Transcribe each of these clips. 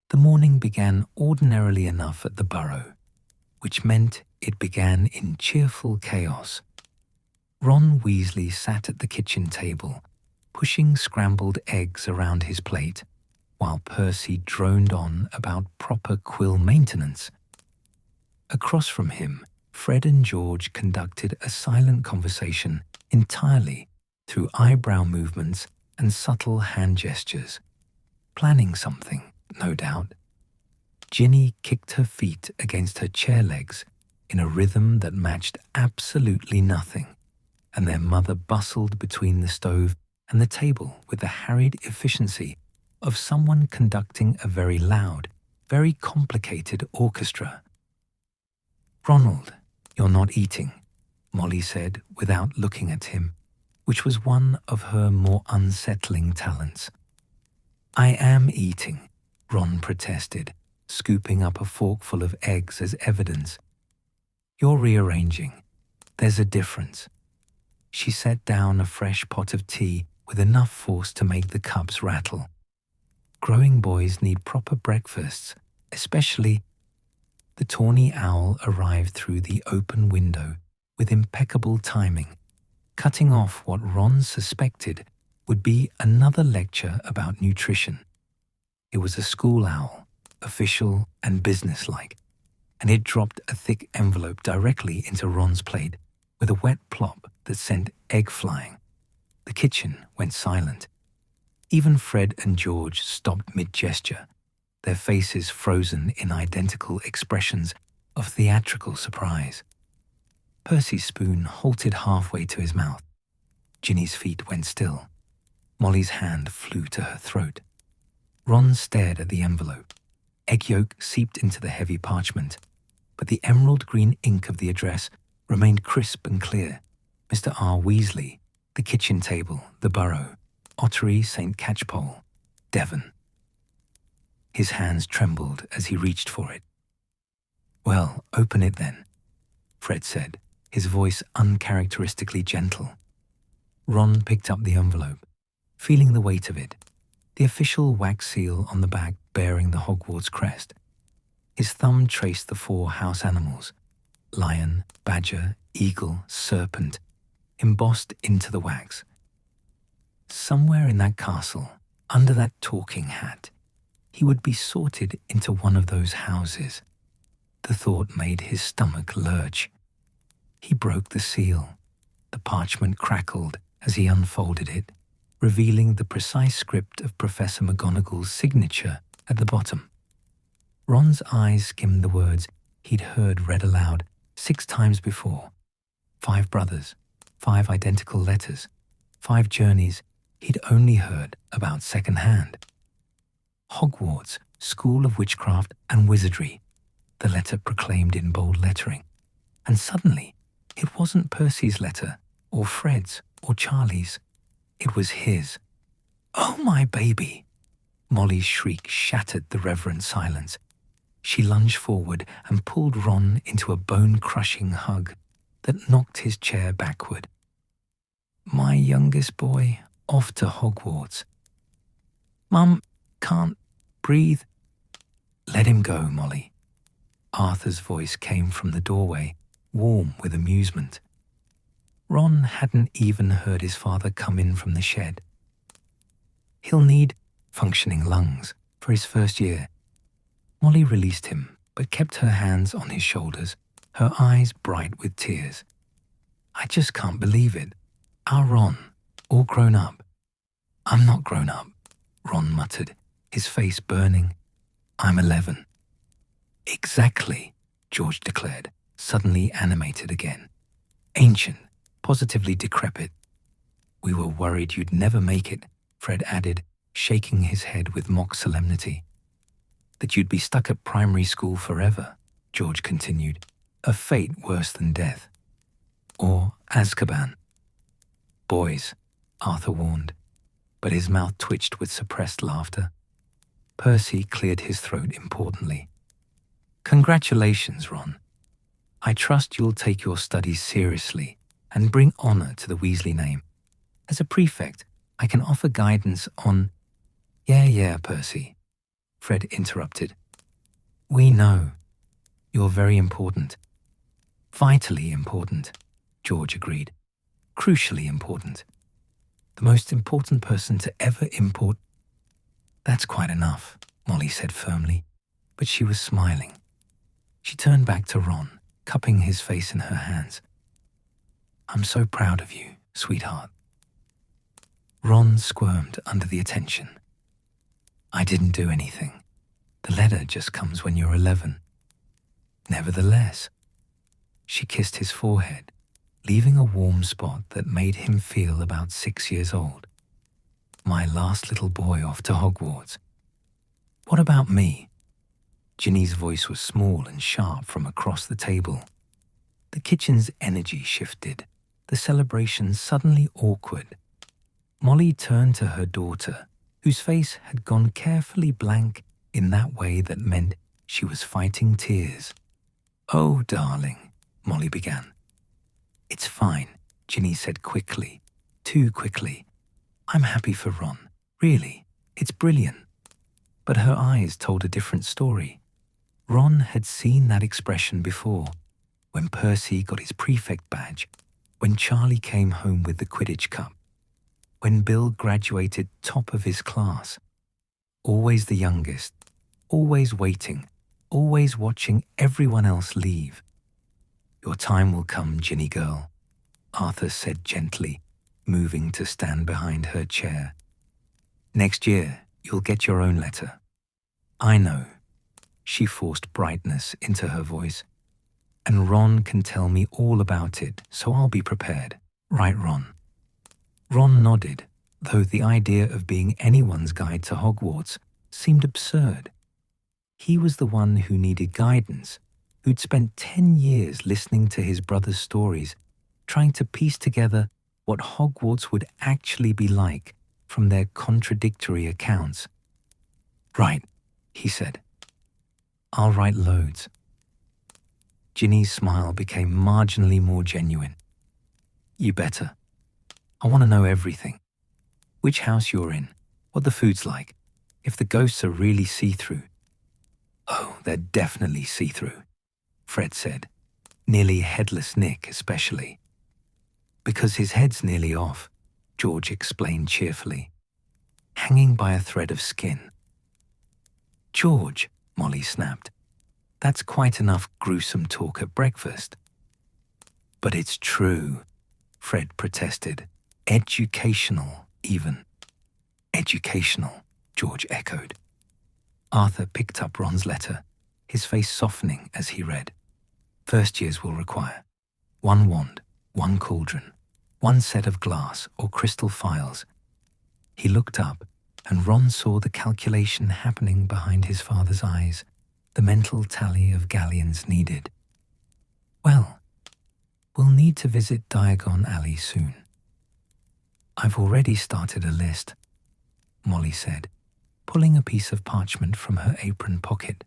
The morning began ordinarily enough at the burrow, which meant it began in cheerful chaos. Ron Weasley sat at the kitchen table, pushing scrambled eggs around his plate, while Percy droned on about proper quill maintenance. Across from him, Fred and George conducted a silent conversation entirely through eyebrow movements and subtle hand gestures, planning something, no doubt. Ginny kicked her feet against her chair legs in a rhythm that matched absolutely nothing, and their mother bustled between the stove and the table with the harried efficiency of someone conducting a very loud, very complicated orchestra. "Ronald, you're not eating," Molly said without looking at him, which was one of her more unsettling talents. "I am eating," Ron protested, scooping up a forkful of eggs as evidence. "You're rearranging. There's a difference." She set down a fresh pot of tea with enough force to make the cups rattle. Growing boys need proper breakfasts, especially. The tawny owl arrived through the open window with impeccable timing, cutting off what Ron suspected would be another lecture about nutrition. It was a school owl, official and businesslike, and it dropped a thick envelope directly into Ron's plate with a wet plop that sent egg flying. The kitchen went silent. Even Fred and George stopped mid-gesture, their faces frozen in identical expressions of theatrical surprise. Percy's spoon halted halfway to his mouth. Ginny's feet went still. Molly's hand flew to her throat. Ron stared at the envelope. Egg yolk seeped into the heavy parchment, but the emerald green ink of the address remained crisp and clear. Mr. R. Weasley, the kitchen table, the burrow, Ottery St. Catchpole, Devon. His hands trembled as he reached for it. "Well, open it then," Fred said, his voice uncharacteristically gentle. Ron picked up the envelope, feeling the weight of it, the official wax seal on the back bearing the Hogwarts crest. His thumb traced the 4 house animals, lion, badger, eagle, serpent, embossed into the wax. Somewhere in that castle, under that talking hat, he would be sorted into one of those houses. The thought made his stomach lurch. He broke the seal. The parchment crackled as he unfolded it, revealing the precise script of Professor McGonagall's signature at the bottom. Ron's eyes skimmed the words he'd heard read aloud 6 times before. 5 brothers, 5 identical letters, 5 journeys he'd only heard about secondhand. Hogwarts, School of Witchcraft and Wizardry, the letter proclaimed in bold lettering. And suddenly, it wasn't Percy's letter, or Fred's, or Charlie's. It was his. "Oh, my baby!" Molly's shriek shattered the reverent silence. She lunged forward and pulled Ron into a bone-crushing hug that knocked his chair backward. "My youngest boy, off to Hogwarts. Mum can't breathe." "Let him go, Molly." Arthur's voice came from the doorway, warm with amusement. Ron hadn't even heard his father come in from the shed. "He'll need functioning lungs for his first year." Molly released him, but kept her hands on his shoulders, her eyes bright with tears. "I just can't believe it. Our Ron, all grown up." "I'm not grown up," Ron muttered, his face burning. "I'm 11. "Exactly," George declared, suddenly animated again. "Ancient, positively decrepit." "We were worried you'd never make it," Fred added, shaking his head with mock solemnity. "That you'd be stuck at primary school forever," George continued, "a fate worse than death. Or Azkaban." "Boys," Arthur warned, but his mouth twitched with suppressed laughter. Percy cleared his throat importantly. "Congratulations, Ron. I trust you'll take your studies seriously and bring honor to the Weasley name. As a prefect, I can offer guidance on—" Yeah, Percy." Fred interrupted. We know. You're very important. Vitally important, George agreed. Crucially important. The most important person to ever import. That's quite enough, Molly said firmly, but she was smiling. She turned back to Ron, cupping his face in her hands. I'm so proud of you, sweetheart. Ron squirmed under the attention. I didn't do anything. The letter just comes when you're 11. Nevertheless, she kissed his forehead, leaving a warm spot that made him feel about 6 years old. My last little boy off to Hogwarts. What about me? Ginny's voice was small and sharp from across the table. The kitchen's energy shifted, the celebration suddenly awkward. Molly turned to her daughter, whose face had gone carefully blank in that way that meant she was fighting tears. Oh, darling, Molly began. It's fine, Ginny said quickly, too quickly. I'm happy for Ron, really, it's brilliant. But her eyes told a different story. Ron had seen that expression before, when Percy got his prefect badge, when Charlie came home with the Quidditch Cup, when Bill graduated top of his class. Always the youngest, always waiting, always watching everyone else leave. Your time will come, Ginny girl, Arthur said gently, moving to stand behind her chair. Next year, you'll get your own letter. I know. She forced brightness into her voice. And Ron can tell me all about it, so I'll be prepared. Right, Ron? Ron nodded, though the idea of being anyone's guide to Hogwarts seemed absurd. He was the one who needed guidance, who'd spent 10 years listening to his brother's stories, trying to piece together what Hogwarts would actually be like from their contradictory accounts. Right, he said. I'll write loads. Ginny's smile became marginally more genuine. You better. I want to know everything. Which house you're in, what the food's like, if the ghosts are really see-through. Oh, they're definitely see-through, Fred said, nearly headless Nick especially. Because his head's nearly off, George explained cheerfully, hanging by a thread of skin. George, Molly snapped, that's quite enough gruesome talk at breakfast. But it's true, Fred protested. Educational, even. Educational, George echoed. Arthur picked up Ron's letter, his face softening as he read. First years will require 1 wand, 1 cauldron, 1 set of glass or crystal phials. He looked up, and Ron saw the calculation happening behind his father's eyes, the mental tally of galleons needed. Well, we'll need to visit Diagon Alley soon. I've already started a list, Molly said, pulling a piece of parchment from her apron pocket.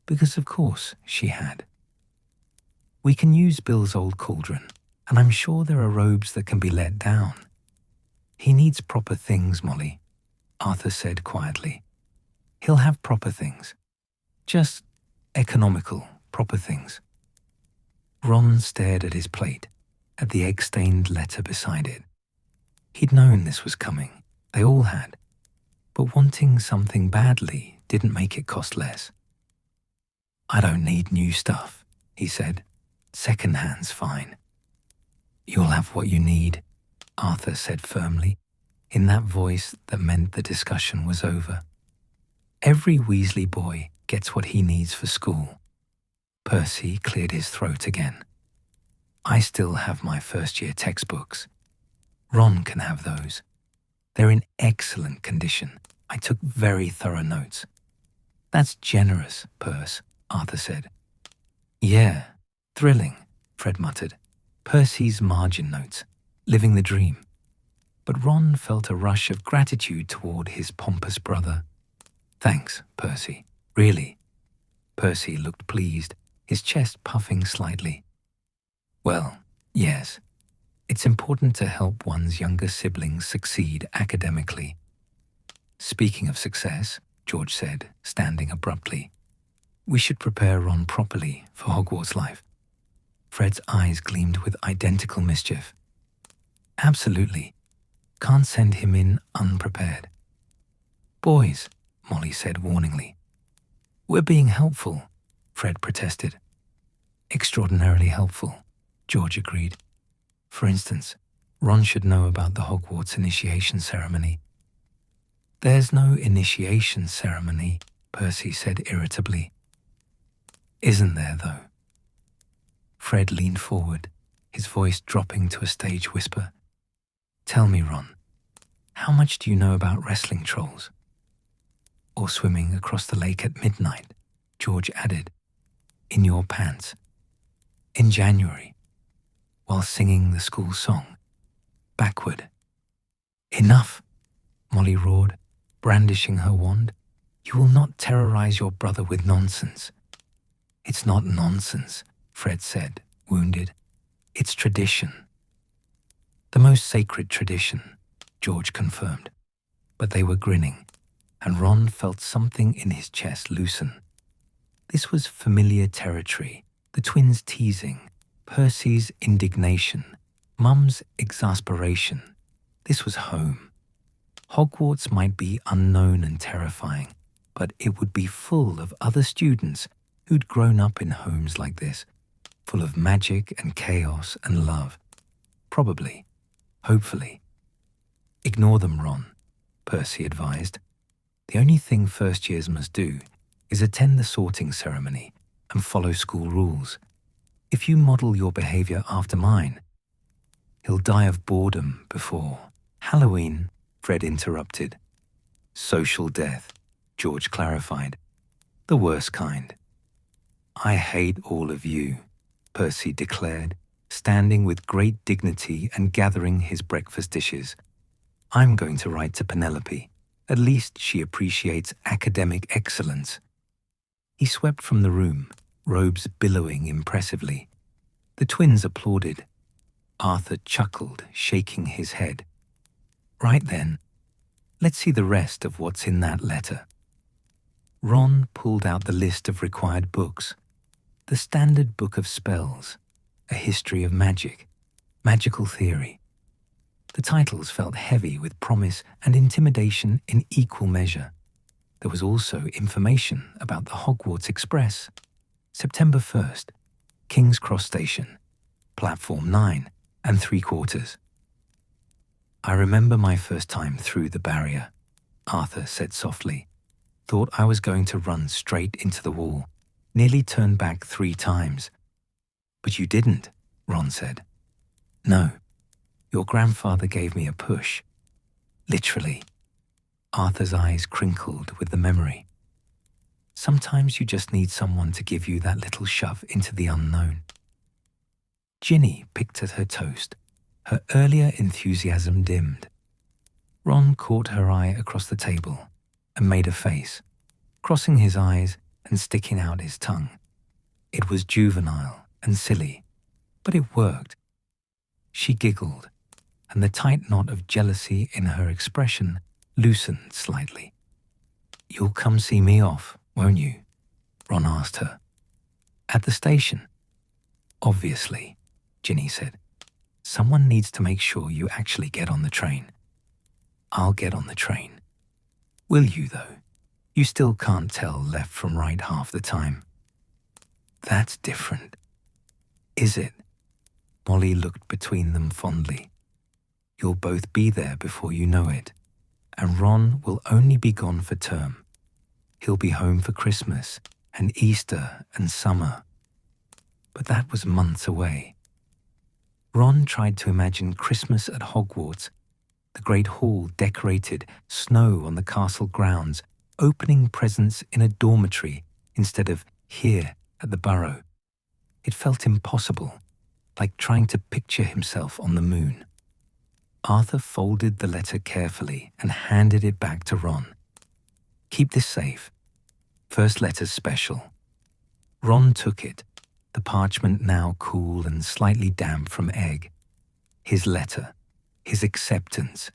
Because of course she had. We can use Bill's old cauldron, and I'm sure there are robes that can be let down. He needs proper things, Molly, Arthur said quietly. He'll have proper things. Just economical, proper things. Ron stared at his plate, at the egg-stained letter beside it. He'd known this was coming. They all had. But wanting something badly didn't make it cost less. I don't need new stuff, he said. Second-hand's fine. You'll have what you need, Arthur said firmly, in that voice that meant the discussion was over. Every Weasley boy gets what he needs for school. Percy cleared his throat again. I still have my first-year textbooks. Ron can have those. They're in excellent condition. I took very thorough notes. That's generous, Perce, Arthur said. Yeah, thrilling, Fred muttered. Percy's margin notes, living the dream. But Ron felt a rush of gratitude toward his pompous brother. Thanks, Percy. Really? Percy looked pleased, his chest puffing slightly. Well, yes. It's important to help one's younger siblings succeed academically. Speaking of success, George said, standing abruptly. We should prepare Ron properly for Hogwarts life. Fred's eyes gleamed with identical mischief. Absolutely. Can't send him in unprepared. Boys, Molly said warningly. We're being helpful, Fred protested. Extraordinarily helpful, George agreed. For instance, Ron should know about the Hogwarts initiation ceremony. There's no initiation ceremony, Percy said irritably. Isn't there, though? Fred leaned forward, his voice dropping to a stage whisper. Tell me, Ron, how much do you know about wrestling trolls? Or swimming across the lake at midnight, George added, in your pants, in January, while singing the school song, backward. Enough, Molly roared, brandishing her wand. You will not terrorize your brother with nonsense. It's not nonsense, Fred said, wounded. It's tradition. The most sacred tradition, George confirmed. But they were grinning, and Ron felt something in his chest loosen. This was familiar territory, the twins' teasing, Percy's indignation, Mum's exasperation. This was home. Hogwarts might be unknown and terrifying, but it would be full of other students who'd grown up in homes like this, full of magic and chaos and love. Probably. Hopefully. Ignore them, Ron, Percy advised. The only thing first years must do is attend the sorting ceremony and follow school rules. If you model your behavior after mine, he'll die of boredom before Halloween, Fred interrupted. Social death, George clarified. The worst kind. I hate all of you, Percy declared, standing with great dignity and gathering his breakfast dishes. I'm going to write to Penelope. At least she appreciates academic excellence. He swept from the room, robes billowing impressively. The twins applauded. Arthur chuckled, shaking his head. Right then, let's see the rest of what's in that letter. Ron pulled out the list of required books. The Standard Book of Spells, A History of Magic, Magical Theory. The titles felt heavy with promise and intimidation in equal measure. There was also information about the Hogwarts Express. September 1st, King's Cross Station, Platform 9 and 3/4. I remember my first time through the barrier, Arthur said softly. Thought I was going to run straight into the wall. Nearly turned back 3 times. But you didn't, Ron said. No, your grandfather gave me a push. Literally. Arthur's eyes crinkled with the memory. Sometimes you just need someone to give you that little shove into the unknown. Ginny picked at her toast. Her earlier enthusiasm dimmed. Ron caught her eye across the table and made a face, crossing his eyes and sticking out his tongue. It was juvenile and silly, but it worked. She giggled, and the tight knot of jealousy in her expression loosened slightly. You'll come see me off, won't you? Ron asked her. At the station? Obviously, Ginny said. Someone needs to make sure you actually get on the train. I'll get on the train. Will you, though? You still can't tell left from right half the time. That's different. Is it? Molly looked between them fondly. You'll both be there before you know it, and Ron will only be gone for term. He'll be home for Christmas and Easter and summer. But that was months away. Ron tried to imagine Christmas at Hogwarts, the great hall decorated, snow on the castle grounds, opening presents in a dormitory instead of here at the Burrow. It felt impossible, like trying to picture himself on the moon. Arthur folded the letter carefully and handed it back to Ron. Keep this safe. First letter's special. Ron took it, the parchment now cool and slightly damp from egg. His letter, his acceptance,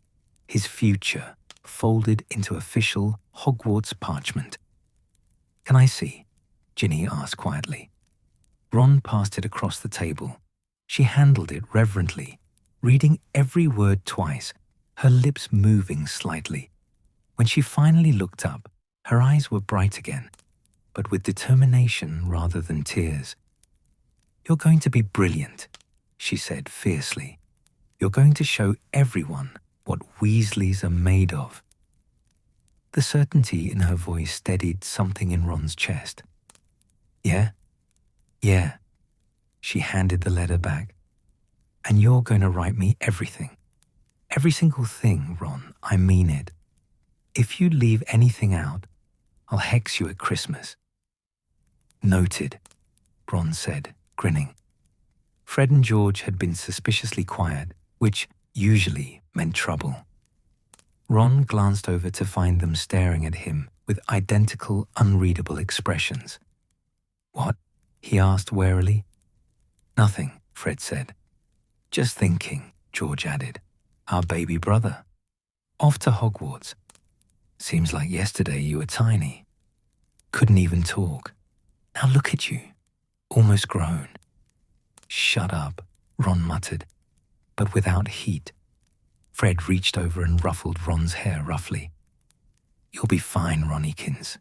his future. folded into official Hogwarts parchment. "Can I see?" Ginny asked quietly. Ron passed it across the table. She handled it reverently, reading every word twice, her lips moving slightly. When she finally looked up, her eyes were bright again, but with determination rather than tears. "You're going to be brilliant," she said fiercely. "You're going to show everyone what Weasleys are made of." The certainty in her voice steadied something in Ron's chest. "Yeah? Yeah." She handed the letter back. "And you're going to write me everything. Every single thing, Ron, I mean it. If you leave anything out, I'll hex you at Christmas." "Noted," Ron said, grinning. Fred and George had been suspiciously quiet, which usually meant trouble. Ron glanced over to find them staring at him with identical, unreadable expressions. "What?" he asked warily. "Nothing," Fred said. "Just thinking," George added. "Our baby brother. Off to Hogwarts. Seems like yesterday you were tiny. Couldn't even talk. Now look at you, almost grown." "Shut up," Ron muttered, but without heat. Fred reached over and ruffled Ron's hair roughly. "You'll be fine, Ronnykins.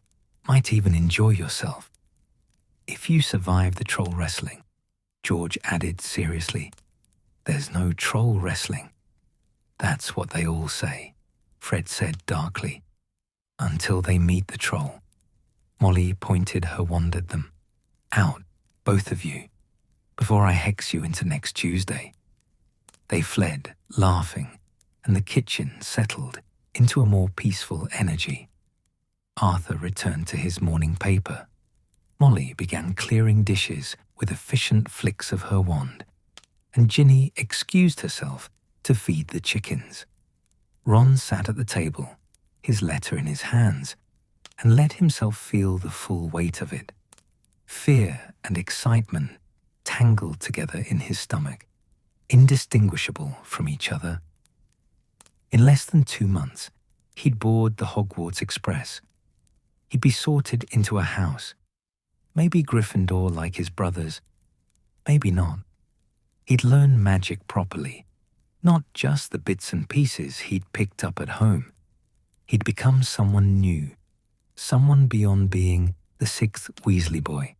Might even enjoy yourself. If you survive the troll wrestling," George added seriously. "There's no troll wrestling." "That's what they all say," Fred said darkly. "Until they meet the troll." Molly pointed her wand at them. "Out, both of you, before I hex you into next Tuesday." They fled, laughing, and the kitchen settled into a more peaceful energy. Arthur returned to his morning paper. Molly began clearing dishes with efficient flicks of her wand, and Ginny excused herself to feed the chickens. Ron sat at the table, his letter in his hands, and let himself feel the full weight of it. Fear and excitement tangled together in his stomach, indistinguishable from each other. In less than 2 months, he'd board the Hogwarts Express. He'd be sorted into a house. Maybe Gryffindor like his brothers, maybe not. He'd learn magic properly, not just the bits and pieces he'd picked up at home. He'd become someone new, someone beyond being the 6th Weasley boy.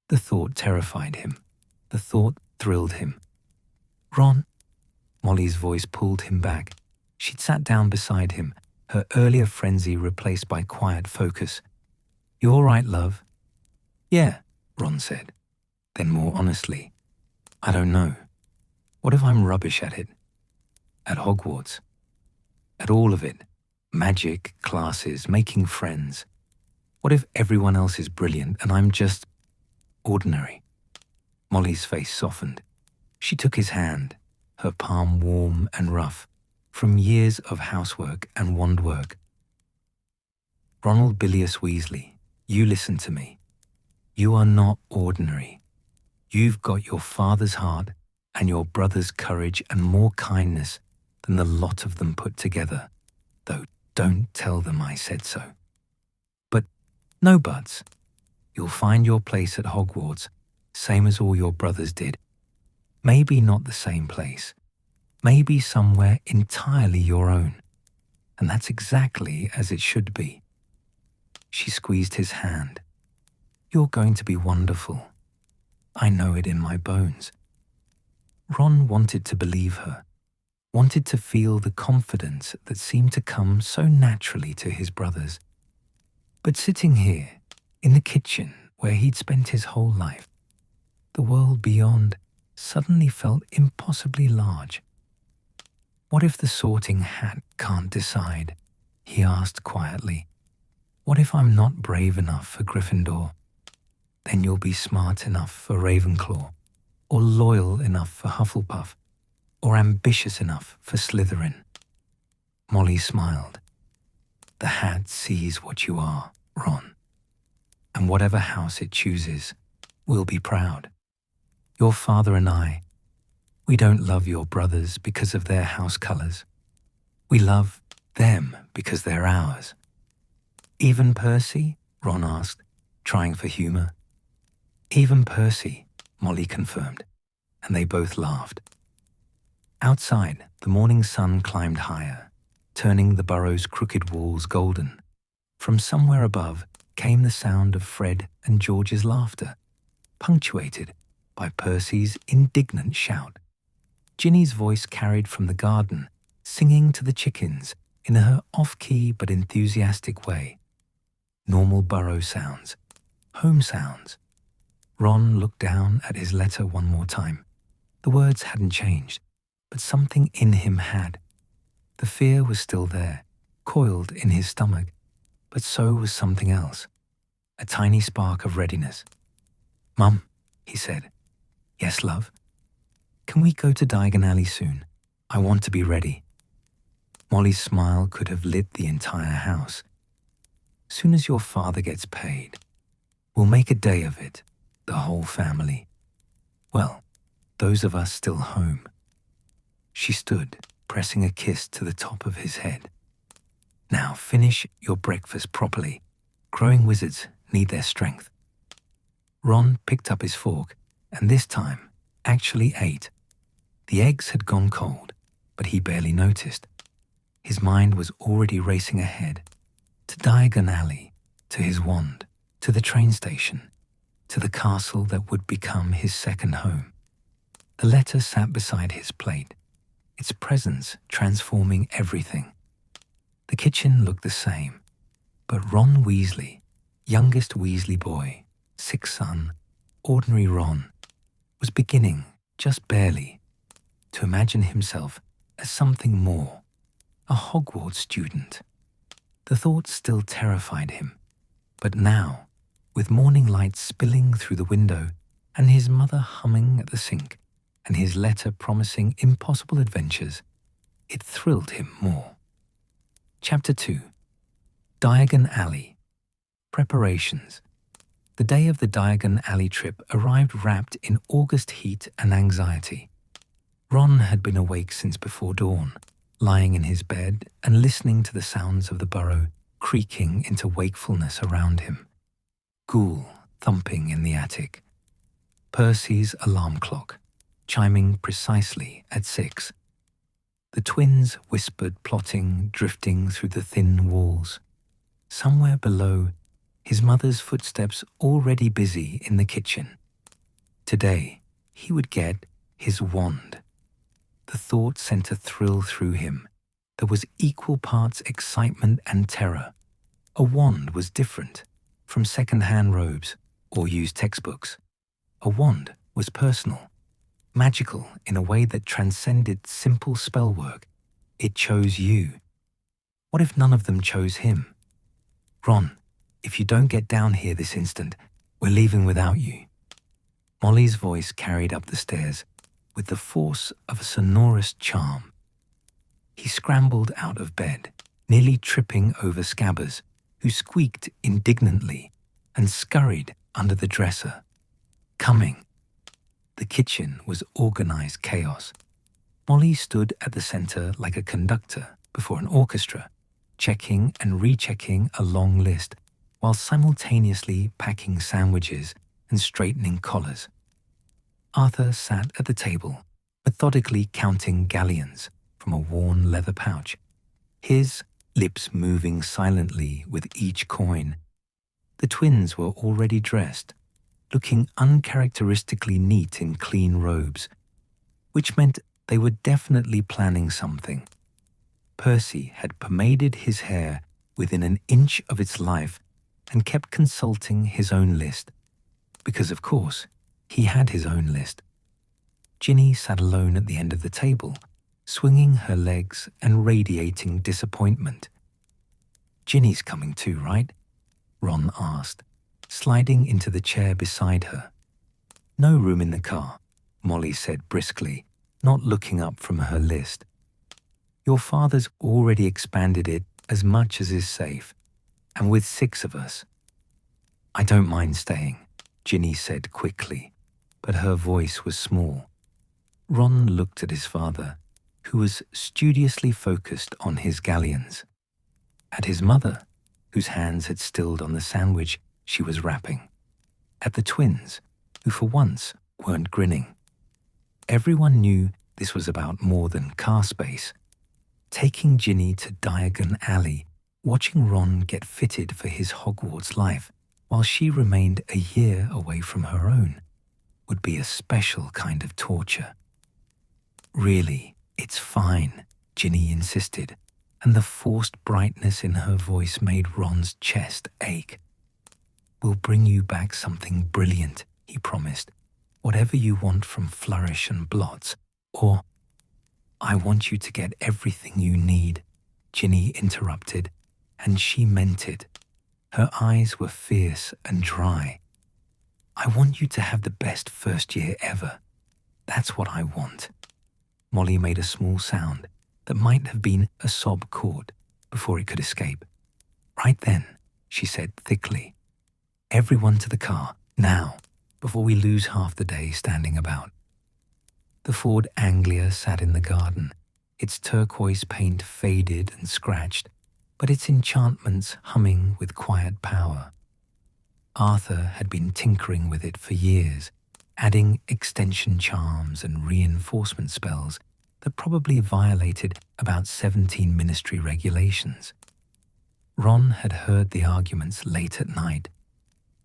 The thought terrified him. The thought thrilled him. "Ron," Molly's voice pulled him back. She'd sat down beside him, her earlier frenzy replaced by quiet focus. "You all right, love?" "Yeah," Ron said. Then more honestly, "I don't know. What if I'm rubbish at it? At Hogwarts? At all of it? Magic, classes, making friends. What if everyone else is brilliant and I'm just ordinary?" Molly's face softened. She took his hand, her palm warm and rough, from years of housework and wand work. "Ronald Bilious Weasley, you listen to me. You are not ordinary. You've got your father's heart and your brother's courage and more kindness than the lot of them put together. Though don't tell them I said so. But no buts. You'll find your place at Hogwarts, same as all your brothers did. Maybe not the same place. Maybe somewhere entirely your own. And that's exactly as it should be." She squeezed his hand. "You're going to be wonderful. I know it in my bones." Ron wanted to believe her, wanted to feel the confidence that seemed to come so naturally to his brothers. But sitting here, in the kitchen where he'd spent his whole life, the world beyond suddenly felt impossibly large. "What if the sorting hat can't decide?" he asked quietly. "What if I'm not brave enough for Gryffindor? Then you'll be smart enough for Ravenclaw, or loyal enough for Hufflepuff, or ambitious enough for Slytherin." Molly smiled. "The hat sees what you are, Ron. And whatever house it chooses, we'll be proud. Your father and I, we don't love your brothers because of their house colors. We love Them because they're ours. Even Percy? Ron asked, trying for humor. Even Percy, Molly confirmed, and they both laughed. Outside, the morning sun climbed higher, turning the burrow's crooked walls golden. From somewhere above came the sound of Fred and George's laughter, punctuated by Percy's indignant shout. Ginny's voice carried from the garden, singing to the chickens in her off-key but enthusiastic way. Normal burrow sounds, home sounds. Ron looked down at his letter one more time. The words hadn't changed, but something in him had. The fear was still there, coiled in his stomach, but so was something else, a tiny spark of readiness. "Mum," he said. "Yes, love? Can we go to Diagon Alley soon? I want to be ready." Molly's smile could have lit the entire house. "Soon as your father gets paid, we'll make a day of it, the whole family. Well, those of us still home." She stood, pressing a kiss to the top of his head. "Now finish your breakfast properly. Growing wizards need their strength." Ron picked up his fork, and this time actually ate. The eggs had gone cold, but he barely noticed. His mind was already racing ahead, to Diagon Alley, to his wand, to the train station, to the castle that would become his second home. The letter sat beside his plate, its presence transforming everything. The kitchen looked the same, but Ron Weasley, youngest Weasley boy, sixth son, ordinary Ron, was beginning, just barely, to imagine himself as something more, a Hogwarts student. The thought still terrified him, but now, with morning light spilling through the window and his mother humming at the sink and his letter promising impossible adventures, it thrilled him more. Chapter 2. Diagon Alley. Preparations. The day of the Diagon Alley trip arrived wrapped in August heat and anxiety. Ron had been awake since before dawn, lying in his bed and listening to the sounds of the burrow creaking into wakefulness around him. Ghoul thumping in the attic. Percy's alarm clock, chiming precisely at 6. The twins whispered, plotting, drifting through the thin walls. Somewhere below, his mother's footsteps already busy in the kitchen. Today, he would get his wand. The thought sent a thrill through him. There was equal parts excitement and terror. A wand was different from second-hand robes or used textbooks. A wand was personal, magical in a way that transcended simple spellwork. It chose you. What if none of them chose him? "Ron, if you don't get down here this instant, we're leaving without you." Molly's voice carried up the stairs with the force of a sonorous charm. He scrambled out of bed, nearly tripping over Scabbers, who squeaked indignantly and scurried under the dresser. Coming. The kitchen was organized chaos. Molly stood at the center like a conductor before an orchestra, checking and rechecking a long list, while simultaneously packing sandwiches and straightening collars. Arthur sat at the table, methodically counting galleons from a worn leather pouch, his lips moving silently with each coin. The twins were already dressed, looking uncharacteristically neat in clean robes, which meant they were definitely planning something. Percy had pomaded his hair within an inch of its life and kept consulting his own list, because of course he had his own list. Ginny sat alone at the end of the table, swinging her legs and radiating disappointment. "Ginny's coming too, right?" Ron asked, sliding into the chair beside her. "No room in the car," Molly said briskly, not looking up from her list. "Your father's already expanded it as much as is safe, and with 6 of us." "I don't mind staying," Ginny said quickly, but her voice was small. Ron looked at his father, who was studiously focused on his galleons, at his mother, whose hands had stilled on the sandwich she was wrapping, at the twins, who for once weren't grinning. Everyone knew this was about more than car space. Taking Ginny to Diagon Alley, watching Ron get fitted for his Hogwarts life while she remained a year away from her own, would be a special kind of torture. Really, it's fine, Ginny insisted, and the forced brightness in her voice made Ron's chest ache. We'll bring you back something brilliant, he promised. Whatever you want from Flourish and Blots, or I want you to get everything you need, Ginny interrupted, and she meant it. Her eyes were fierce and dry. I want you to have the best first year ever. That's what I want. Molly made a small sound that might have been a sob chord before it could escape. Right then, she said thickly. Everyone to the car, now, before we lose half the day standing about. The Ford Anglia sat in the garden, its turquoise paint faded and scratched, but its enchantments humming with quiet power. Arthur had been tinkering with it for years, adding extension charms and reinforcement spells that probably violated about 17 ministry regulations. Ron had heard the arguments late at night,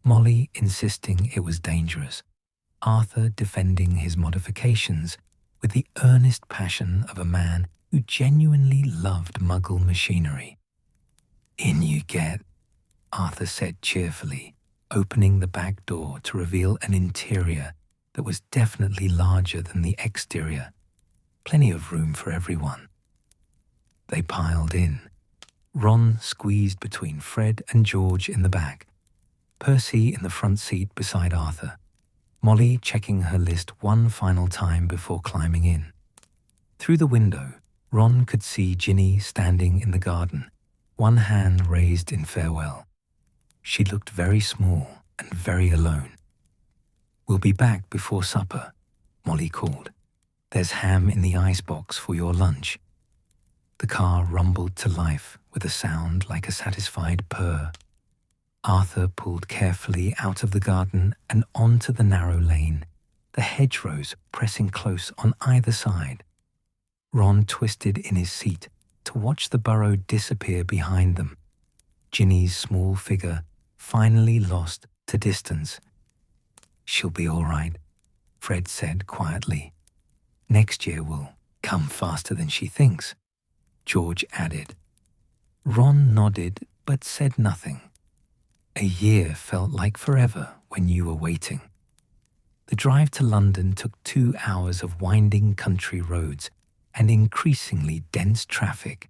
Molly insisting it was dangerous, Arthur defending his modifications with the earnest passion of a man who genuinely loved Muggle machinery. In you get, Arthur said cheerfully, opening the back door to reveal an interior that was definitely larger than the exterior. Plenty of room for everyone. They piled in. Ron squeezed between Fred and George in the back, Percy in the front seat beside Arthur, Molly checking her list one final time before climbing in. Through the window, Ron could see Ginny standing in the garden, one hand raised in farewell. She looked very small and very alone. We'll be back before supper, Molly called. There's ham in the icebox for your lunch. The car rumbled to life with a sound like a satisfied purr. Arthur pulled carefully out of the garden and onto the narrow lane, the hedgerows pressing close on either side. Ron twisted in his seat to watch the burrow disappear behind them, Ginny's small figure finally lost to distance. She'll be all right, Fred said quietly. Next year will come faster than she thinks, George added. Ron nodded but said nothing. A year felt like forever when you were waiting. The drive to London took 2 hours of winding country roads and increasingly dense traffic.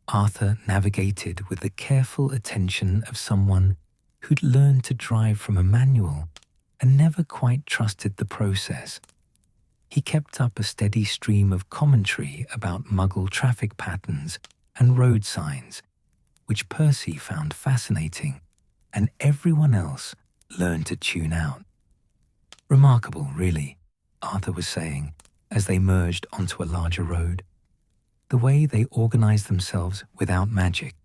Arthur navigated with the careful attention of someone who'd learned to drive from a manual and never quite trusted the process. He kept up a steady stream of commentary about Muggle traffic patterns and road signs, which Percy found fascinating, and everyone else learned to tune out. Remarkable, really, Arthur was saying as they merged onto a larger road. The way they organized themselves without magic.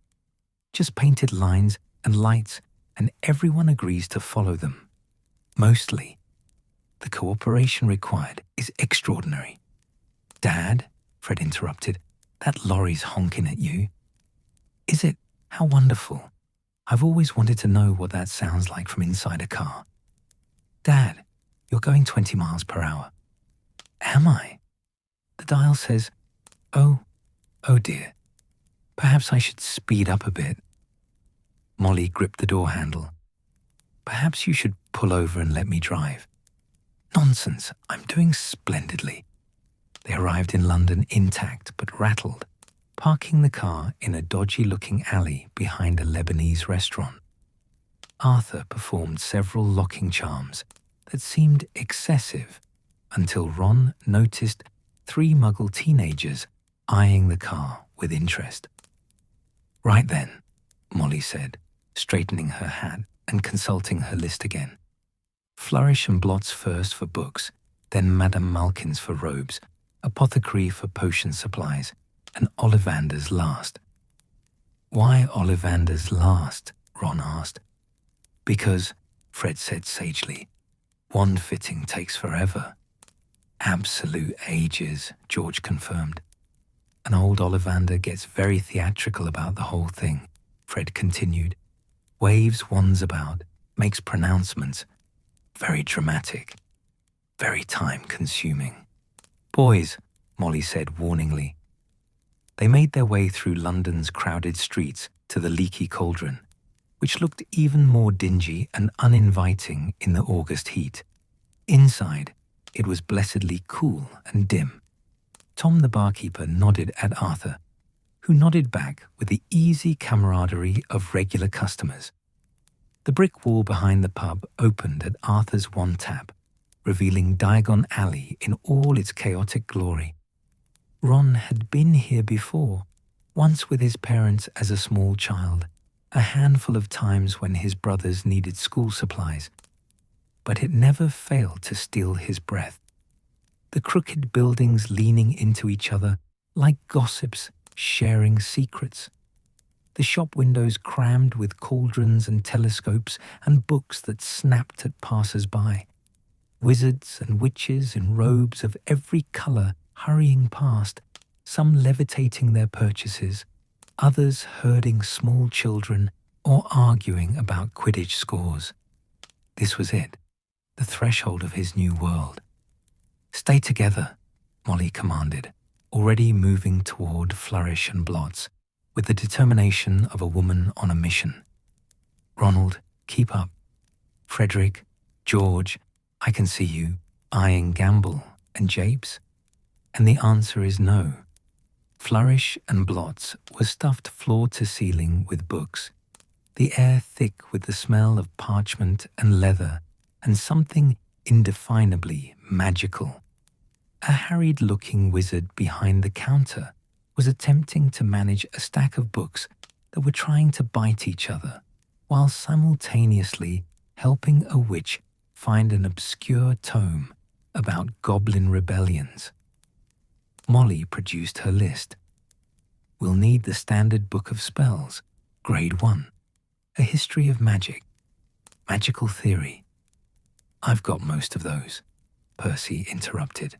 Just painted lines and lights, and everyone agrees to follow them. Mostly. The cooperation required is extraordinary. Dad, Fred interrupted, that lorry's honking at you. Is it? How wonderful. I've always wanted to know what that sounds like from inside a car. Dad, you're going 20 miles per hour. Am I? The dial says, oh dear. Perhaps I should speed up a bit. Molly gripped the door handle. Perhaps you should pull over and let me drive. Nonsense, I'm doing splendidly. They arrived in London intact but rattled, parking the car in a dodgy-looking alley behind a Lebanese restaurant. Arthur performed several locking charms that seemed excessive until Ron noticed 3 Muggle teenagers eyeing the car with interest. Right then, Molly said, straightening her hat and consulting her list again. Flourish and Blots first for books, then Madame Malkin's for robes, apothecary for potion supplies, and Ollivander's last. Why Ollivander's last? Ron asked. Because, Fred said sagely, wand fitting takes forever. Absolute ages, George confirmed. And old Ollivander gets very theatrical about the whole thing, Fred continued. Waves wands about, makes pronouncements. Very dramatic. Very time-consuming. Boys, Molly said warningly. They made their way through London's crowded streets to the leaky cauldron, which looked even more dingy and uninviting in the August heat. Inside, it was blessedly cool and dim. Tom the barkeeper nodded at Arthur, who nodded back with the easy camaraderie of regular customers. The brick wall behind the pub opened at Arthur's one tap, revealing Diagon Alley in all its chaotic glory. Ron had been here before, once with his parents as a small child, a handful of times when his brothers needed school supplies. But it never failed to steal his breath. The crooked buildings leaning into each other like gossips sharing secrets. The shop windows crammed with cauldrons and telescopes and books that snapped at passers-by. Wizards and witches in robes of every colour hurrying past, some levitating their purchases, others herding small children or arguing about Quidditch scores. This was it, the threshold of his new world. Stay together, Molly commanded, already moving toward Flourish and Blots, with the determination of a woman on a mission. Ronald, keep up. Frederick, George, I can see you, eyeing Gamble and Japes. And the answer is no. Flourish and Blots was stuffed floor to ceiling with books, the air thick with the smell of parchment and leather and something indefinably magical. A harried-looking wizard behind the counter was attempting to manage a stack of books that were trying to bite each other, while simultaneously helping a witch find an obscure tome about goblin rebellions. Molly produced her list. We'll need the Standard Book of Spells, Grade 1, A History of Magic, Magical Theory. I've got most of those, Percy interrupted.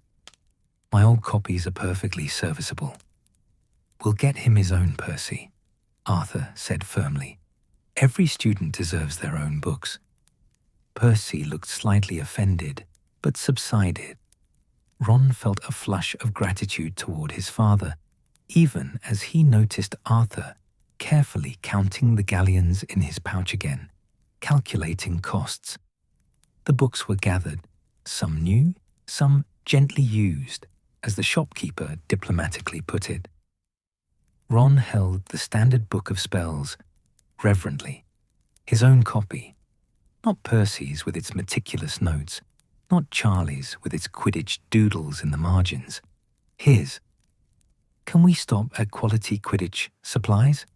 My old copies are perfectly serviceable. We'll get him his own, Percy, Arthur said firmly. Every student deserves their own books. Percy looked slightly offended, but subsided. Ron felt a flush of gratitude toward his father, even as he noticed Arthur carefully counting the galleons in his pouch again, calculating costs. The books were gathered, some new, some gently used, as the shopkeeper diplomatically put it. Ron held the Standard Book of Spells reverently, his own copy, not Percy's with its meticulous notes, not Charlie's with its Quidditch doodles in the margins. His. Can we stop at Quality Quidditch Supplies?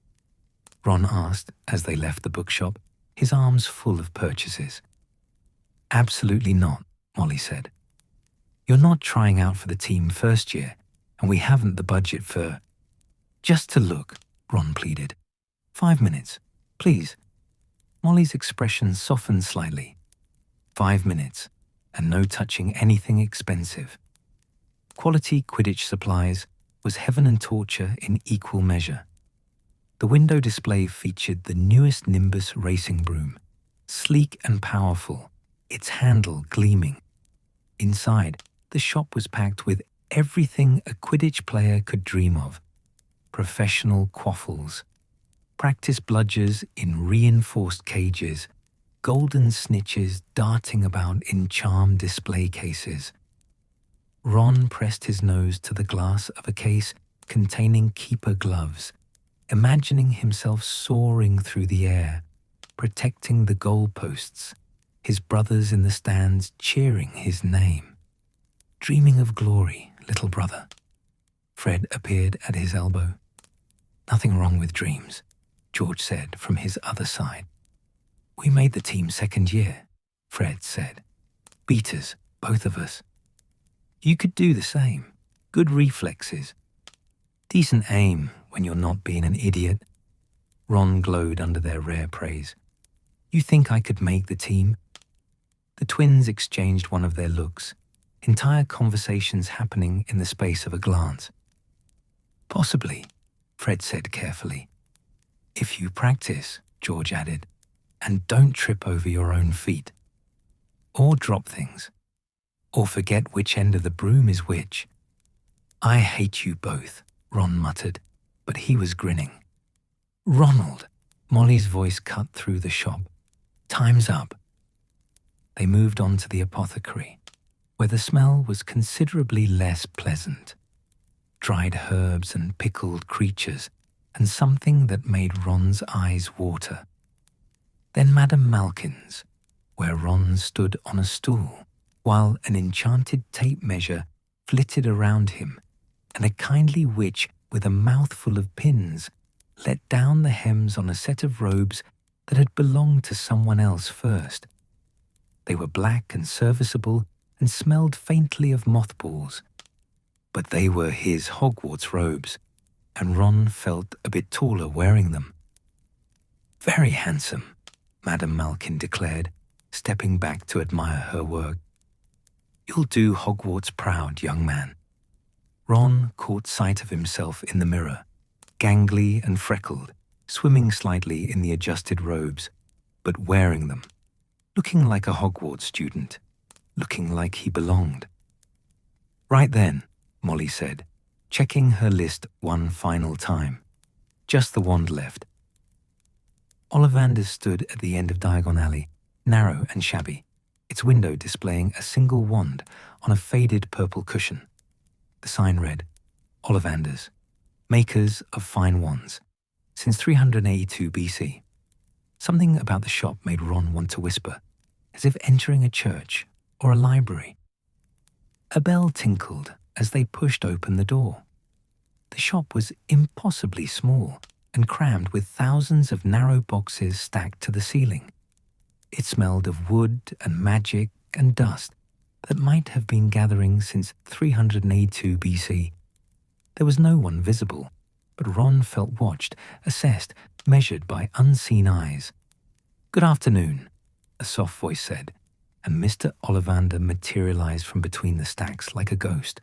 Ron asked as they left the bookshop, his arms full of purchases. Absolutely not, Molly said. You're not trying out for the team first year, and we haven't the budget for... Just to look, Ron pleaded. 5 minutes, please. Molly's expression softened slightly. 5 minutes, and no touching anything expensive. Quality Quidditch Supplies was heaven and torture in equal measure. The window display featured the newest Nimbus racing broom, sleek and powerful, its handle gleaming. Inside, the shop was packed with everything a Quidditch player could dream of. Professional quaffles, practice bludgers in reinforced cages, golden snitches darting about in charm display cases. Ron pressed his nose to the glass of a case containing keeper gloves, imagining himself soaring through the air, protecting the goalposts, his brothers in the stands cheering his name. Dreaming of glory, little brother. Fred appeared at his elbow. Nothing wrong with dreams, George said from his other side. We made the team second year, Fred said. Beaters, both of us. You could do the same, Good reflexes. Decent aim when you're not being an idiot. Ron glowed under their rare praise. You think I could make the team? The twins exchanged one of their looks, entire conversations happening in the space of a glance. Possibly, Fred said carefully. If you practice, George added, and don't trip over your own feet. Or drop things. Or forget which end of the broom is which. I hate you both, Ron muttered, but he was grinning. Ronald, Molly's voice cut through the shop. Time's up. They moved on to the apothecary, where the smell was considerably less pleasant. Dried herbs and pickled creatures, and something that made Ron's eyes water. Then Madame Malkin's, where Ron stood on a stool, while an enchanted tape measure flitted around him, and a kindly witch with a mouthful of pins let down the hems on a set of robes that had belonged to someone else first. They were black and serviceable and smelled faintly of mothballs. But they were his Hogwarts robes, and Ron felt a bit taller wearing them. Very handsome, Madame Malkin declared, stepping back to admire her work. You'll do Hogwarts proud, young man. Ron caught sight of himself in the mirror, gangly and freckled, swimming slightly in the adjusted robes, but wearing them, looking like a Hogwarts student, looking like he belonged. Right then, Molly said, checking her list one final time. Just the wand left. Ollivander stood at the end of Diagon Alley, narrow and shabby, its window displaying a single wand on a faded purple cushion. The sign read, Ollivanders, makers of fine wands, since 382 BC. Something about the shop made Ron want to whisper, as if entering a church or a library. A bell tinkled as they pushed open the door. The shop was impossibly small and crammed with thousands of narrow boxes stacked to the ceiling. It smelled of wood and magic and dust that might have been gathering since 382 BC. There was no one visible, but Ron felt watched, assessed, measured by unseen eyes. Good afternoon, a soft voice said, and Mr. Ollivander materialized from between the stacks like a ghost.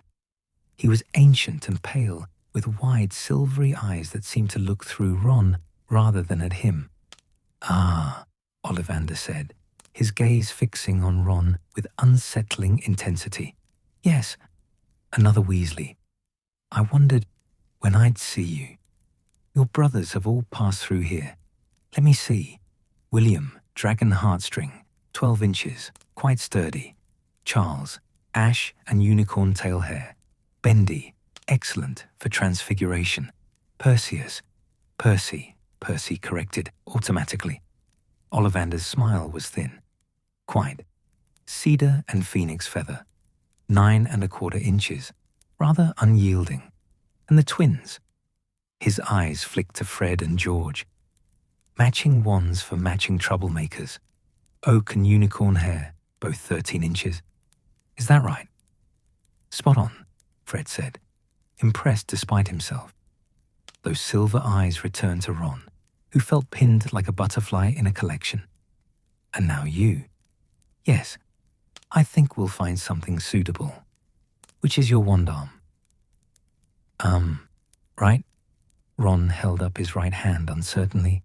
He was ancient and pale, with wide silvery eyes that seemed to look through Ron rather than at him. Ah, Ollivander said, his gaze fixing on Ron with unsettling intensity. Yes, another Weasley. I wondered when I'd see you. Your brothers have all passed through here. Let me see. William, dragon heartstring, 12 inches, quite sturdy. Charles, ash and unicorn tail hair. Bendy, excellent for transfiguration. Percy corrected automatically. Ollivander's smile was thin. Quite. Cedar and phoenix feather. 9 1/4 inches. Rather unyielding. And the twins. His eyes flicked to Fred and George. Matching wands for matching troublemakers. Oak and unicorn hair, both 13 inches. Is that right? Spot on, Fred said, impressed despite himself. Those silver eyes returned to Ron, who felt pinned like a butterfly in a collection. And now you. Yes, I think we'll find something suitable. Which is your wand arm? Right? Ron held up his right hand uncertainly.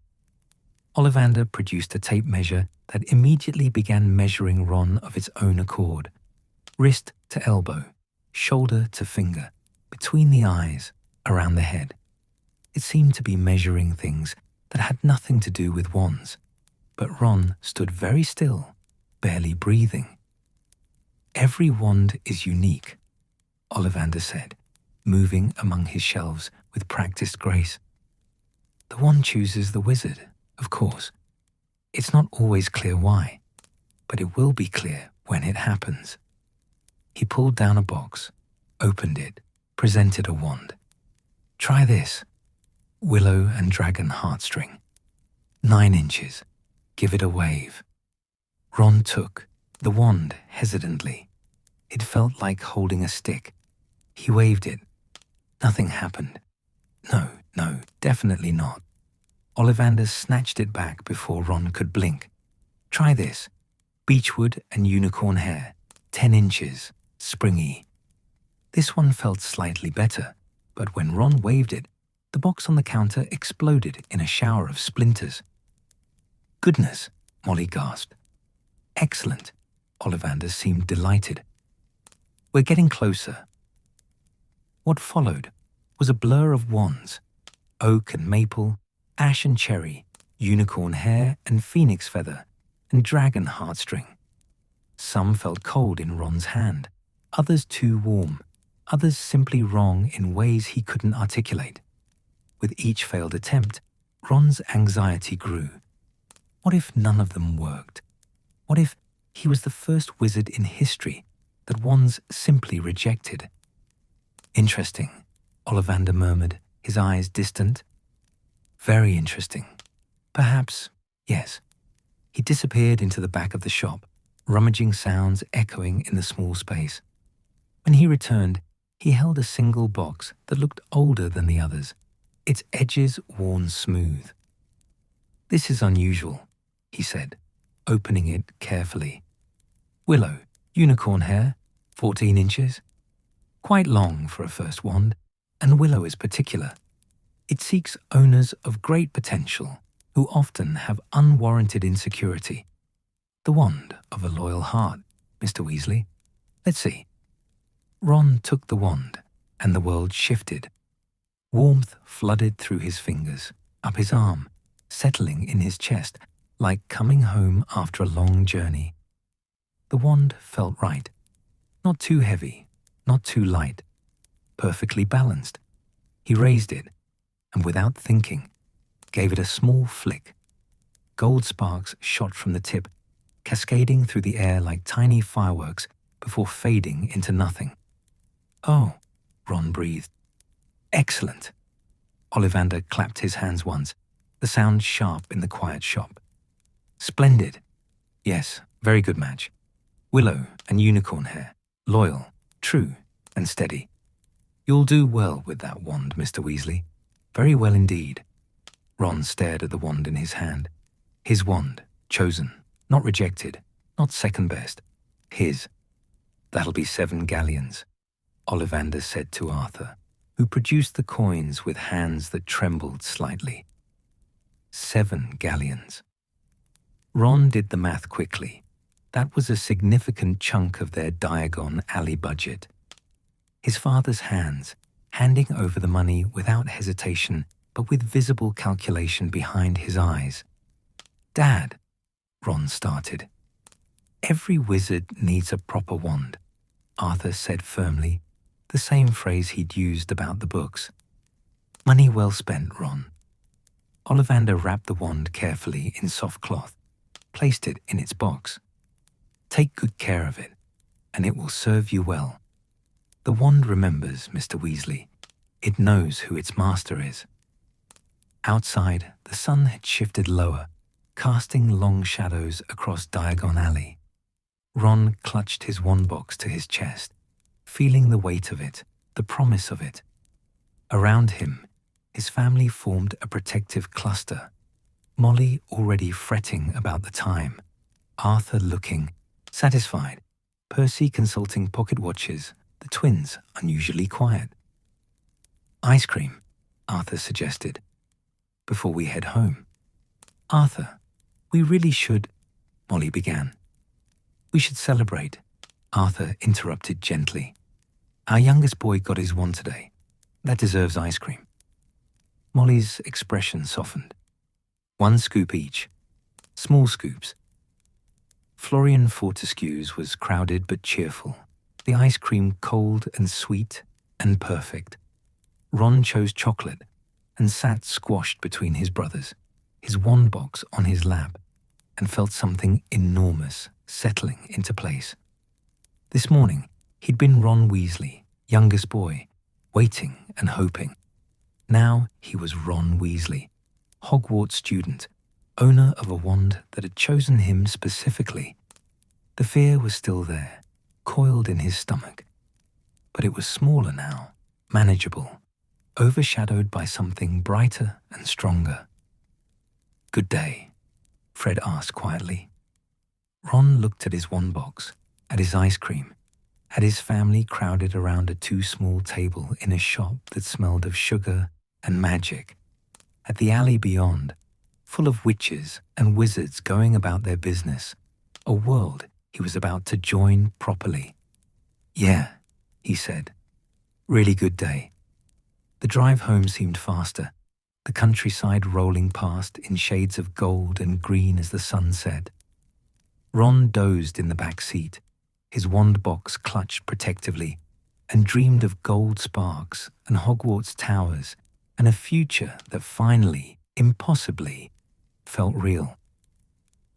Ollivander produced a tape measure that immediately began measuring Ron of its own accord. Wrist to elbow, shoulder to finger, between the eyes, around the head. It seemed to be measuring things that had nothing to do with wands, but Ron stood very still, barely breathing. Every wand is unique, Ollivander said, moving among his shelves with practiced grace. The wand chooses the wizard, of course. It's not always clear why, but it will be clear when it happens. He pulled down a box, opened it, presented a wand. Try this. Willow and dragon heartstring. 9 inches. Give it a wave. Ron took the wand hesitantly. It felt like holding a stick. He waved it. Nothing happened. No, definitely not. Ollivander snatched it back before Ron could blink. Try this. Beechwood and unicorn hair, 10 inches, springy. This one felt slightly better, but when Ron waved it, the box on the counter exploded in a shower of splinters. Goodness, Molly gasped. Excellent. Ollivander seemed delighted. We're getting closer. What followed was a blur of wands, oak and maple, ash and cherry, unicorn hair and phoenix feather, and dragon heartstring. Some felt cold in Ron's hand, others too warm, others simply wrong in ways he couldn't articulate. With each failed attempt, Ron's anxiety grew. What if none of them worked? What if he was the first wizard in history that wands simply rejected? Interesting, Ollivander murmured, his eyes distant. Very interesting. Perhaps, yes. He disappeared into the back of the shop, rummaging sounds echoing in the small space. When he returned, he held a single box that looked older than the others, its edges worn smooth. This is unusual, he said, opening it carefully. Willow, unicorn hair, 14 inches. Quite long for a first wand, and willow is particular. It seeks owners of great potential who often have unwarranted insecurity. The wand of a loyal heart, Mr. Weasley. Let's see. Ron took the wand, and the world shifted. Warmth flooded through his fingers, up his arm, settling in his chest, like coming home after a long journey. The wand felt right. Not too heavy, not too light. Perfectly balanced. He raised it, and without thinking, gave it a small flick. Gold sparks shot from the tip, cascading through the air like tiny fireworks before fading into nothing. Oh, Ron breathed. Excellent. Ollivander clapped his hands once, the sound sharp in the quiet shop. Splendid. Yes, very good match. Willow and unicorn hair, loyal, true, and steady. You'll do well with that wand, Mr. Weasley. Very well indeed. Ron stared at the wand in his hand. His wand, chosen, not rejected, not second best. His. That'll be 7 galleons, Ollivander said to Arthur, who produced the coins with hands that trembled slightly. 7 galleons. Ron did the math quickly. That was a significant chunk of their Diagon Alley budget. His father's hands, handing over the money without hesitation, but with visible calculation behind his eyes. Dad, Ron started. Every wizard needs a proper wand, Arthur said firmly, the same phrase he'd used about the books. Money well spent, Ron. Ollivander wrapped the wand carefully in soft cloth, placed it in its box. Take good care of it, and it will serve you well. The wand remembers, Mr. Weasley. It knows who its master is. Outside, the sun had shifted lower, casting long shadows across Diagon Alley. Ron clutched his wand box to his chest, feeling the weight of it, the promise of it. Around him, his family formed a protective cluster. Molly already fretting about the time, Arthur looking satisfied, Percy consulting pocket watches, the twins unusually quiet. Ice cream, Arthur suggested, before we head home. Arthur, we really should, Molly began. We should celebrate, Arthur interrupted gently. Our youngest boy got his wand today. That deserves ice cream. Molly's expression softened. 1 scoop each. Small scoops. Florian Fortescue's was crowded but cheerful, the ice cream cold and sweet and perfect. Ron chose chocolate and sat squashed between his brothers, his wand box on his lap, and felt something enormous settling into place. This morning, he'd been Ron Weasley, youngest boy, waiting and hoping. Now he was Ron Weasley, Hogwarts student, owner of a wand that had chosen him specifically. The fear was still there, coiled in his stomach. but it was smaller now, manageable, overshadowed by something brighter and stronger. "Good day," Fred asked quietly. Ron looked at his wand box, at his ice cream, at his family crowded around a too-small table in a shop that smelled of sugar and magic, at the alley beyond, full of witches and wizards going about their business, a world he was about to join properly. "Yeah," he said. "Really good day." The drive home seemed faster, the countryside rolling past in shades of gold and green as the sun set. Ron dozed in the back seat, his wand box clutched protectively, and dreamed of gold sparks and Hogwarts towers and a future that finally, impossibly, felt real.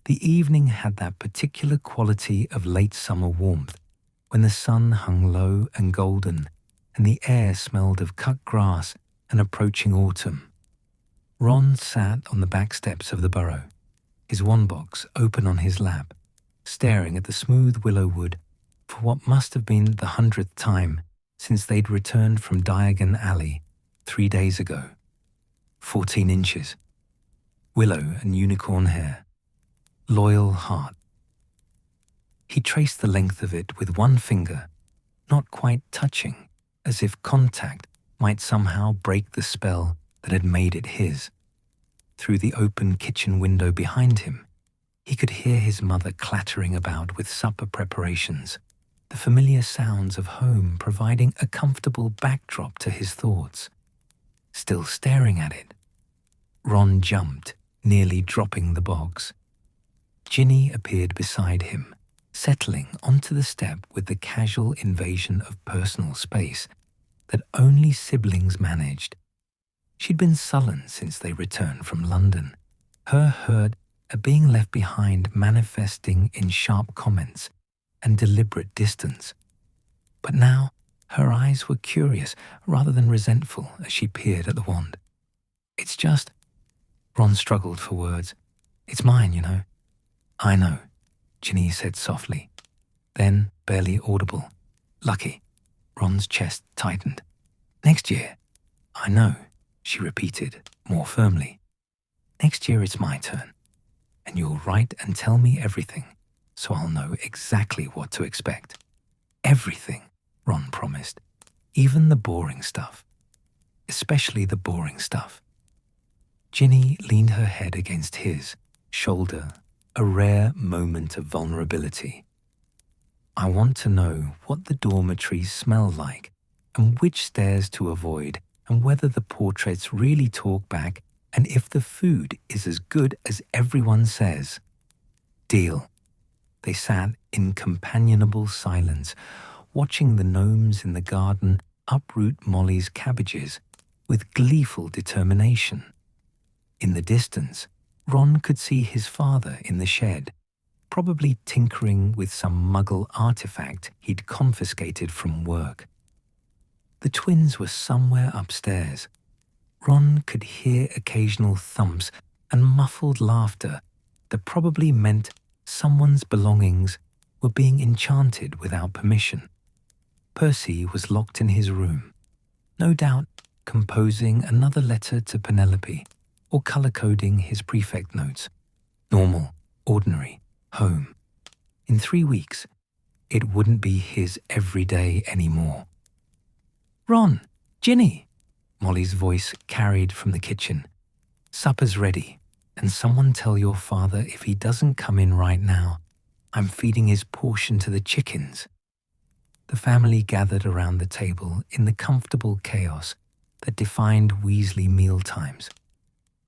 The evening had that particular quality of late summer warmth, when the sun hung low and golden, and the air smelled of cut grass and approaching autumn. Ron sat on the back steps of the burrow, his wand box open on his lap, staring at the smooth willow wood for what must have been the 100th time since they'd returned from Diagon Alley 3 days ago. 14 inches. Willow and unicorn hair. Loyal heart. He traced the length of it with one finger, not quite touching, as if contact might somehow break the spell that had made it his. Through the open kitchen window behind him, he could hear his mother clattering about with supper preparations, the familiar sounds of home providing a comfortable backdrop to his thoughts. Still staring at it, Ron jumped, nearly dropping the box. Ginny appeared beside him, settling onto the step with the casual invasion of personal space that only siblings managed. She'd been sullen since they returned from London, her hurt at being left behind manifesting in sharp comments and deliberate distance. But now her eyes were curious rather than resentful as she peered at the wand. "It's just," Ron struggled for words. "It's mine, you know." "I know," Ginny said softly. Then, barely audible, "Lucky." Ron's chest tightened. "Next year." "I know," she repeated, more firmly. "Next year it's my turn, and you'll write and tell me everything, so I'll know exactly what to expect." "Everything," Ron promised. "Even the boring stuff. Especially the boring stuff." Ginny leaned her head against his shoulder, a rare moment of vulnerability. "I want to know what the dormitories smell like, and which stairs to avoid, and whether the portraits really talk back, and if the food is as good as everyone says." "Deal." They sat in companionable silence, watching the gnomes in the garden uproot Molly's cabbages with gleeful determination. In the distance, Ron could see his father in the shed, probably tinkering with some muggle artifact he'd confiscated from work. The twins were somewhere upstairs. Ron could hear occasional thumps and muffled laughter that probably meant someone's belongings were being enchanted without permission. Percy was locked in his room, no doubt composing another letter to Penelope or color-coding his prefect notes. Normal, ordinary, home. In 3 weeks, it wouldn't be his everyday anymore. "Ron! Ginny!" Molly's voice carried from the kitchen. "Supper's ready, and someone tell your father if he doesn't come in right now, I'm feeding his portion to the chickens." The family gathered around the table in the comfortable chaos that defined Weasley mealtimes.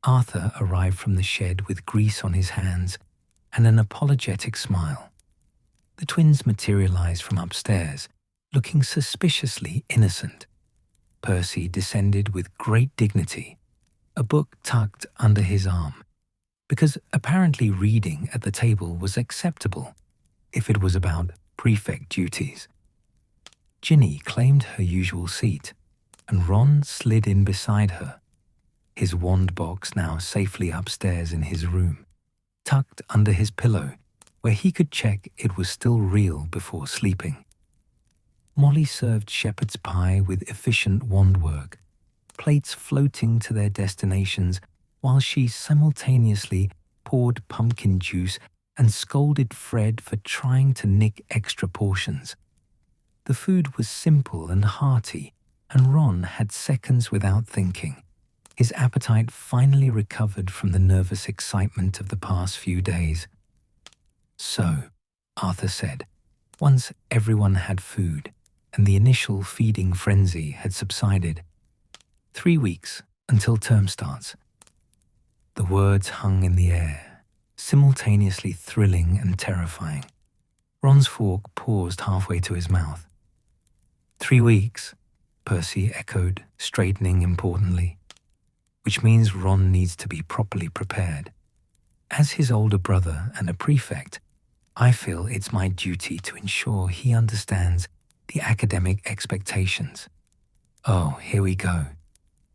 Arthur arrived from the shed with grease on his hands and an apologetic smile. The twins materialized from upstairs, looking suspiciously innocent. Percy descended with great dignity, a book tucked under his arm, because apparently reading at the table was acceptable if it was about prefect duties. Ginny claimed her usual seat, and Ron slid in beside her, his wand box now safely upstairs in his room, tucked under his pillow, where he could check it was still real before sleeping. Molly served shepherd's pie with efficient wand work, plates floating to their destinations while she simultaneously poured pumpkin juice and scolded Fred for trying to nick extra portions. The food was simple and hearty, and Ron had seconds without thinking. His appetite finally recovered from the nervous excitement of the past few days. "So," Arthur said, once everyone had food and the initial feeding frenzy had subsided, 3 weeks until term starts." The words hung in the air, simultaneously thrilling and terrifying. Ron's fork paused halfway to his mouth. 3 weeks, Percy echoed, straightening importantly. Which means Ron needs to be properly prepared. As his older brother and a prefect, I feel it's my duty to ensure he understands the academic expectations. "Oh, here we go,"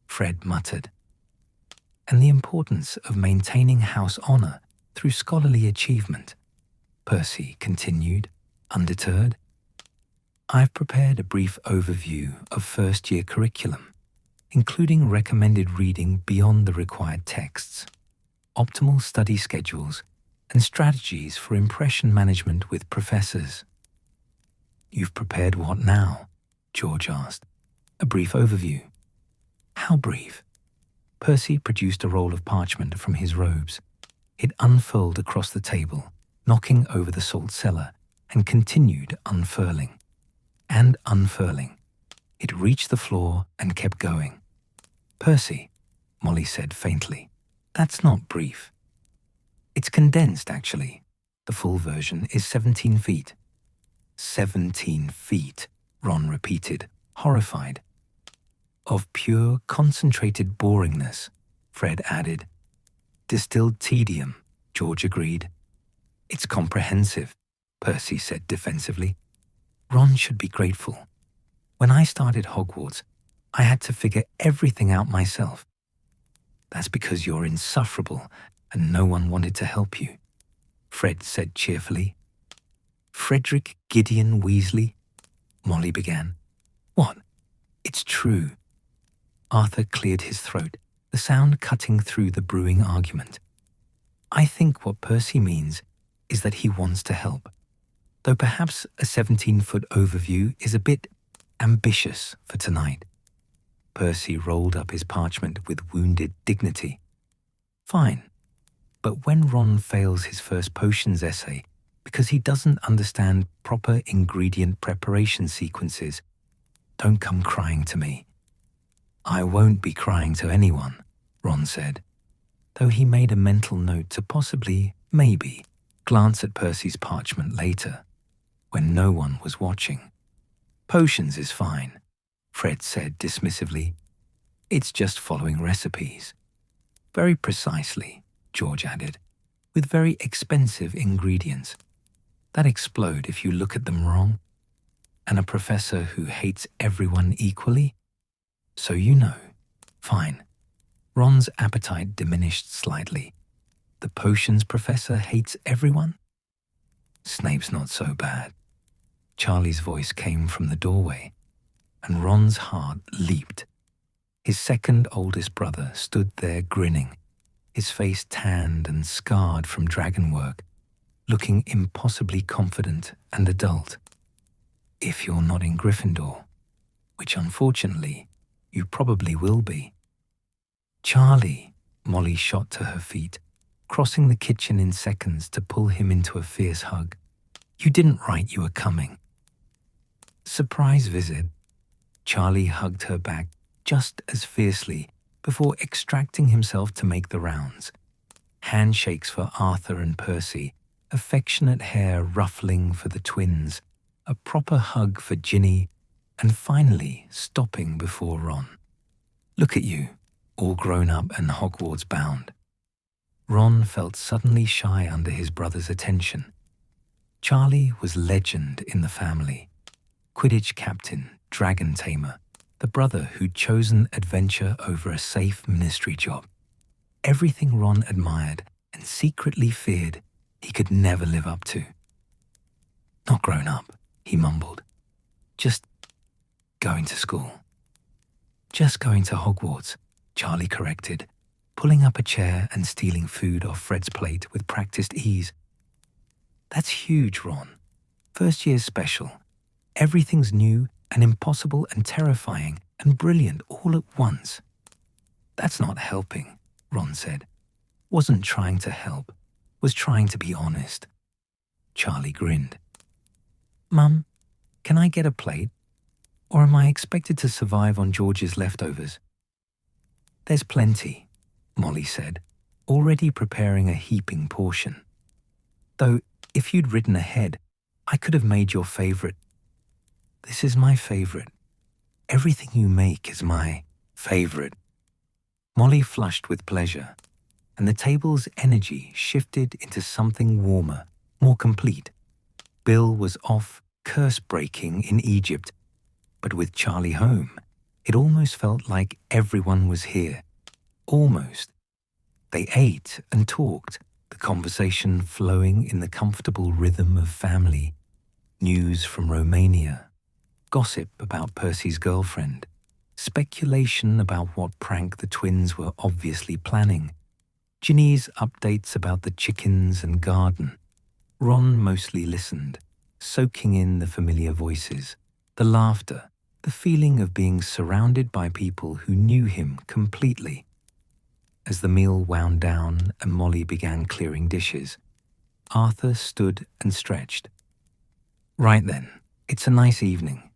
Fred muttered. "And the importance of maintaining house honor through scholarly achievement," Percy continued, undeterred. "I've prepared a brief overview of first-year curriculum, including recommended reading beyond the required texts, optimal study schedules, and strategies for impression management with professors." "You've prepared what now?" George asked. "A brief overview." "How brief?" Percy produced a roll of parchment from his robes. It unfurled across the table, knocking over the salt cellar, and continued unfurling. And unfurling. It reached the floor and kept going. "Percy," Molly said faintly, "that's not brief." "It's condensed, actually. The full version is 17 feet. 17 feet, Ron repeated, horrified. "Of pure, concentrated boringness," Fred added. "Distilled tedium," George agreed. "It's comprehensive," Percy said defensively. "Ron should be grateful. When I started Hogwarts, I had to figure everything out myself." "That's because you're insufferable and no one wanted to help you," Fred said cheerfully. "Frederick Gideon Weasley," Molly began. "What? It's true." Arthur cleared his throat, the sound cutting through the brewing argument. "I think what Percy means is that he wants to help, though perhaps a 17-foot overview is a bit ambitious for tonight." Percy rolled up his parchment with wounded dignity. "Fine, but when Ron fails his first potions essay because he doesn't understand proper ingredient preparation sequences, don't come crying to me." "I won't be crying to anyone," Ron said, though he made a mental note to possibly, maybe, glance at Percy's parchment later, when no one was watching. "Potions is fine," Fred said dismissively. "It's just following recipes." "Very precisely," George added, "with very expensive ingredients that explode if you look at them wrong. And a professor who hates everyone equally? So you know." "Fine." Ron's appetite diminished slightly. "The potions professor hates everyone?" "Snape's not so bad." Charlie's voice came from the doorway, and Ron's heart leaped. His second oldest brother stood there grinning, his face tanned and scarred from dragon work, looking impossibly confident and adult. "If you're not in Gryffindor, which unfortunately you probably will be." "Charlie," Molly shot to her feet, crossing the kitchen in seconds to pull him into a fierce hug. "You didn't write you were coming." "Surprise visit." Charlie hugged her back just as fiercely before extracting himself to make the rounds. Handshakes for Arthur and Percy, affectionate hair ruffling for the twins, a proper hug for Ginny, and finally stopping before Ron. "Look at you, all grown up and Hogwarts bound." Ron felt suddenly shy under his brother's attention. Charlie was legend in the family. Quidditch captain, dragon tamer, the brother who'd chosen adventure over a safe ministry job. Everything Ron admired and secretly feared he could never live up to. "Not grown up," he mumbled. Just going to school. Just going to Hogwarts, Charlie corrected, pulling up a chair and stealing food off Fred's plate with practiced ease. That's huge, Ron. First year's special. Everything's new and impossible and terrifying and brilliant all at once. That's not helping, Ron said. Wasn't trying to help. Was trying to be honest. Charlie grinned. Mum, can I get a plate? Or am I expected to survive on George's leftovers? There's plenty, Molly said, already preparing a heaping portion. Though, if you'd written ahead, I could have made your favorite. This is my favorite. Everything you make is my favorite. Molly flushed with pleasure, and the table's energy shifted into something warmer, more complete. Bill was off curse-breaking in Egypt, but with Charlie home, it almost felt like everyone was here. Almost. They ate and talked, the conversation flowing in the comfortable rhythm of family. News from Romania, gossip about Percy's girlfriend, speculation about what prank the twins were obviously planning, Ginny's updates about the chickens and garden. Ron mostly listened, soaking in the familiar voices, the laughter, the feeling of being surrounded by people who knew him completely. As the meal wound down and Molly began clearing dishes, Arthur stood and stretched. Right then, it's a nice evening.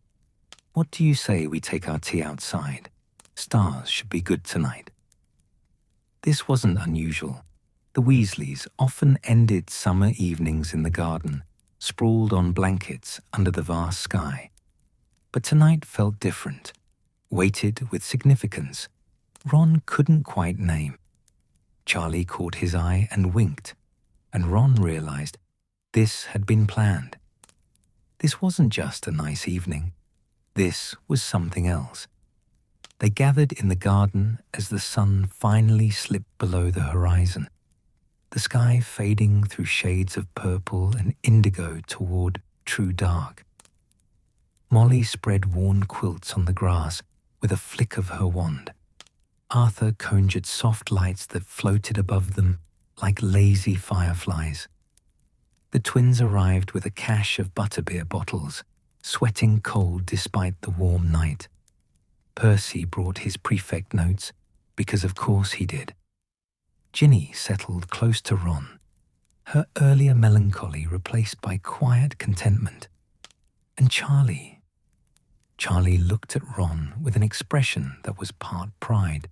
What do you say we take our tea outside? Stars should be good tonight. This wasn't unusual. The Weasleys often ended summer evenings in the garden, sprawled on blankets under the vast sky. But tonight felt different, weighted with significance. Ron couldn't quite name. Charlie caught his eye and winked, and Ron realized this had been planned. This wasn't just a nice evening. This was something else. They gathered in the garden as the sun finally slipped below the horizon, the sky fading through shades of purple and indigo toward true dark. Molly spread worn quilts on the grass with a flick of her wand. Arthur conjured soft lights that floated above them like lazy fireflies. The twins arrived with a cache of butterbeer bottles, sweating cold despite the warm night. Percy brought his prefect notes, because of course he did. Ginny settled close to Ron, her earlier melancholy replaced by quiet contentment. And Charlie looked at Ron with an expression that was part pride,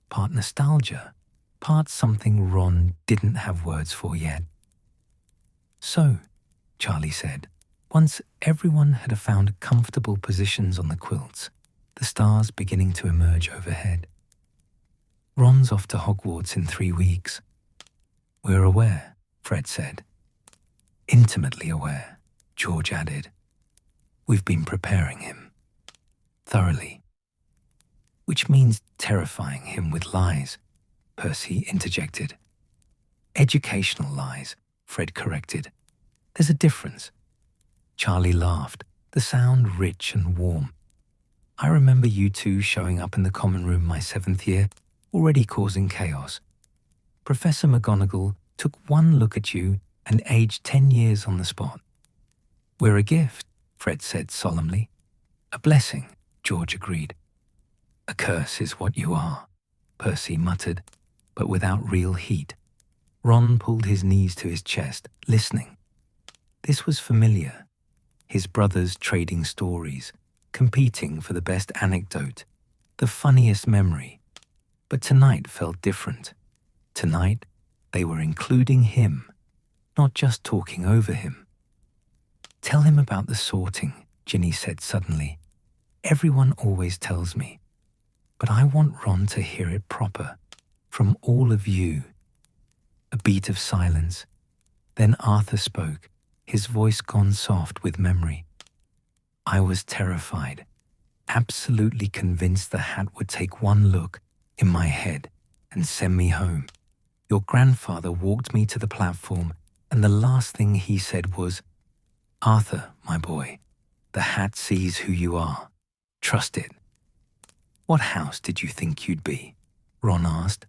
part nostalgia, part something Ron didn't have words for yet. So, Charlie said, once everyone had found comfortable positions on the quilts, the stars beginning to emerge overhead. Ron's off to Hogwarts in 3 weeks. We're aware, Fred said. Intimately aware, George added. We've been preparing him. Thoroughly. Which means terrifying him with lies, Percy interjected. Educational lies, Fred corrected. There's a difference. Charlie laughed, the sound rich and warm. I remember you two showing up in the common room my 7th year, already causing chaos. Professor McGonagall took one look at you and aged 10 years on the spot. We're a gift, Fred said solemnly. A blessing, George agreed. A curse is what you are, Percy muttered, but without real heat. Ron pulled his knees to his chest, listening. This was familiar. His brothers trading stories, competing for the best anecdote, the funniest memory. But tonight felt different. Tonight, they were including him, not just talking over him. Tell him about the sorting, Ginny said suddenly. Everyone always tells me, but I want Ron to hear it proper, from all of you. A beat of silence. Then Arthur spoke, his voice gone soft with memory. I was terrified, absolutely convinced the hat would take one look in my head and send me home. Your grandfather walked me to the platform, and the last thing he said was, Arthur, my boy, The hat sees who you are. Trust it. What house did you think you'd be? Ron asked.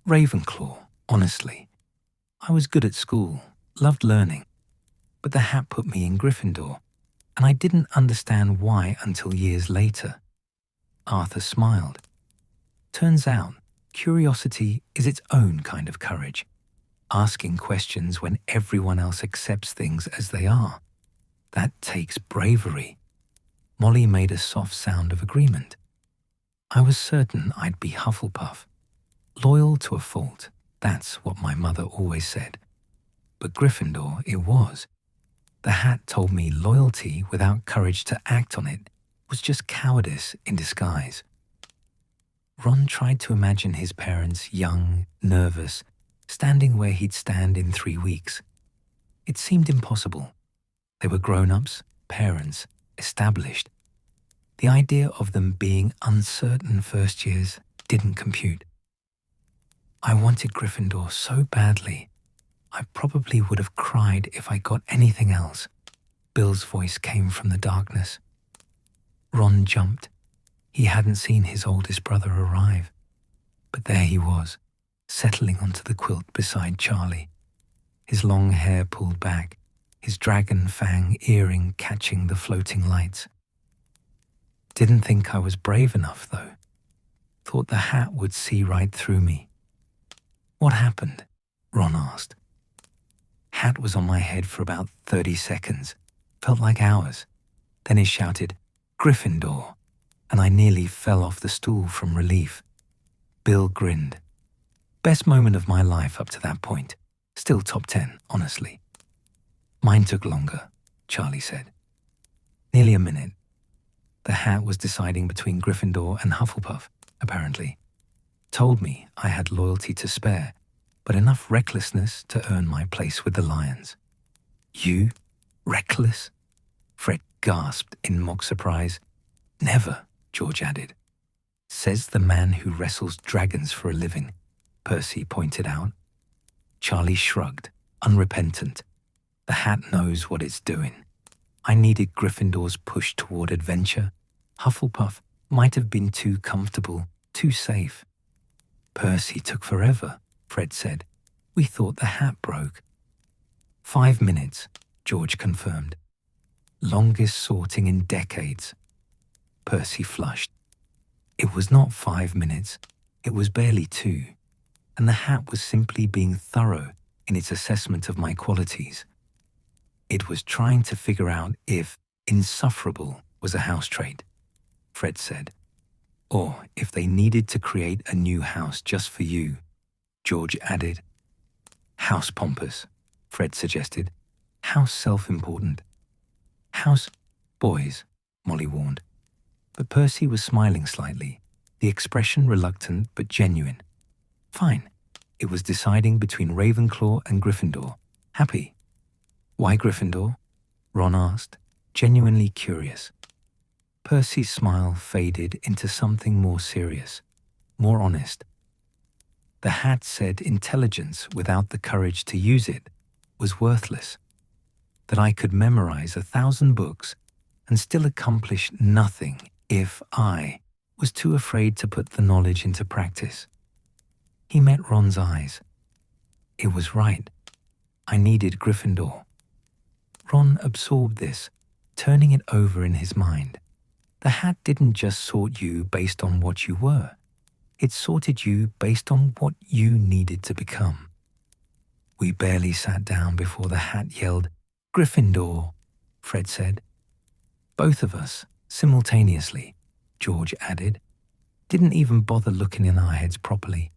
Ravenclaw, honestly. I was good at school, loved learning, but the hat put me in Gryffindor, and I didn't understand why until years later. Arthur smiled. Turns out, curiosity is its own kind of courage, asking questions when everyone else accepts things as they are. That takes bravery. Molly made a soft sound of agreement. I was certain I'd be Hufflepuff. Loyal to a fault, that's what my mother always said. But Gryffindor it was. The hat told me loyalty without courage to act on it was just cowardice in disguise. Ron tried to imagine his parents young, nervous, standing where he'd stand in 3 weeks. It seemed impossible. They were grown-ups, parents, established. The idea of them being uncertain first years didn't compute. I wanted Gryffindor so badly, I probably would have cried if I got anything else. Bill's voice came from the darkness. Ron jumped. He hadn't seen his oldest brother arrive. But there he was, settling onto the quilt beside Charlie, his long hair pulled back, his dragon fang earring catching the floating lights. Didn't think I was brave enough, though. Thought the hat would see right through me. What happened? Ron asked. Hat was on my head for about 30 seconds. Felt like hours. Then he shouted, Gryffindor, and I nearly fell off the stool from relief. Bill grinned. Best moment of my life up to that point. Still top 10, honestly. Mine took longer, Charlie said. Nearly a minute. The hat was deciding between Gryffindor and Hufflepuff, apparently. Told me I had loyalty to spare, but enough recklessness to earn my place with the Lions. You? Reckless? Fred gasped in mock surprise. Never, George added. Says the man who wrestles dragons for a living, Percy pointed out. Charlie shrugged, unrepentant. The hat knows what it's doing. I needed Gryffindor's push toward adventure. Hufflepuff might have been too comfortable, too safe. Percy took forever, Fred said. We thought the hat broke. 5 minutes, George confirmed. Longest sorting in decades. Percy flushed. It was not 5 minutes. It was barely 2. And the hat was simply being thorough in its assessment of my qualities. It was trying to figure out if insufferable was a house trait, Fred said, or if they needed to create a new house just for you, George added. House pompous, Fred suggested. House self-important. House boys, Molly warned. But Percy was smiling slightly, the expression reluctant but genuine. Fine. It was deciding between Ravenclaw and Gryffindor. Happy. Why Gryffindor? Ron asked, genuinely curious. Percy's smile faded into something more serious, more honest. The hat said intelligence without the courage to use it was worthless, that I could memorize 1,000 books and still accomplish nothing if I was too afraid to put the knowledge into practice. He met Ron's eyes. It was right. I needed Gryffindor. Ron absorbed this, turning it over in his mind. The hat didn't just sort you based on what you were. It sorted you based on what you needed to become. We barely sat down before the hat yelled, Gryffindor, Fred said. Both of us, simultaneously, George added. Didn't even bother looking in our heads properly.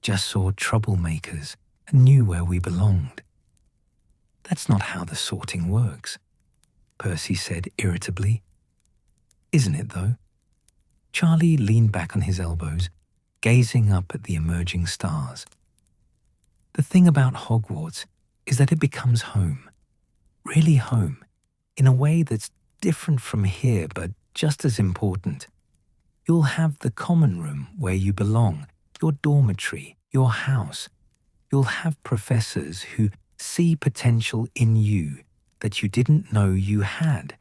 Just saw troublemakers and knew where we belonged. That's not how the sorting works, Percy said irritably. Isn't it, though? Charlie leaned back on his elbows, gazing up at the emerging stars. The thing about Hogwarts is that it becomes home. Really home, in a way that's different from here but just as important. You'll have the common room where you belong, your dormitory, your house. You'll have professors who see potential in you that you didn't know you had.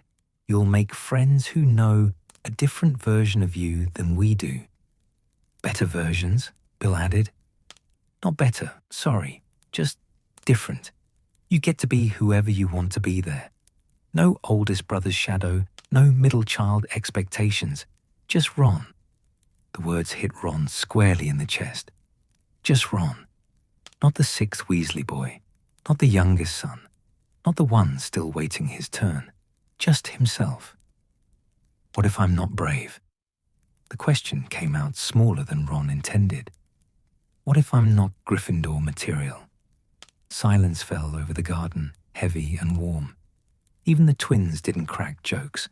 You'll make friends who know a different version of you than we do. Better versions, Bill added. Not better, sorry, just different. You get to be whoever you want to be there. No oldest brother's shadow, no middle child expectations, just Ron. The words hit Ron squarely in the chest. Just Ron. Not the sixth Weasley boy, not the youngest son, not the one still waiting his turn, just himself. What if I'm not brave? The question came out smaller than Ron intended. What if I'm not Gryffindor material? Silence fell over the garden, heavy and warm. Even the twins didn't crack jokes.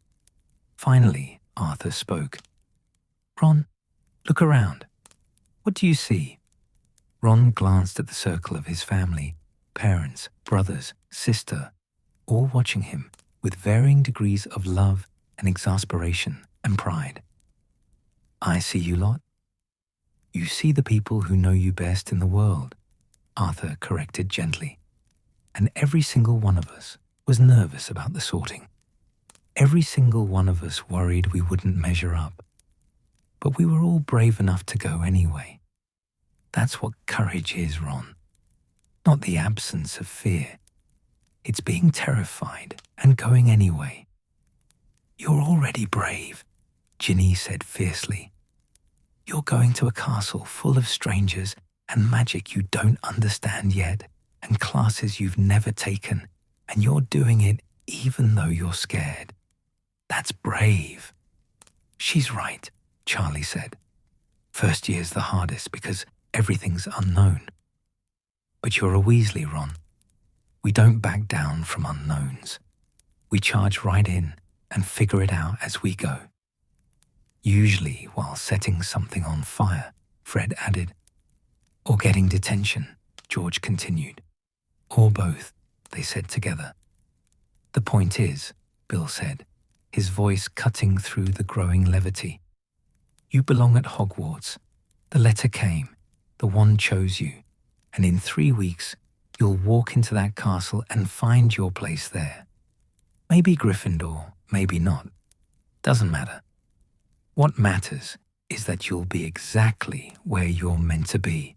Finally, Arthur spoke. Ron, look around. What do you see? Ron glanced at the circle of his family, parents, brothers, sister, all watching him with varying degrees of love and exasperation and pride. I see you lot. You see the people who know you best in the world, Arthur corrected gently. And every single one of us was nervous about the sorting. Every single one of us worried we wouldn't measure up. But we were all brave enough to go anyway. That's what courage is, Ron. Not the absence of fear. It's being terrified and going anyway. You're already brave, Ginny said fiercely. You're going to a castle full of strangers and magic you don't understand yet, and classes you've never taken, and you're doing it even though you're scared. That's brave. She's right, Charlie said. First year's the hardest because everything's unknown. But you're a Weasley, Ron. We don't back down from unknowns. We charge right in and figure it out as we go. Usually while setting something on fire, Fred added. Or getting detention, George continued. Or both, they said together. The point is, Bill said, his voice cutting through the growing levity. You belong at Hogwarts. The letter came. The wand chose you. And in 3 weeks, you'll walk into that castle and find your place there. Maybe Gryffindor, maybe not. Doesn't matter. What matters is that you'll be exactly where you're meant to be.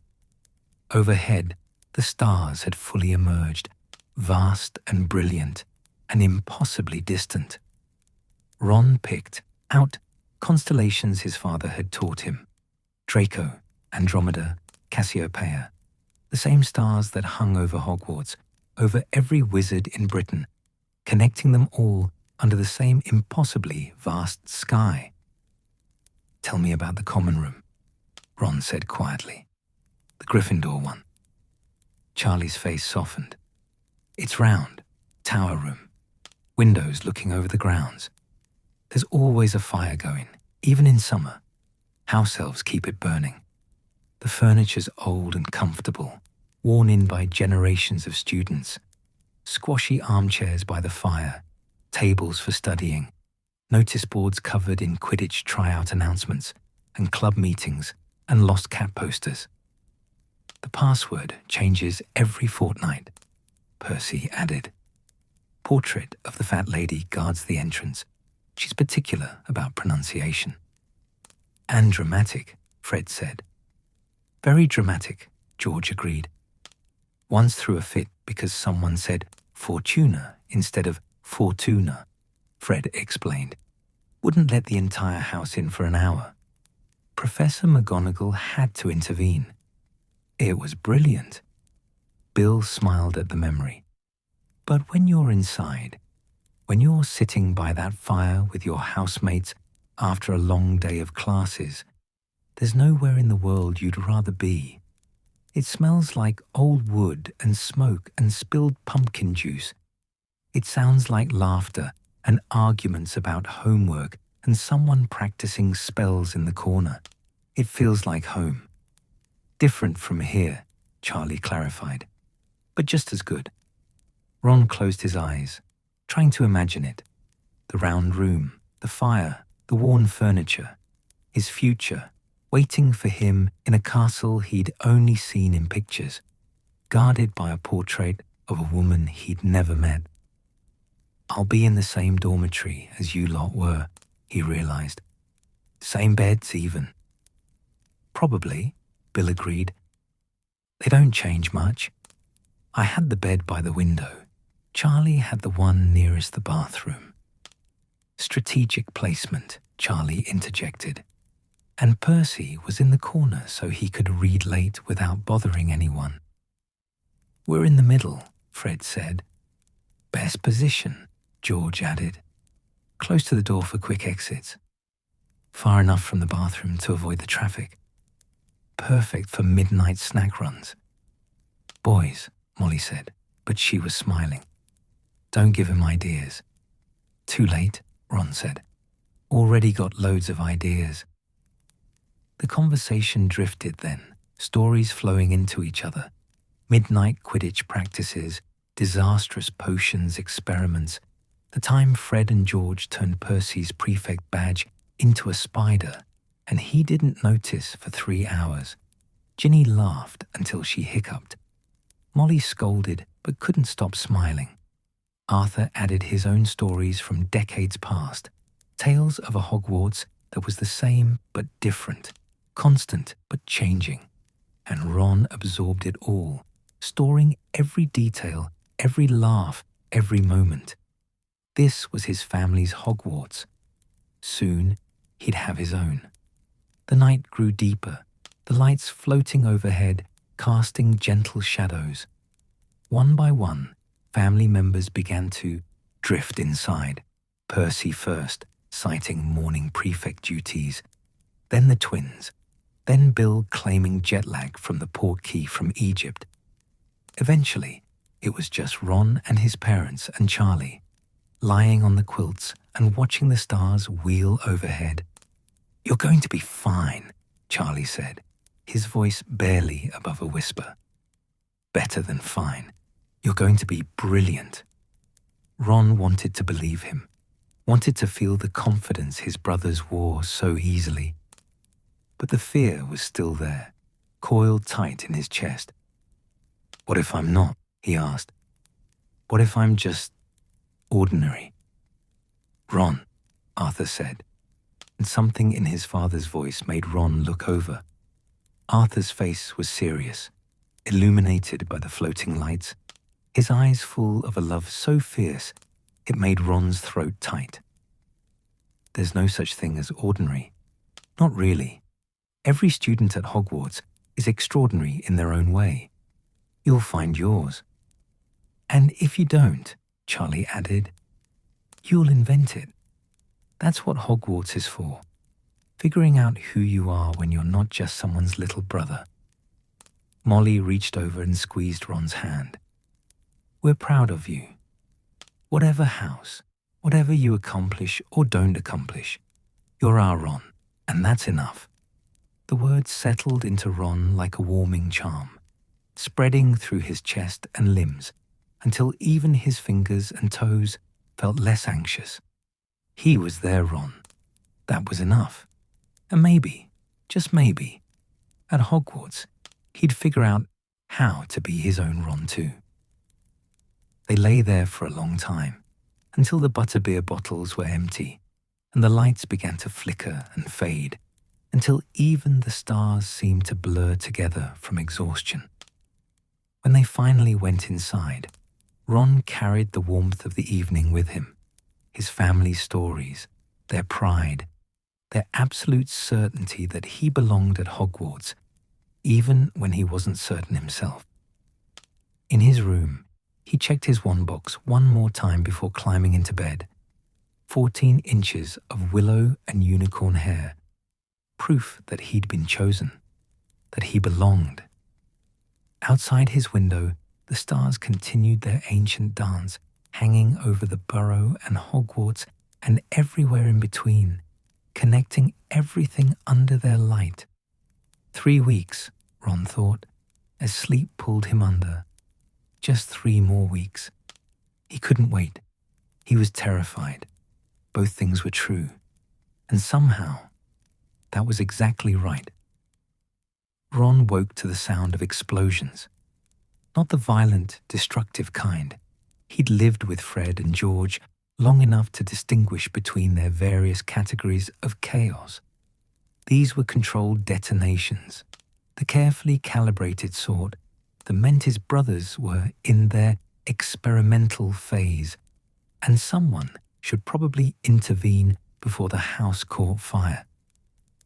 Overhead, the stars had fully emerged, vast and brilliant, and impossibly distant. Ron picked out constellations his father had taught him. Draco, Andromeda, Cassiopeia, the same stars that hung over Hogwarts, over every wizard in Britain, connecting them all under the same impossibly vast sky. Tell me about the common room, Ron said quietly. The Gryffindor one. Charlie's face softened. It's round, tower room, windows looking over the grounds. There's always a fire going, even in summer. House elves keep it burning. The furniture's old and comfortable, worn in by generations of students. Squashy armchairs by the fire, tables for studying, notice boards covered in Quidditch tryout announcements and club meetings and lost cat posters. The password changes every fortnight, Percy added. Portrait of the fat lady guards the entrance. She's particular about pronunciation. And dramatic, Fred said. Very dramatic, George agreed. Once threw a fit because someone said Fortuna instead of Fortuna, Fred explained. Wouldn't let the entire house in for an hour. Professor McGonagall had to intervene. It was brilliant. Bill smiled at the memory. But when you're inside, when you're sitting by that fire with your housemates after a long day of classes, there's nowhere in the world you'd rather be. It smells like old wood and smoke and spilled pumpkin juice. It sounds like laughter and arguments about homework and someone practicing spells in the corner. It feels like home. Different from here, Charlie clarified, but just as good. Ron closed his eyes, trying to imagine it. The round room, the fire, the worn furniture, his future, waiting for him in a castle he'd only seen in pictures, guarded by a portrait of a woman he'd never met. I'll be in the same dormitory as you lot were, he realized. Same beds even. Probably, Bill agreed. They don't change much. I had the bed by the window. Charlie had the one nearest the bathroom. Strategic placement, Charlie interjected. And Percy was in the corner so he could read late without bothering anyone. We're in the middle, Fred said. Best position, George added. Close to the door for quick exits. Far enough from the bathroom to avoid the traffic. Perfect for midnight snack runs. Boys, Molly said, but she was smiling. Don't give him ideas. Too late, Ron said. Already got loads of ideas. The conversation drifted then, stories flowing into each other. Midnight Quidditch practices, disastrous potions experiments, the time Fred and George turned Percy's prefect badge into a spider, and he didn't notice for 3 hours. Ginny laughed until she hiccuped. Molly scolded but couldn't stop smiling. Arthur added his own stories from decades past, tales of a Hogwarts that was the same but different, constant but changing. And Ron absorbed it all, storing every detail, every laugh, every moment. This was his family's Hogwarts. Soon, he'd have his own. The night grew deeper, the lights floating overhead, casting gentle shadows. One by one, family members began to drift inside. Percy first, citing morning prefect duties. Then the twins. Then Bill claiming jet lag from the portkey from Egypt. Eventually, it was just Ron and his parents and Charlie, lying on the quilts and watching the stars wheel overhead. You're going to be fine, Charlie said, his voice barely above a whisper. Better than fine. You're going to be brilliant. Ron wanted to believe him, wanted to feel the confidence his brothers wore so easily. But the fear was still there, coiled tight in his chest. What if I'm not? He asked. What if I'm just ordinary? Ron, Arthur said, and something in his father's voice made Ron look over. Arthur's face was serious, illuminated by the floating lights, his eyes full of a love so fierce it made Ron's throat tight. There's no such thing as ordinary. Not really. Every student at Hogwarts is extraordinary in their own way. You'll find yours. And if you don't, Charlie added, you'll invent it. That's what Hogwarts is for. Figuring out who you are when you're not just someone's little brother. Molly reached over and squeezed Ron's hand. We're proud of you. Whatever house, whatever you accomplish or don't accomplish, you're our Ron, and that's enough. The words settled into Ron like a warming charm, spreading through his chest and limbs until even his fingers and toes felt less anxious. He was their Ron. That was enough. And maybe, just maybe, at Hogwarts, he'd figure out how to be his own Ron too. They lay there for a long time, until the butterbeer bottles were empty, and the lights began to flicker and fade, until even the stars seemed to blur together from exhaustion. When they finally went inside, Ron carried the warmth of the evening with him, his family's stories, their pride, their absolute certainty that he belonged at Hogwarts, even when he wasn't certain himself. In his room, he checked his wand box one more time before climbing into bed. 14 inches of willow and unicorn hair, proof that he'd been chosen, that he belonged. Outside his window, the stars continued their ancient dance, hanging over the Burrow and Hogwarts and everywhere in between, connecting everything under their light. 3 weeks, Ron thought, as sleep pulled him under. Just 3 more weeks. He couldn't wait. He was terrified. Both things were true. And somehow, that was exactly right. Ron woke to the sound of explosions. Not the violent, destructive kind. He'd lived with Fred and George long enough to distinguish between their various categories of chaos. These were controlled detonations, the carefully calibrated sort that meant his brothers were in their experimental phase, and someone should probably intervene before the house caught fire.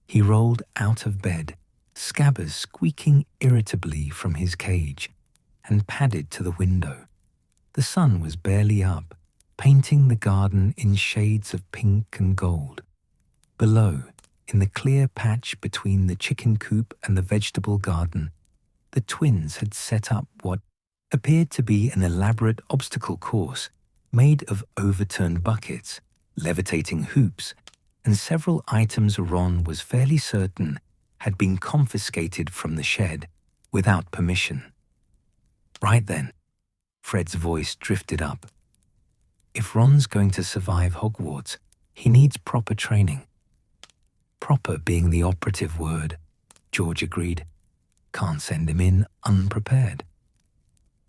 He rolled out of bed, Scabbers squeaking irritably from his cage, and padded to the window. The sun was barely up, painting the garden in shades of pink and gold. Below, in the clear patch between the chicken coop and the vegetable garden, the twins had set up what appeared to be an elaborate obstacle course made of overturned buckets, levitating hoops, and several items Ron was fairly certain had been confiscated from the shed without permission. Right then, Fred's voice drifted up. If Ron's going to survive Hogwarts, he needs proper training. Proper being the operative word, George agreed. Can't send him in unprepared.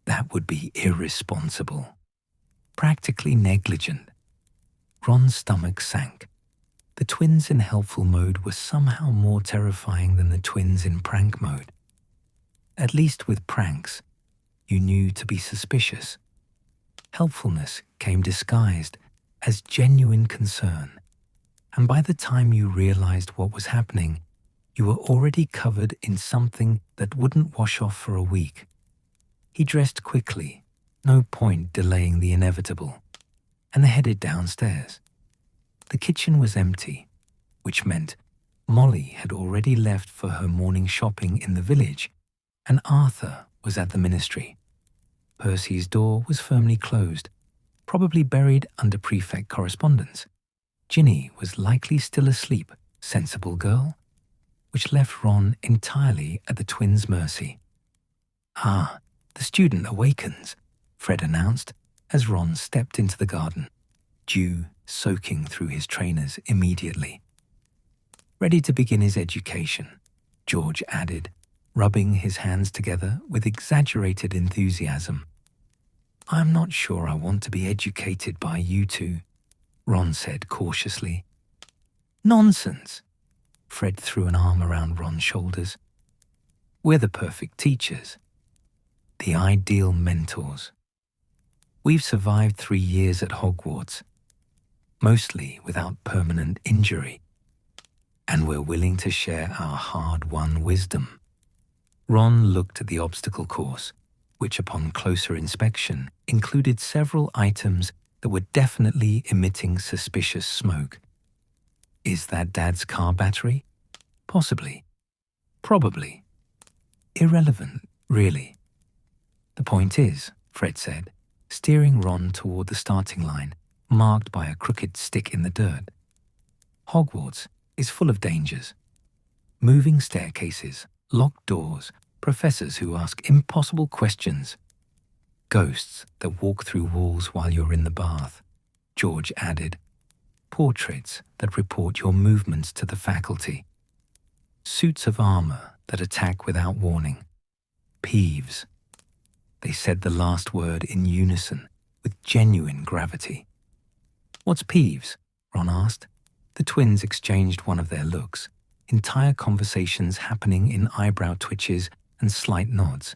That would be irresponsible. Practically negligent. Ron's stomach sank. The twins in helpful mode were somehow more terrifying than the twins in prank mode. At least with pranks, you knew to be suspicious. Helpfulness came disguised as genuine concern, and by the time you realized what was happening, you were already covered in something that wouldn't wash off for a week. He dressed quickly, no point delaying the inevitable, and headed downstairs. The kitchen was empty, which meant Molly had already left for her morning shopping in the village, and Arthur was at the ministry. Percy's door was firmly closed, probably buried under prefect correspondence. Ginny was likely still asleep, sensible girl, which left Ron entirely at the twins' mercy. "Ah, the student awakens," Fred announced as Ron stepped into the garden, dew soaking through his trainers immediately. "Ready to begin his education," George added, rubbing his hands together with exaggerated enthusiasm. "I'm not sure I want to be educated by you two," Ron said cautiously. "Nonsense!" Fred threw an arm around Ron's shoulders. "We're the perfect teachers, the ideal mentors. We've survived 3 years at Hogwarts, mostly without permanent injury, and we're willing to share our hard-won wisdom." Ron looked at the obstacle course, which upon closer inspection included several items that were definitely emitting suspicious smoke. Is that Dad's car battery? Possibly. Probably. Irrelevant, really. "The point is," Fred said, steering Ron toward the starting line, marked by a crooked stick in the dirt. "Hogwarts is full of dangers. Moving staircases, locked doors, professors who ask impossible questions, ghosts that walk through walls while you're in the bath," George added. "Portraits that report your movements to the faculty. Suits of armor that attack without warning. Peeves." They said the last word in unison, with genuine gravity. "What's peeves?" Ron asked. The twins exchanged one of their looks, entire conversations happening in eyebrow twitches and slight nods.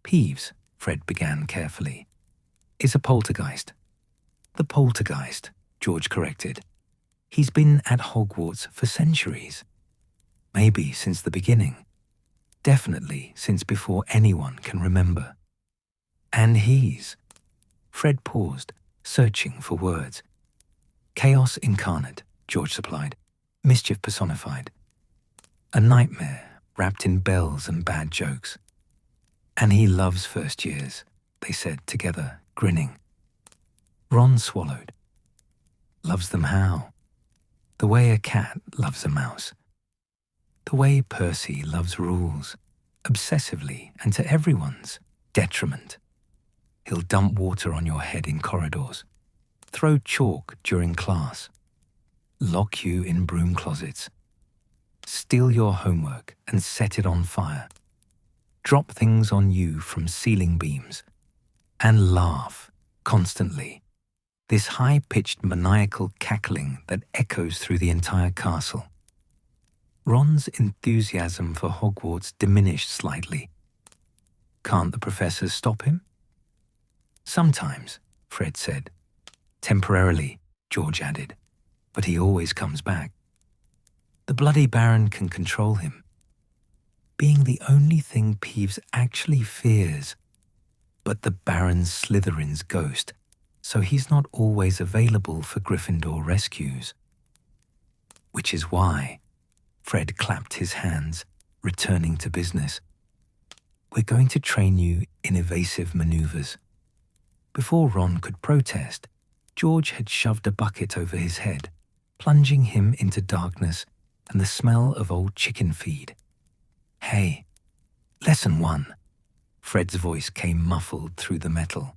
"Peeves," Fred began carefully, "is a poltergeist." "The poltergeist," George corrected. "He's been at Hogwarts for centuries. Maybe since the beginning. Definitely since before anyone can remember. And he's..." Fred paused, searching for words. "Chaos incarnate," George supplied. "Mischief personified. A nightmare wrapped in bells and bad jokes. And he loves first years," they said together, grinning. Ron swallowed. "Loves them how? The way a cat loves a mouse. The way Percy loves rules, obsessively and to everyone's detriment. He'll dump water on your head in corridors, throw chalk during class, lock you in broom closets, steal your homework and set it on fire, drop things on you from ceiling beams, and laugh constantly. this high-pitched maniacal cackling that echoes through the entire castle. Ron's enthusiasm for Hogwarts diminished slightly. Can't the professors stop him? Sometimes, Fred said. Temporarily, George added, but he always comes back. The Bloody Baron can control him, being the only thing Peeves actually fears. But the Baron's Slytherin's ghost, so he's not always available for Gryffindor rescues. Which is why, Fred clapped his hands, returning to business. We're going to train you in evasive maneuvers. Before Ron could protest, George had shoved a bucket over his head, plunging him into darkness and the smell of old chicken feed. Hey, Lesson 1. Fred's voice came muffled through the metal.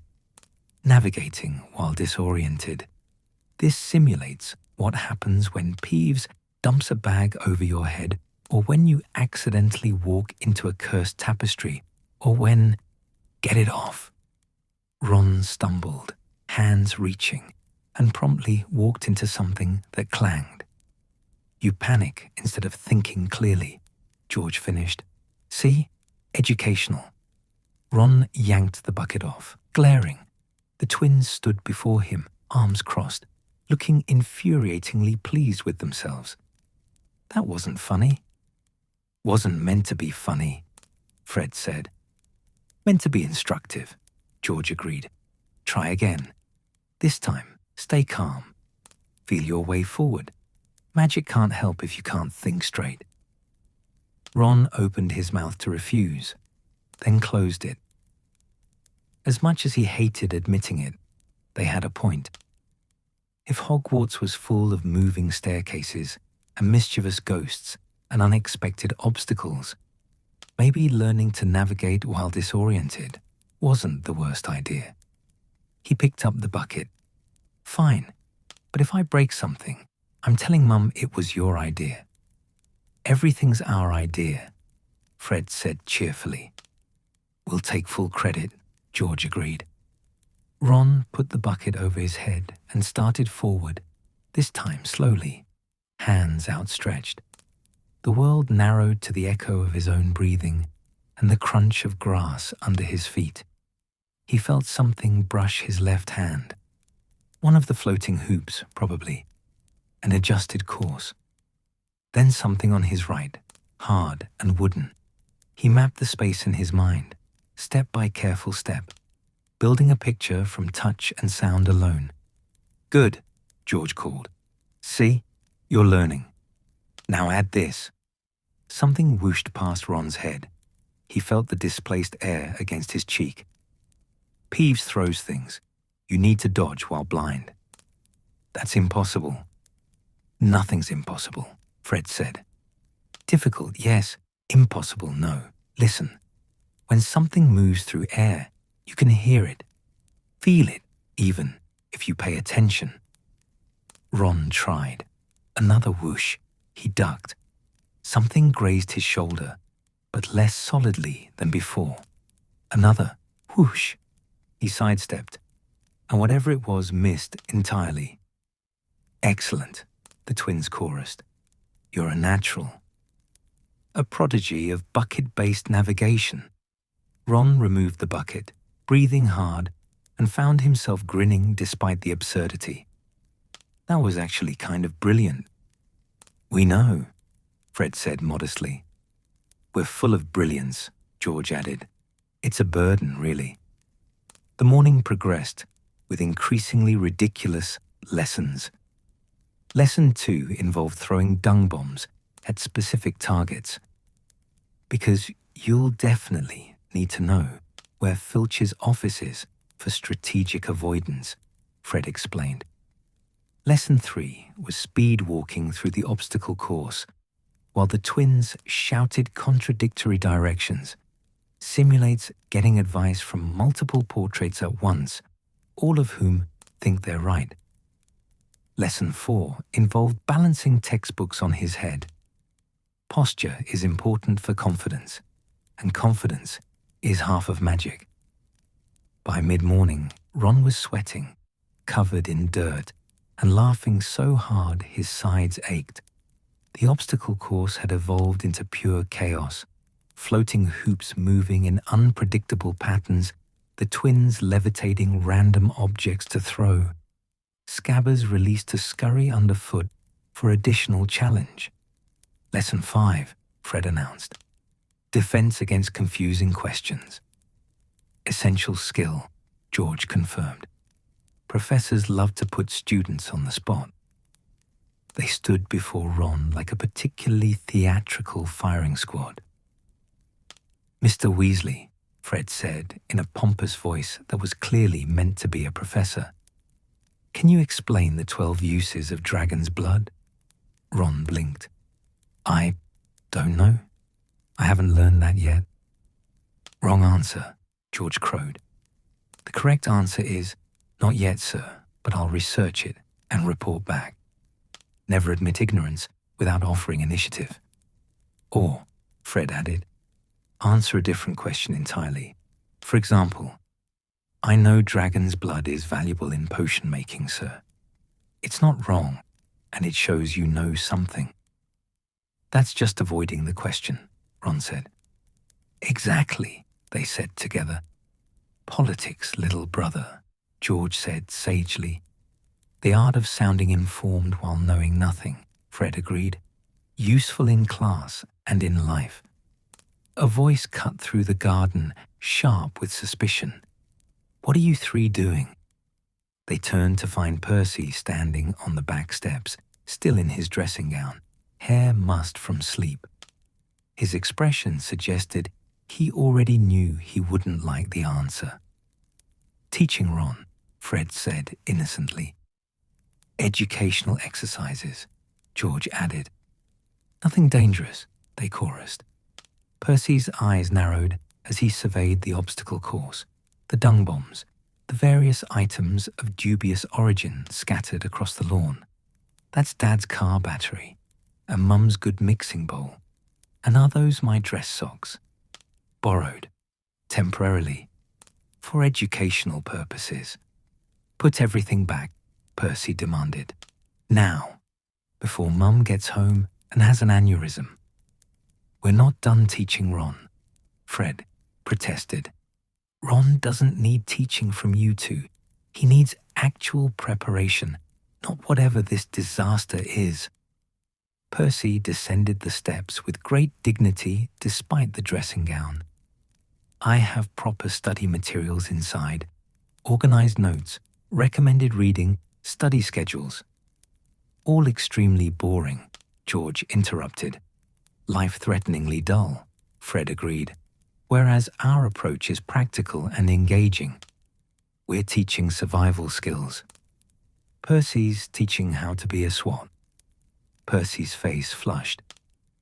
Navigating while disoriented. This simulates what happens when Peeves dumps a bag over your head, or when you accidentally walk into a cursed tapestry, or when... Get it off. Ron stumbled, hands reaching, and promptly walked into something that clanged. You panic instead of thinking clearly, George finished. See? Educational. Ron yanked the bucket off, glaring. The twins stood before him, arms crossed, looking infuriatingly pleased with themselves. That wasn't funny. Wasn't meant to be funny, Fred said. Meant to be instructive, George agreed. Try again. This time, stay calm. Feel your way forward. Magic can't help if you can't think straight. Ron opened his mouth to refuse, then closed it. As much as he hated admitting it, they had a point. If Hogwarts was full of moving staircases and mischievous ghosts and unexpected obstacles, maybe learning to navigate while disoriented wasn't the worst idea. He picked up the bucket. Fine, but if I break something, I'm telling Mum it was your idea. Everything's our idea, Fred said cheerfully. We'll take full credit, George agreed. Ron put the bucket over his head and started forward, this time slowly, hands outstretched. The world narrowed to the echo of his own breathing and the crunch of grass under his feet. He felt something brush his left hand. One of the floating hoops, probably. An adjusted course. Then something on his right, hard and wooden. He mapped the space in his mind, step by careful step, building a picture from touch and sound alone. Good, George called. See? You're learning. Now add this. Something whooshed past Ron's head. He felt the displaced air against his cheek. Peeves throws things. You need to dodge while blind. That's impossible. Nothing's impossible, Fred said. Difficult, yes. Impossible, no. Listen. When something moves through air, you can hear it. Feel it, even, if you pay attention. Ron tried. Another whoosh. He ducked. Something grazed his shoulder, but less solidly than before. Another whoosh. He sidestepped, and whatever it was missed entirely. Excellent, the twins chorused. You're a natural. A prodigy of bucket-based navigation. Ron removed the bucket, breathing hard, and found himself grinning despite the absurdity. That was actually kind of brilliant. We know, Fred said modestly. We're full of brilliance, George added. It's a burden, really. The morning progressed with increasingly ridiculous lessons. Lesson 2 involved throwing dung bombs at specific targets. Because you'll definitely need to know where Filch's office is for strategic avoidance, Fred explained. Lesson 3 was speed walking through the obstacle course, while the twins shouted contradictory directions. Simulates getting advice from multiple portraits at once, all of whom think they're right. Lesson 4 involved balancing textbooks on his head. Posture is important for confidence, and confidence is half of magic. By mid-morning, Ron was sweating. covered in dirt and laughing so hard his sides ached. The obstacle course had evolved into pure chaos, floating hoops moving in unpredictable patterns, the twins levitating random objects to throw. Scabbers released to scurry underfoot for additional challenge. Lesson 5, Fred announced. Defense against confusing questions. Essential skill, George confirmed. Professors love to put students on the spot. They stood before Ron like a particularly theatrical firing squad. Mr. Weasley, Fred said in a pompous voice that was clearly meant to be a professor. Can you explain the 12 uses of dragon's blood? Ron blinked. I don't know. I haven't learned that yet. Wrong answer, George crowed. The correct answer is, not yet, sir, but I'll research it and report back. Never admit ignorance without offering initiative. Or, Fred added, answer a different question entirely. For example, I know dragon's blood is valuable in potion making, sir. It's not wrong, and it shows you know something. That's just avoiding the question, Ron said. Exactly, they said together. Politics, little brother, George said sagely. The art of sounding informed while knowing nothing, Fred agreed. Useful in class and in life. A voice cut through the garden, sharp with suspicion. What are you three doing? They turned to find Percy standing on the back steps, still in his dressing gown, hair mussed from sleep. His expression suggested he already knew he wouldn't like the answer. Teaching Ron, Fred said innocently. Educational exercises, George added. Nothing dangerous, they chorused. Percy's eyes narrowed as he surveyed the obstacle course, the dung bombs, the various items of dubious origin scattered across the lawn. That's Dad's car battery, and Mum's good mixing bowl. And are those my dress socks? Borrowed, temporarily, for educational purposes. Put everything back, Percy demanded. Now, before Mum gets home and has an aneurysm. We're not done teaching Ron, Fred protested. Ron doesn't need teaching from you two. He needs actual preparation, not whatever this disaster is. Percy descended the steps with great dignity despite the dressing gown. I have proper study materials inside, organized notes, recommended reading, study schedules. All extremely boring, George interrupted. Life-threateningly dull, Fred agreed, whereas our approach is practical and engaging. We're teaching survival skills. Percy's teaching how to be a SWAT. Percy's face flushed.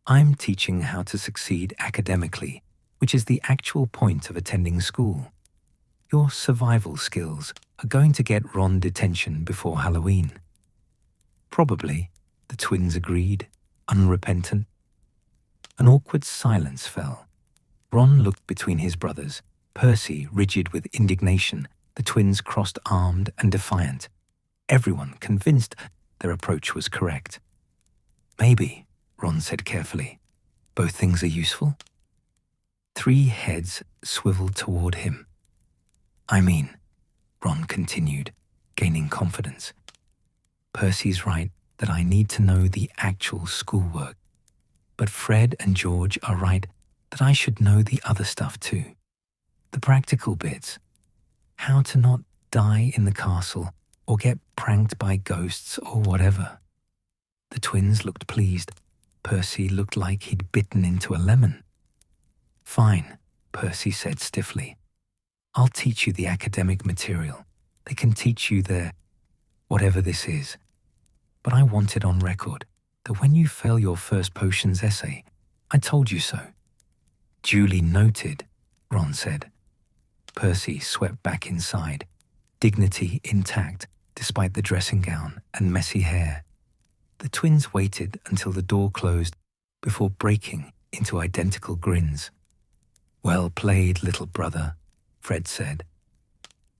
I'm teaching how to succeed academically, which is the actual point of attending school. Your survival skills are going to get Ron detention before Halloween. Probably, the twins agreed, unrepentant. An awkward silence fell. Ron looked between his brothers, Percy rigid with indignation, the twins crossed-armed and defiant. Everyone convinced their approach was correct. Maybe, Ron said carefully. Both things are useful? 3 heads swiveled toward him. I mean, Ron continued, gaining confidence. Percy's right that I need to know the actual schoolwork. But Fred and George are right that I should know the other stuff too. The practical bits. How to not die in the castle or get pranked by ghosts or whatever. The twins looked pleased. Percy looked like he'd bitten into a lemon. Fine, Percy said stiffly. I'll teach you the academic material. They can teach you the whatever this is. But I want it on record that when you fail your first potions essay, I told you so. Duly noted, Ron said. Percy swept back inside, dignity intact despite the dressing gown and messy hair. The twins waited until the door closed before breaking into identical grins. Well played, little brother, Fred said.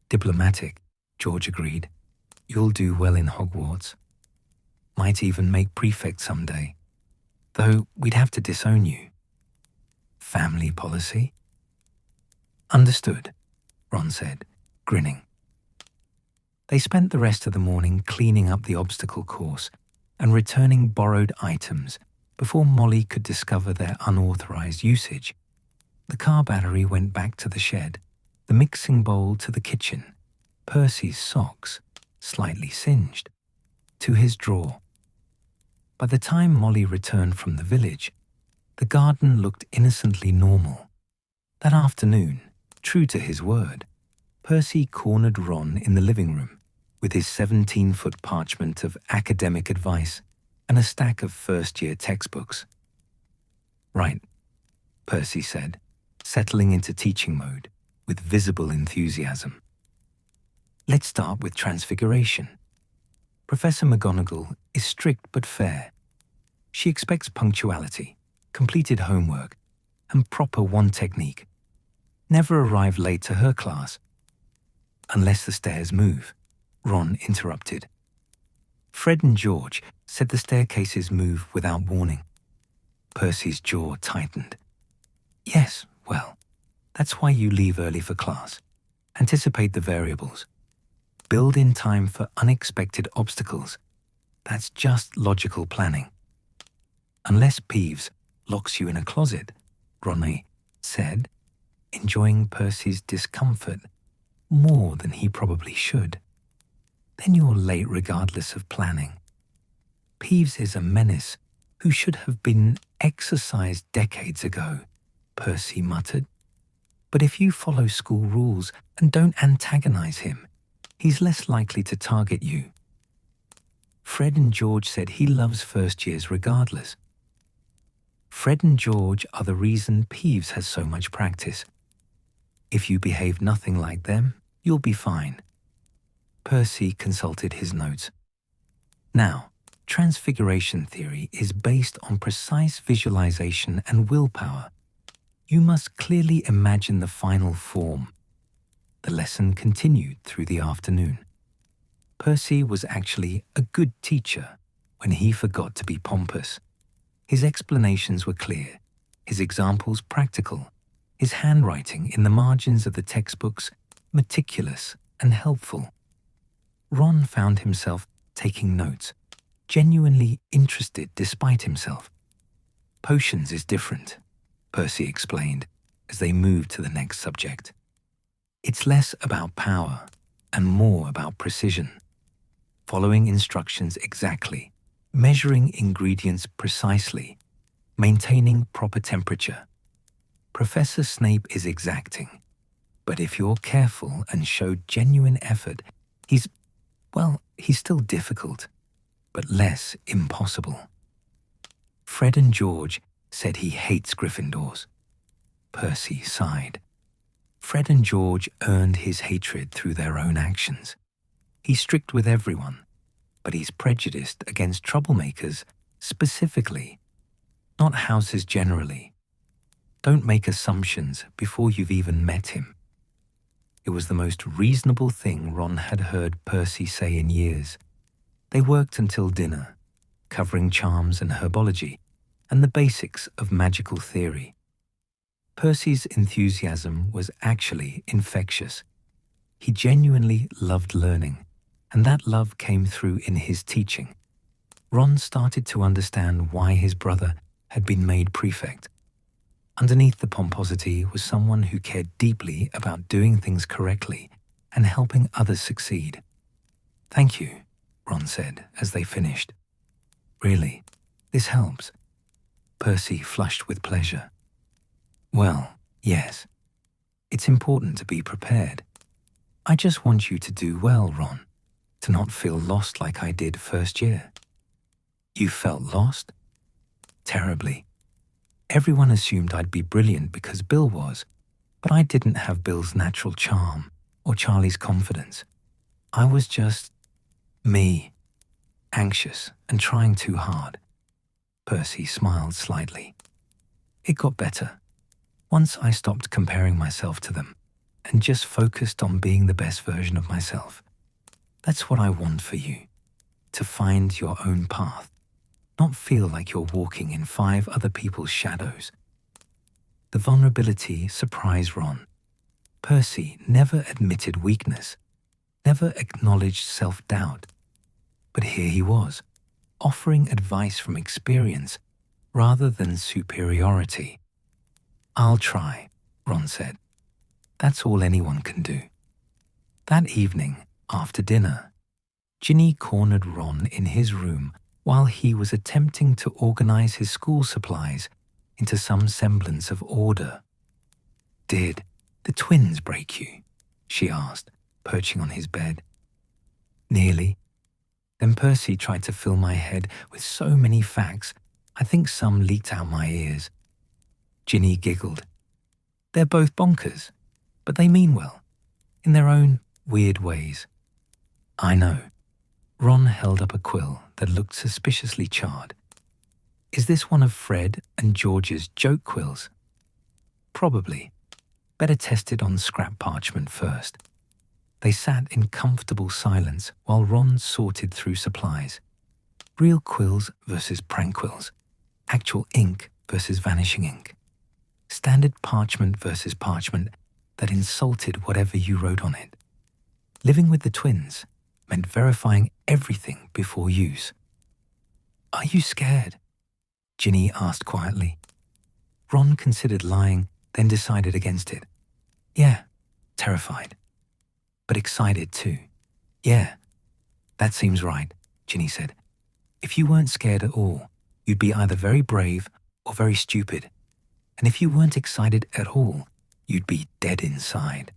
Diplomatic, George agreed. you'll do well in Hogwarts. Might even make prefect someday, though we'd have to disown you. Family policy? Understood, Ron said, grinning. They spent the rest of the morning cleaning up the obstacle course and returning borrowed items before Molly could discover their unauthorized usage. The car battery went back to the shed, the mixing bowl to the kitchen, Percy's socks, slightly singed, to his drawer. By the time Molly returned from the village, the garden looked innocently normal. That afternoon, true to his word, Percy cornered Ron in the living room with his 17-foot parchment of academic advice and a stack of first-year textbooks. Right, Percy said, settling into teaching mode with visible enthusiasm. Let's start with transfiguration. Professor McGonagall is strict but fair. She expects punctuality, completed homework, and proper one technique. Never arrive late to her class. Unless the stairs move, Ron interrupted. Fred and George said the staircases move without warning. Percy's jaw tightened. Yes, well, that's why you leave early for class. Anticipate the variables. Build in time for unexpected obstacles. That's just logical planning. Unless Peeves locks you in a closet, Ronnie said, enjoying Percy's discomfort more than he probably should. Then you're late regardless of planning. Peeves is a menace who should have been exorcised decades ago, Percy muttered. But if you follow school rules and don't antagonize him, he's less likely to target you. Fred and George said he loves first years regardless. Fred and George are the reason Peeves has so much practice. If you behave nothing like them, you'll be fine. Percy consulted his notes. Now, transfiguration theory is based on precise visualization and willpower. You must clearly imagine the final form. The lesson continued through the afternoon. Percy was actually a good teacher when he forgot to be pompous. His explanations were clear, his examples practical, his handwriting in the margins of the textbooks meticulous and helpful. Ron found himself taking notes, genuinely interested despite himself. Potions is different, Percy explained as they moved to the next subject. It's less about power and more about precision. Following instructions exactly, measuring ingredients precisely, maintaining proper temperature. Professor Snape is exacting, but if you're careful and show genuine effort, he's still difficult, but less impossible. Fred and George said he hates Gryffindors. Percy sighed. Fred and George earned his hatred through their own actions. He's strict with everyone, but he's prejudiced against troublemakers specifically, not houses generally. Don't make assumptions before you've even met him. It was the most reasonable thing Ron had heard Percy say in years. They worked until dinner, covering charms and herbology, and the basics of magical theory. Percy's enthusiasm was actually infectious. He genuinely loved learning, and that love came through in his teaching. Ron started to understand why his brother had been made prefect. Underneath the pomposity was someone who cared deeply about doing things correctly and helping others succeed. Thank you, Ron said as they finished. Really, this helps. Percy flushed with pleasure. Well, yes. It's important to be prepared. I just want you to do well, Ron, to not feel lost like I did first year. You felt lost? Terribly. Everyone assumed I'd be brilliant because Bill was, but I didn't have Bill's natural charm or Charlie's confidence. I was just me, anxious and trying too hard. Percy smiled slightly. It got better. Once I stopped comparing myself to them and just focused on being the best version of myself. That's what I want for you, to find your own path, not feel like you're walking in 5 other people's shadows. The vulnerability surprised Ron. Percy never admitted weakness, never acknowledged self-doubt. But here he was, offering advice from experience rather than superiority. "I'll try," Ron said. "That's all anyone can do." That evening, after dinner, Ginny cornered Ron in his room while he was attempting to organize his school supplies into some semblance of order. "Did the twins break you?" she asked, perching on his bed. "Nearly. Then Percy tried to fill my head with so many facts, I think some leaked out my ears." Ginny giggled. "They're both bonkers, but they mean well, in their own weird ways." "I know." Ron held up a quill that looked suspiciously charred. "Is this one of Fred and George's joke quills?" "Probably. Better test it on scrap parchment first." They sat in comfortable silence while Ron sorted through supplies. Real quills versus prank quills. Actual ink versus vanishing ink. Standard parchment versus parchment that insulted whatever you wrote on it. Living with the twins meant verifying everything before use. "Are you scared?" Ginny asked quietly. Ron considered lying, then decided against it. "Yeah, terrified. But excited too." "Yeah, that seems right," Ginny said. "If you weren't scared at all, you'd be either very brave or very stupid. And if you weren't excited at all, you'd be dead inside."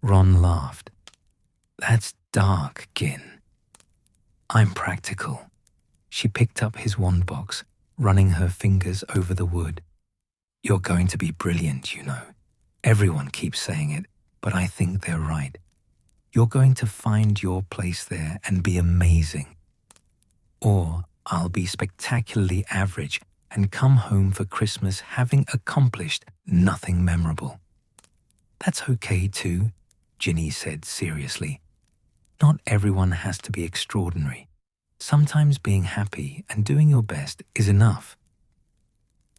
Ron laughed. "That's dark, Gin." "I'm practical." She picked up his wand box, running her fingers over the wood. "You're going to be brilliant, you know. Everyone keeps saying it, but I think they're right. You're going to find your place there and be amazing. Or I'll be spectacularly average and come home for Christmas having accomplished nothing memorable." "That's okay too," Ginny said seriously. "Not everyone has to be extraordinary. Sometimes being happy and doing your best is enough."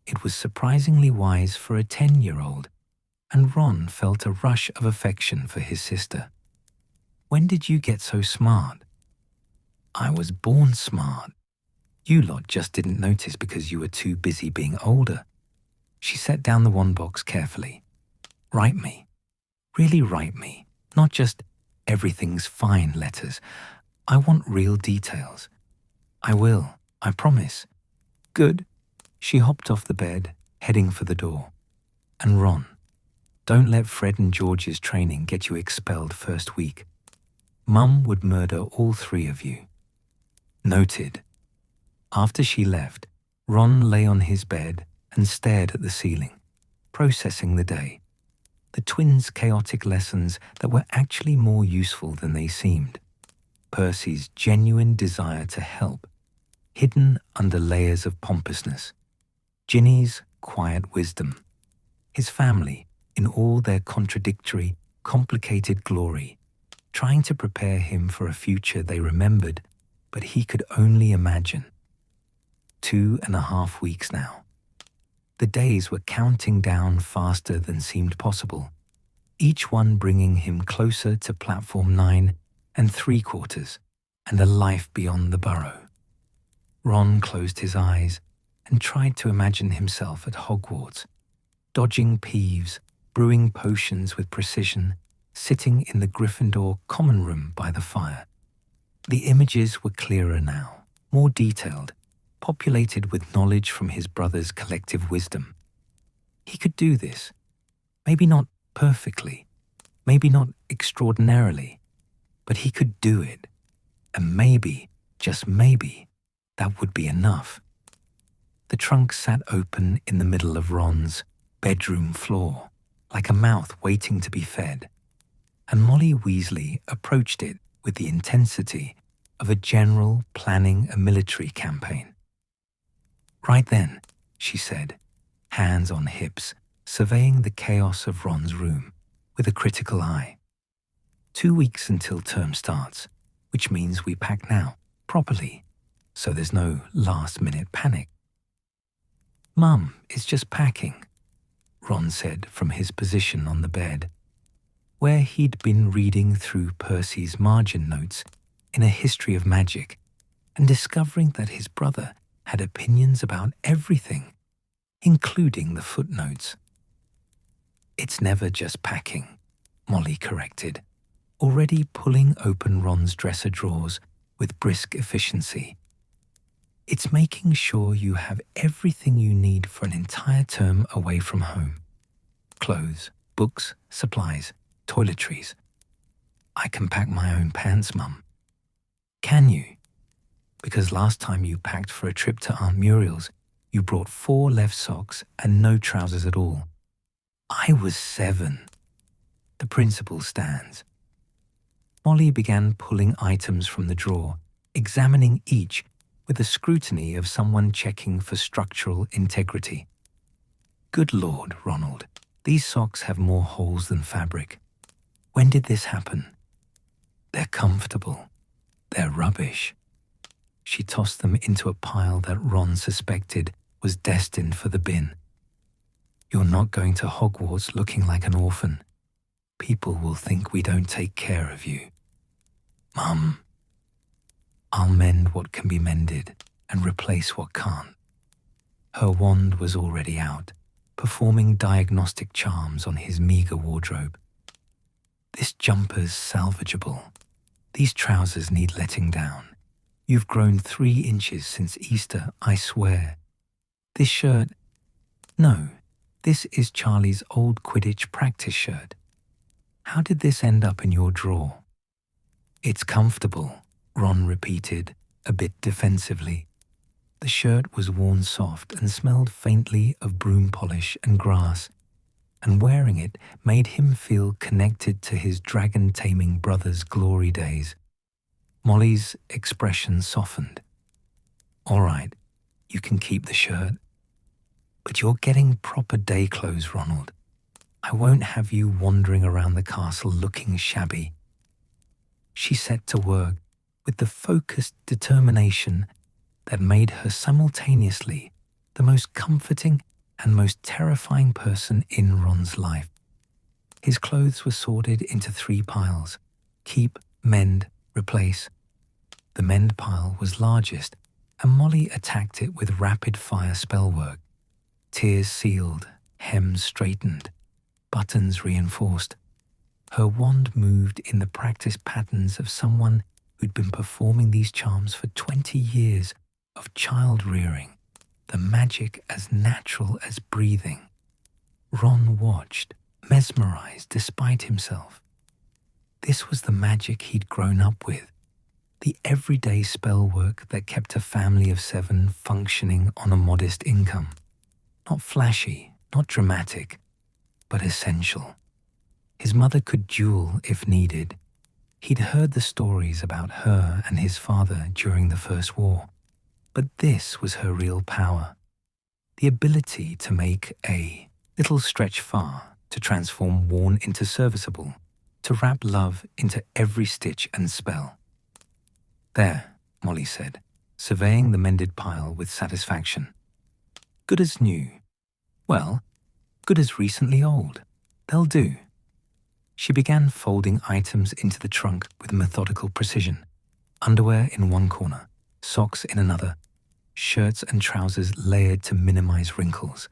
It was surprisingly wise for a 10-year-old, and Ron felt a rush of affection for his sister. "When did you get so smart?" "I was born smart. You lot just didn't notice because you were too busy being older." She set down the wand box carefully. "Write me. Really write me. Not just everything's fine letters. I want real details." "I will. I promise." "Good." She hopped off the bed, heading for the door. "And Ron, don't let Fred and George's training get you expelled first week. Mum would murder all 3 of you." "Noted." After she left, Ron lay on his bed and stared at the ceiling, processing the day. The twins' chaotic lessons that were actually more useful than they seemed. Percy's genuine desire to help, hidden under layers of pompousness. Ginny's quiet wisdom. His family in all their contradictory, complicated glory, trying to prepare him for a future they remembered, but he could only imagine. 2.5 weeks now. The days were counting down faster than seemed possible, each one bringing him closer to platform 9 3/4 and a life beyond the burrow. Ron closed his eyes and tried to imagine himself at Hogwarts, dodging Peeves, brewing potions with precision, sitting in the Gryffindor common room by the fire. The images were clearer now, more detailed, populated with knowledge from his brother's collective wisdom. He could do this. Maybe not perfectly, maybe not extraordinarily, but he could do it. And maybe, just maybe, that would be enough. The trunk sat open in the middle of Ron's bedroom floor, like a mouth waiting to be fed, and Molly Weasley approached it with the intensity of a general planning a military campaign. "Right then," she said, hands on hips, surveying the chaos of Ron's room with a critical eye. 2 weeks until term starts. which means we pack now, properly, so there's no last-minute panic. Mum, it's just packing, Ron said from his position on the bed, where he'd been reading through Percy's margin notes in a history of magic and discovering that his brother had opinions about everything, including the footnotes. It's never just packing, Molly corrected, already pulling open Ron's dresser drawers with brisk efficiency. It's making sure you have everything you need for an entire term away from home. Clothes, books, supplies, toiletries. I can pack my own pants, Mum. Can you? Because last time you packed for a trip to Aunt Muriel's, you brought 4 left socks and no trousers at all. I was 7. The principle stands. Molly began pulling items from the drawer, examining each with the scrutiny of someone checking for structural integrity. Good Lord, Ronald, these socks have more holes than fabric. When did this happen? They're comfortable. They're rubbish. She tossed them into a pile that Ron suspected was destined for the bin. You're not going to Hogwarts looking like an orphan. People will think we don't take care of you. Mum, I'll mend what can be mended and replace what can't. Her wand was already out, performing diagnostic charms on his meager wardrobe. This jumper's salvageable. These trousers need letting down. You've grown 3 inches since Easter, I swear. This shirt... No, this is Charlie's old Quidditch practice shirt. How did this end up in your drawer? It's comfortable, Ron repeated, a bit defensively. The shirt was worn soft and smelled faintly of broom polish and grass, and wearing it made him feel connected to his dragon-taming brother's glory days. Molly's expression softened. All right, you can keep the shirt. But you're getting proper day clothes, Ronald. I won't have you wandering around the castle looking shabby. She set to work with the focused determination that made her simultaneously the most comforting and most terrifying person in Ron's life. His clothes were sorted into 3 piles: keep, mend, replace. The mend pile was largest, and Molly attacked it with rapid-fire spellwork. Tiers sealed, hems straightened, buttons reinforced. Her wand moved in the practice patterns of someone who'd been performing these charms for 20 years of child-rearing, the magic as natural as breathing. Ron watched, mesmerized despite himself. This was the magic he'd grown up with, the everyday spell work that kept a family of 7 functioning on a modest income. Not flashy, not dramatic, but essential. His mother could duel if needed. He'd heard the stories about her and his father during the First War, but this was her real power. The ability to make a little stretch far, to transform worn into serviceable, to wrap love into every stitch and spell. There, Molly said, surveying the mended pile with satisfaction. Good as new. Well, good as recently old. They'll do. She began folding items into the trunk with methodical precision. Underwear in one corner, socks in another, shirts and trousers layered to minimize wrinkles.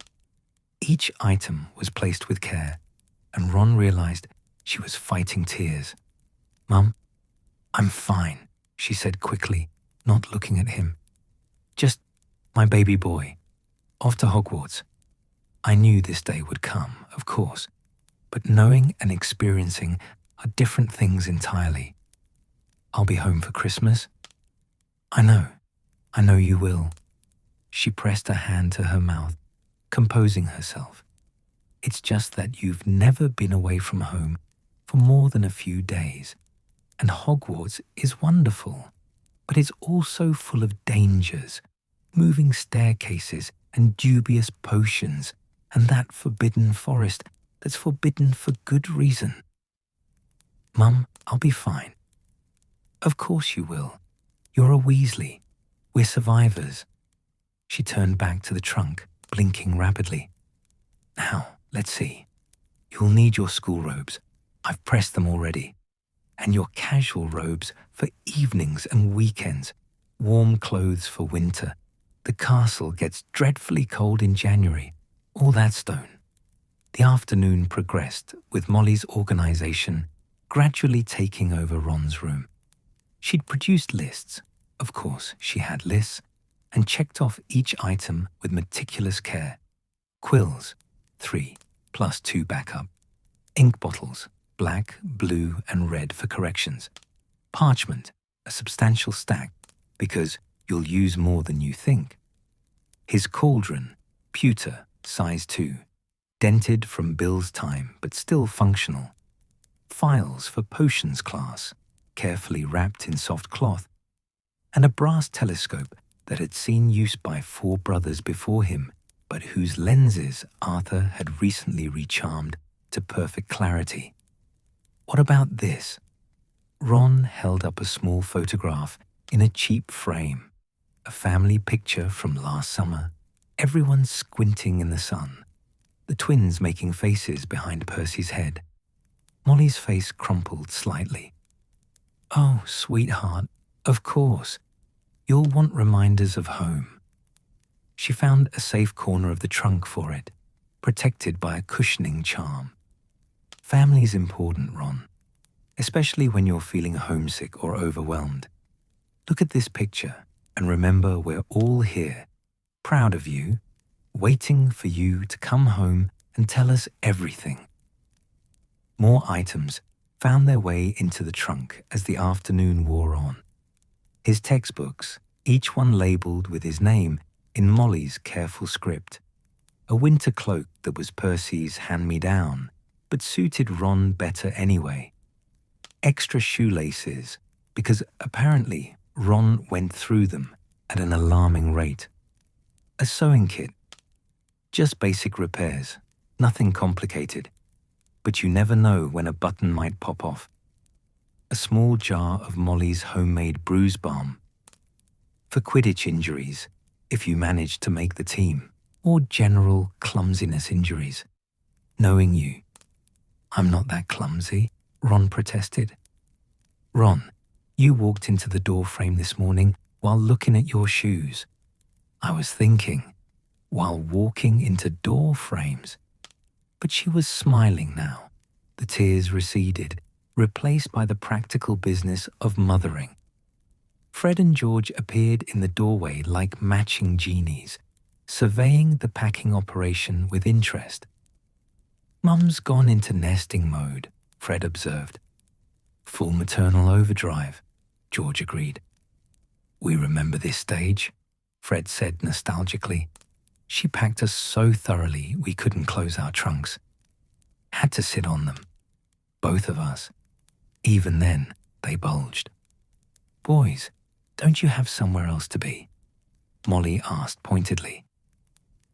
Each item was placed with care, and Ron realized she was fighting tears. Mum, I'm fine, she said quickly, not looking at him. Just my baby boy. Off to Hogwarts. I knew this day would come, of course, but knowing and experiencing are different things entirely. I'll be home for Christmas. I know you will. She pressed a hand to her mouth, composing herself. It's just that you've never been away from home for more than a few days, and Hogwarts is wonderful, but it's also full of dangers, moving staircases and dubious potions, and that forbidden forest that's forbidden for good reason. Mum, I'll be fine. Of course you will. You're a Weasley. We're survivors. She turned back to the trunk, blinking rapidly. Now, let's see. You'll need your school robes. I've pressed them already. And your casual robes for evenings and weekends. Warm clothes for winter. The castle gets dreadfully cold in January. All that stone. The afternoon progressed with Molly's organization gradually taking over Ron's room. She'd produced lists. Of course, she had lists, and checked off each item with meticulous care. Quills, 3, plus 2 backup. Ink bottles, black, blue, and red for corrections. Parchment, a substantial stack, because you'll use more than you think. His cauldron, pewter, size 2, dented from Bill's time but still functional. Files for potions class, carefully wrapped in soft cloth, and a brass telescope that had seen use by 4 brothers before him, but whose lenses Arthur had recently recharmed to perfect clarity. What about this? Ron held up a small photograph in a cheap frame, a family picture from last summer, everyone squinting in the sun, the twins making faces behind Percy's head. Molly's face crumpled slightly. Oh, sweetheart, of course. You'll want reminders of home. She found a safe corner of the trunk for it, protected by a cushioning charm. Family's important, Ron, especially when you're feeling homesick or overwhelmed. Look at this picture and remember we're all here, proud of you, waiting for you to come home and tell us everything. More items found their way into the trunk as the afternoon wore on. His textbooks, each one labelled with his name in Molly's careful script. A winter cloak that was Percy's hand-me-down, but suited Ron better anyway. Extra shoelaces, because apparently Ron went through them at an alarming rate. A sewing kit. Just basic repairs, nothing complicated. But you never know when a button might pop off. A small jar of Molly's homemade bruise balm. For Quidditch injuries, if you manage to make the team, or general clumsiness injuries. Knowing you. I'm not that clumsy, Ron protested. Ron, you walked into the door frame this morning while looking at your shoes. I was thinking, while walking into door frames. But she was smiling now. The tears receded, replaced by the practical business of mothering. Fred and George appeared in the doorway like matching genies, surveying the packing operation with interest. Mum's gone into nesting mode, Fred observed. Full maternal overdrive, George agreed. We remember this stage, Fred said nostalgically. She packed us so thoroughly we couldn't close our trunks. Had to sit on them. Both of us. Even then, they bulged. Boys, don't you have somewhere else to be? Molly asked pointedly.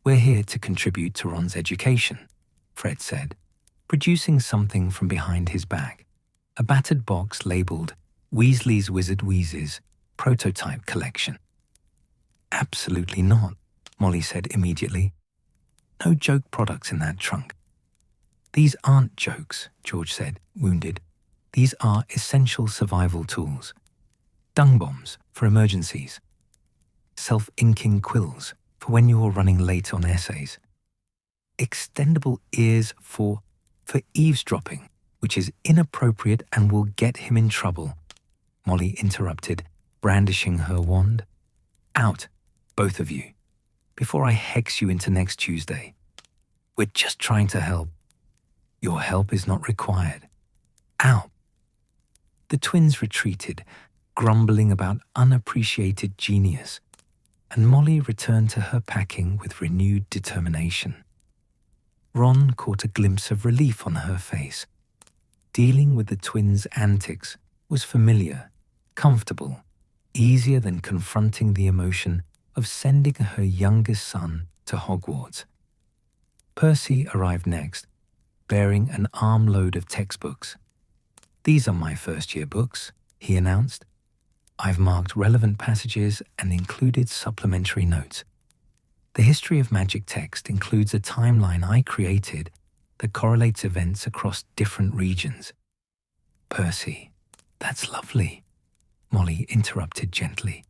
We're here to contribute to Ron's education, Fred said, producing something from behind his back, a battered box labelled Weasley's Wizard Wheezes Prototype Collection. Absolutely not, Molly said immediately. No joke products in that trunk. These aren't jokes, George said, wounded. These are essential survival tools. Dung bombs for emergencies. Self-inking quills for when you're running late on essays. Extendable ears for eavesdropping, which is inappropriate and will get him in trouble, Molly interrupted, brandishing her wand. Out, both of you, before I hex you into next Tuesday. We're just trying to help. Your help is not required. Out. The twins retreated, grumbling about unappreciated genius, and Molly returned to her packing with renewed determination. Ron caught a glimpse of relief on her face. Dealing with the twins' antics was familiar, comfortable, easier than confronting the emotion of sending her youngest son to Hogwarts. Percy arrived next, bearing an armload of textbooks. These are my first-year books, he announced, I've marked relevant passages and included supplementary notes. The history of magic text includes a timeline I created that correlates events across different regions. Percy, that's lovely, Molly interrupted gently.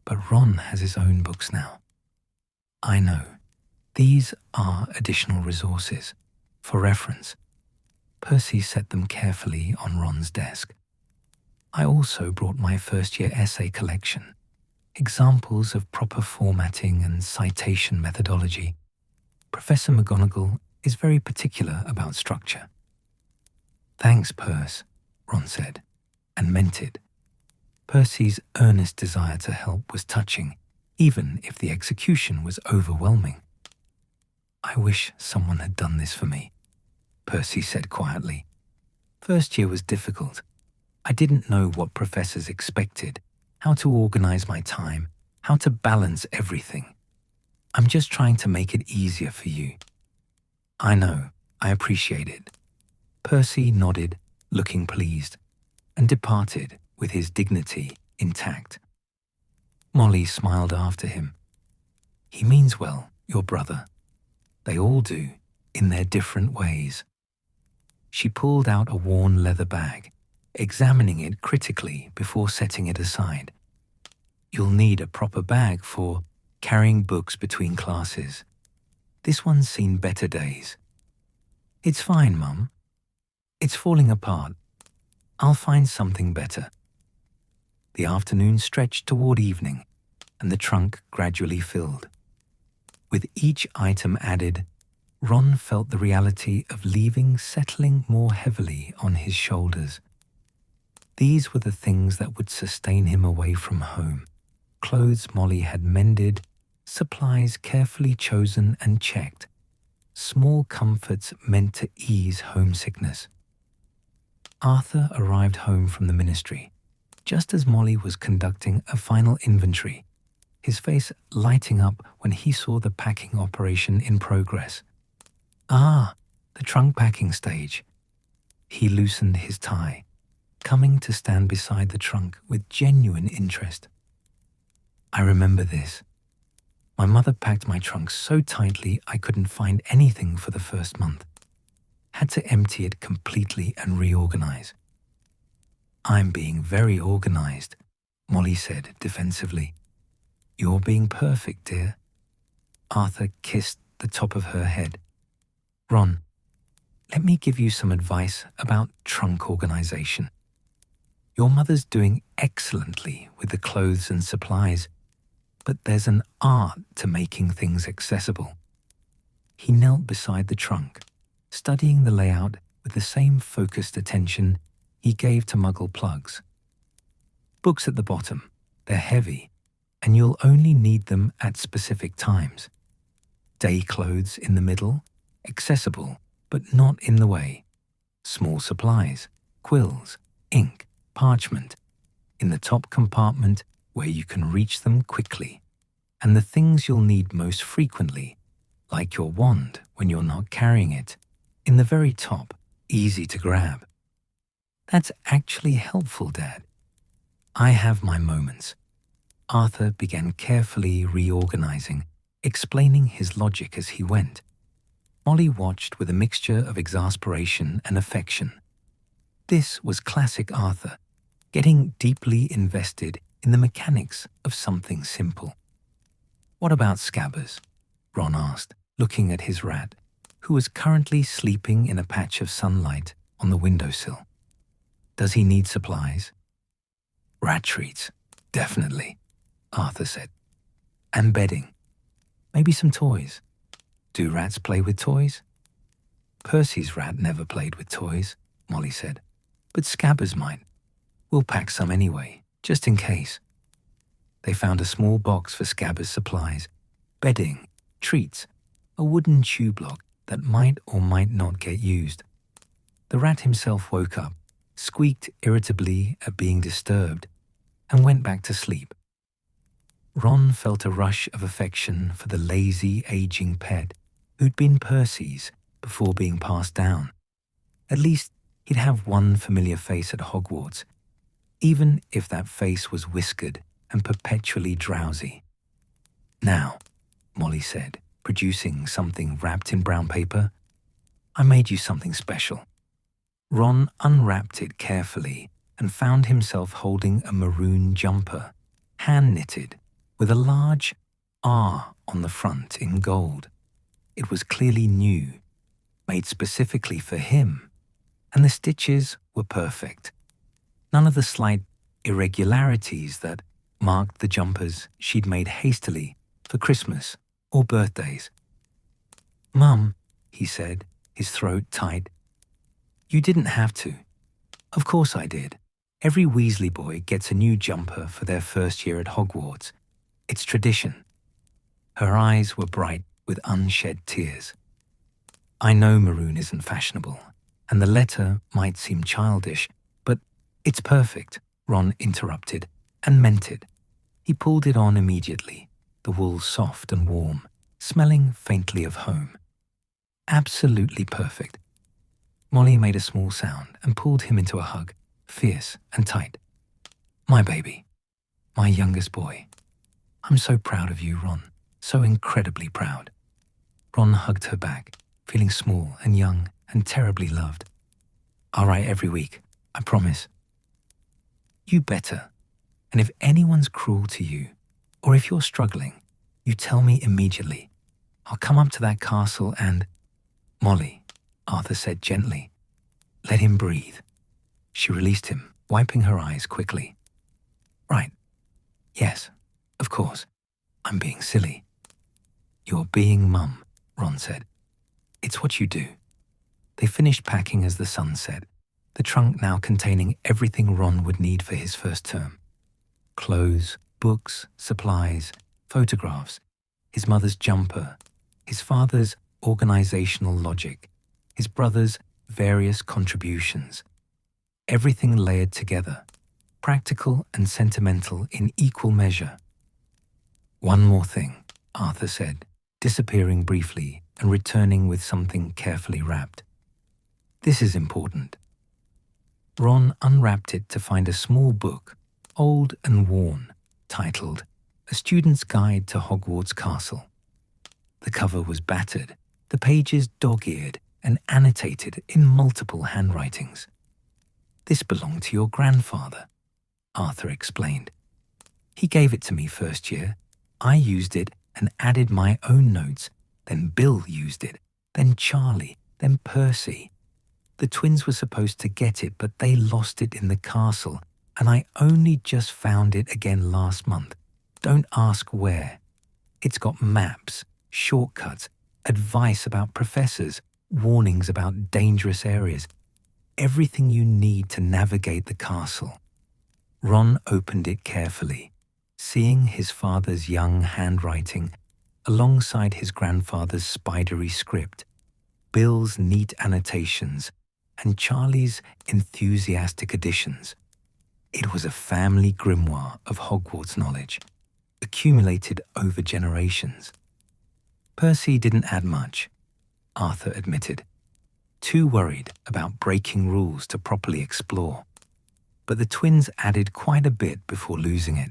But Ron has his own books now. I know. These are additional resources. For reference, Percy set them carefully on Ron's desk. I also brought my first-year essay collection, examples of proper formatting and citation methodology. Professor McGonagall is very particular about structure. Thanks, Perce, Ron said, and meant it. Percy's earnest desire to help was touching, even if the execution was overwhelming. I wish someone had done this for me, Percy said quietly. First year was difficult. I didn't know what professors expected, how to organize my time, how to balance everything. I'm just trying to make it easier for you. I know, I appreciate it. Percy nodded, looking pleased, and departed with his dignity intact. Molly smiled after him. He means well, your brother. They all do, in their different ways. She pulled out a worn leather bag, examining it critically before setting it aside. You'll need a proper bag for carrying books between classes. This one's seen better days. It's fine, Mum. It's falling apart. I'll find something better. The afternoon stretched toward evening, and the trunk gradually filled. With each item added, Ron felt the reality of leaving settling more heavily on his shoulders. These were the things that would sustain him away from home. Clothes Molly had mended, supplies carefully chosen and checked, small comforts meant to ease homesickness. Arthur arrived home from the ministry, just as Molly was conducting a final inventory, his face lighting up when he saw the packing operation in progress. Ah, the trunk packing stage. He loosened his tie, coming to stand beside the trunk with genuine interest. I remember this. My mother packed my trunk so tightly I couldn't find anything for the first month. Had to empty it completely and reorganize. I'm being very organized, Molly said defensively. You're being perfect, dear. Arthur kissed the top of her head. Ron, let me give you some advice about trunk organization. Your mother's doing excellently with the clothes and supplies, but there's an art to making things accessible. He knelt beside the trunk, studying the layout with the same focused attention he gave to Muggle plugs. Books at the bottom, they're heavy, and you'll only need them at specific times. Day clothes in the middle, accessible, but not in the way. Small supplies, quills, ink, parchment, in the top compartment where you can reach them quickly. And the things you'll need most frequently, like your wand when you're not carrying it, in the very top, easy to grab. That's actually helpful, Dad. I have my moments. Arthur began carefully reorganizing, explaining his logic as he went. Molly watched with a mixture of exasperation and affection. This was classic Arthur, getting deeply invested in the mechanics of something simple. What about Scabbers? Ron asked, looking at his rat, who was currently sleeping in a patch of sunlight on the windowsill. Does he need supplies? Rat treats, definitely, Arthur said. And bedding. Maybe some toys. Do rats play with toys? Percy's rat never played with toys, Molly said. But Scabbers might. We'll pack some anyway, just in case. They found a small box for Scabbers' supplies, bedding, treats, a wooden tube lock that might or might not get used. The rat himself woke up, squeaked irritably at being disturbed, and went back to sleep. Ron felt a rush of affection for the lazy, aging pet who'd been Percy's before being passed down. At least he'd have one familiar face at Hogwarts, even if that face was whiskered and perpetually drowsy. "Now," Molly said, producing something wrapped in brown paper, "I made you something special." Ron unwrapped it carefully and found himself holding a maroon jumper, hand-knitted, with a large R on the front in gold. It was clearly new, made specifically for him, and the stitches were perfect. None of the slight irregularities that marked the jumpers she'd made hastily for Christmas or birthdays. "Mum," he said, his throat tight, "you didn't have to." "Of course I did. Every Weasley boy gets a new jumper for their first year at Hogwarts. It's tradition." Her eyes were bright with unshed tears. "I know maroon isn't fashionable, and the letter might seem childish, but it's perfect," Ron interrupted, and meant it. He pulled it on immediately, the wool soft and warm, smelling faintly of home. "Absolutely perfect." Molly made a small sound and pulled him into a hug, fierce and tight. "My baby, my youngest boy. I'm so proud of you, Ron, so incredibly proud." Ron hugged her back, feeling small and young and terribly loved. "I'll write every week, I promise." "You better. And if anyone's cruel to you, or if you're struggling, you tell me immediately. I'll come up to that castle and—" "Molly," Arthur said gently, "let him breathe." She released him, wiping her eyes quickly. "Right. Yes, of course. I'm being silly." "You're being Mum," Ron said. "It's what you do." They finished packing as the sun set, the trunk now containing everything Ron would need for his first term. Clothes, books, supplies, photographs, his mother's jumper, his father's organizational logic, his brother's various contributions. Everything layered together, practical and sentimental in equal measure. "One more thing," Arthur said, disappearing briefly and returning with something carefully wrapped. "This is important." Ron unwrapped it to find a small book, old and worn, titled A Student's Guide to Hogwarts Castle. The cover was battered, the pages dog-eared and annotated in multiple handwritings. "This belonged to your grandfather," Arthur explained. "He gave it to me first year. I used it and added my own notes. Then Bill used it, then Charlie, then Percy. The twins were supposed to get it, but they lost it in the castle, and I only just found it again last month. Don't ask where. It's got maps, shortcuts, advice about professors, warnings about dangerous areas, everything you need to navigate the castle." Ron opened it carefully, seeing his father's young handwriting alongside his grandfather's spidery script, Bill's neat annotations, and Charlie's enthusiastic additions. It was a family grimoire of Hogwarts knowledge, accumulated over generations. Percy didn't add much, Arthur admitted, too worried about breaking rules to properly explore. But the twins added quite a bit before losing it.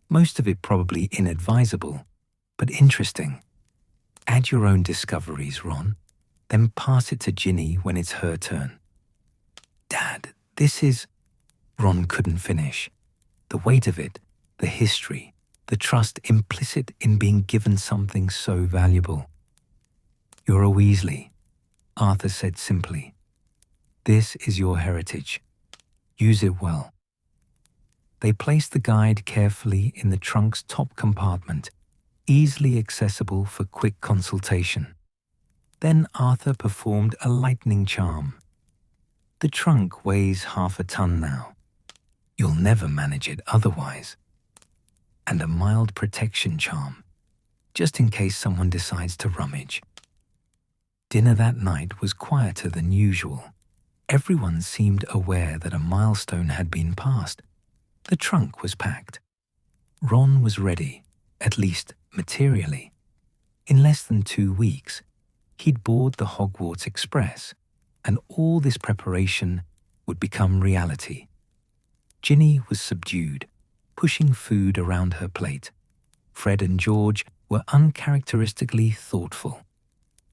Most of it probably inadvisable, but interesting. Add your own discoveries, Ron, then pass it to Ginny when it's her turn. "Dad, this is—" Ron couldn't finish. The weight of it, the history, the trust implicit in being given something so valuable. "You're a Weasley," Arthur said simply. "This is your heritage. Use it well." They placed the guide carefully in the trunk's top compartment, easily accessible for quick consultation. Then Arthur performed a lightning charm. "The trunk weighs 1/2 ton now. You'll never manage it otherwise." And a mild protection charm, just in case someone decides to rummage. Dinner that night was quieter than usual. Everyone seemed aware that a milestone had been passed. The trunk was packed. Ron was ready, at least materially. In less than 2 weeks, he'd board the Hogwarts Express, and all this preparation would become reality. Ginny was subdued, pushing food around her plate. Fred and George were uncharacteristically thoughtful.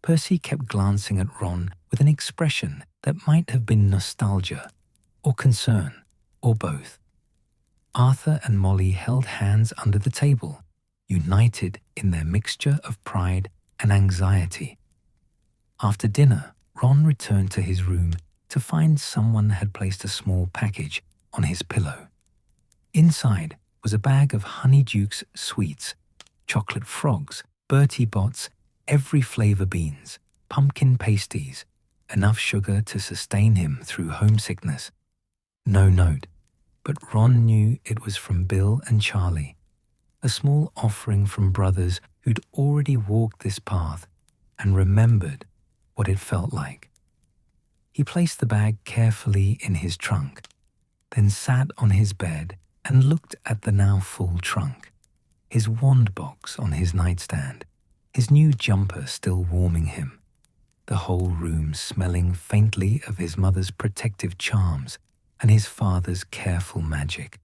Percy kept glancing at Ron with an expression that might have been nostalgia, or concern, or both. Arthur and Molly held hands under the table, united in their mixture of pride and anxiety. After dinner, Ron returned to his room to find someone had placed a small package on his pillow. Inside was a bag of Honeydukes sweets, chocolate frogs, Bertie Bott's, every flavor beans, pumpkin pasties, enough sugar to sustain him through homesickness. No note, but Ron knew it was from Bill and Charlie, a small offering from brothers who'd already walked this path and remembered what it felt like. He placed the bag carefully in his trunk, then sat on his bed and looked at the now full trunk, his wand box on his nightstand, his new jumper still warming him, the whole room smelling faintly of his mother's protective charms and his father's careful magic.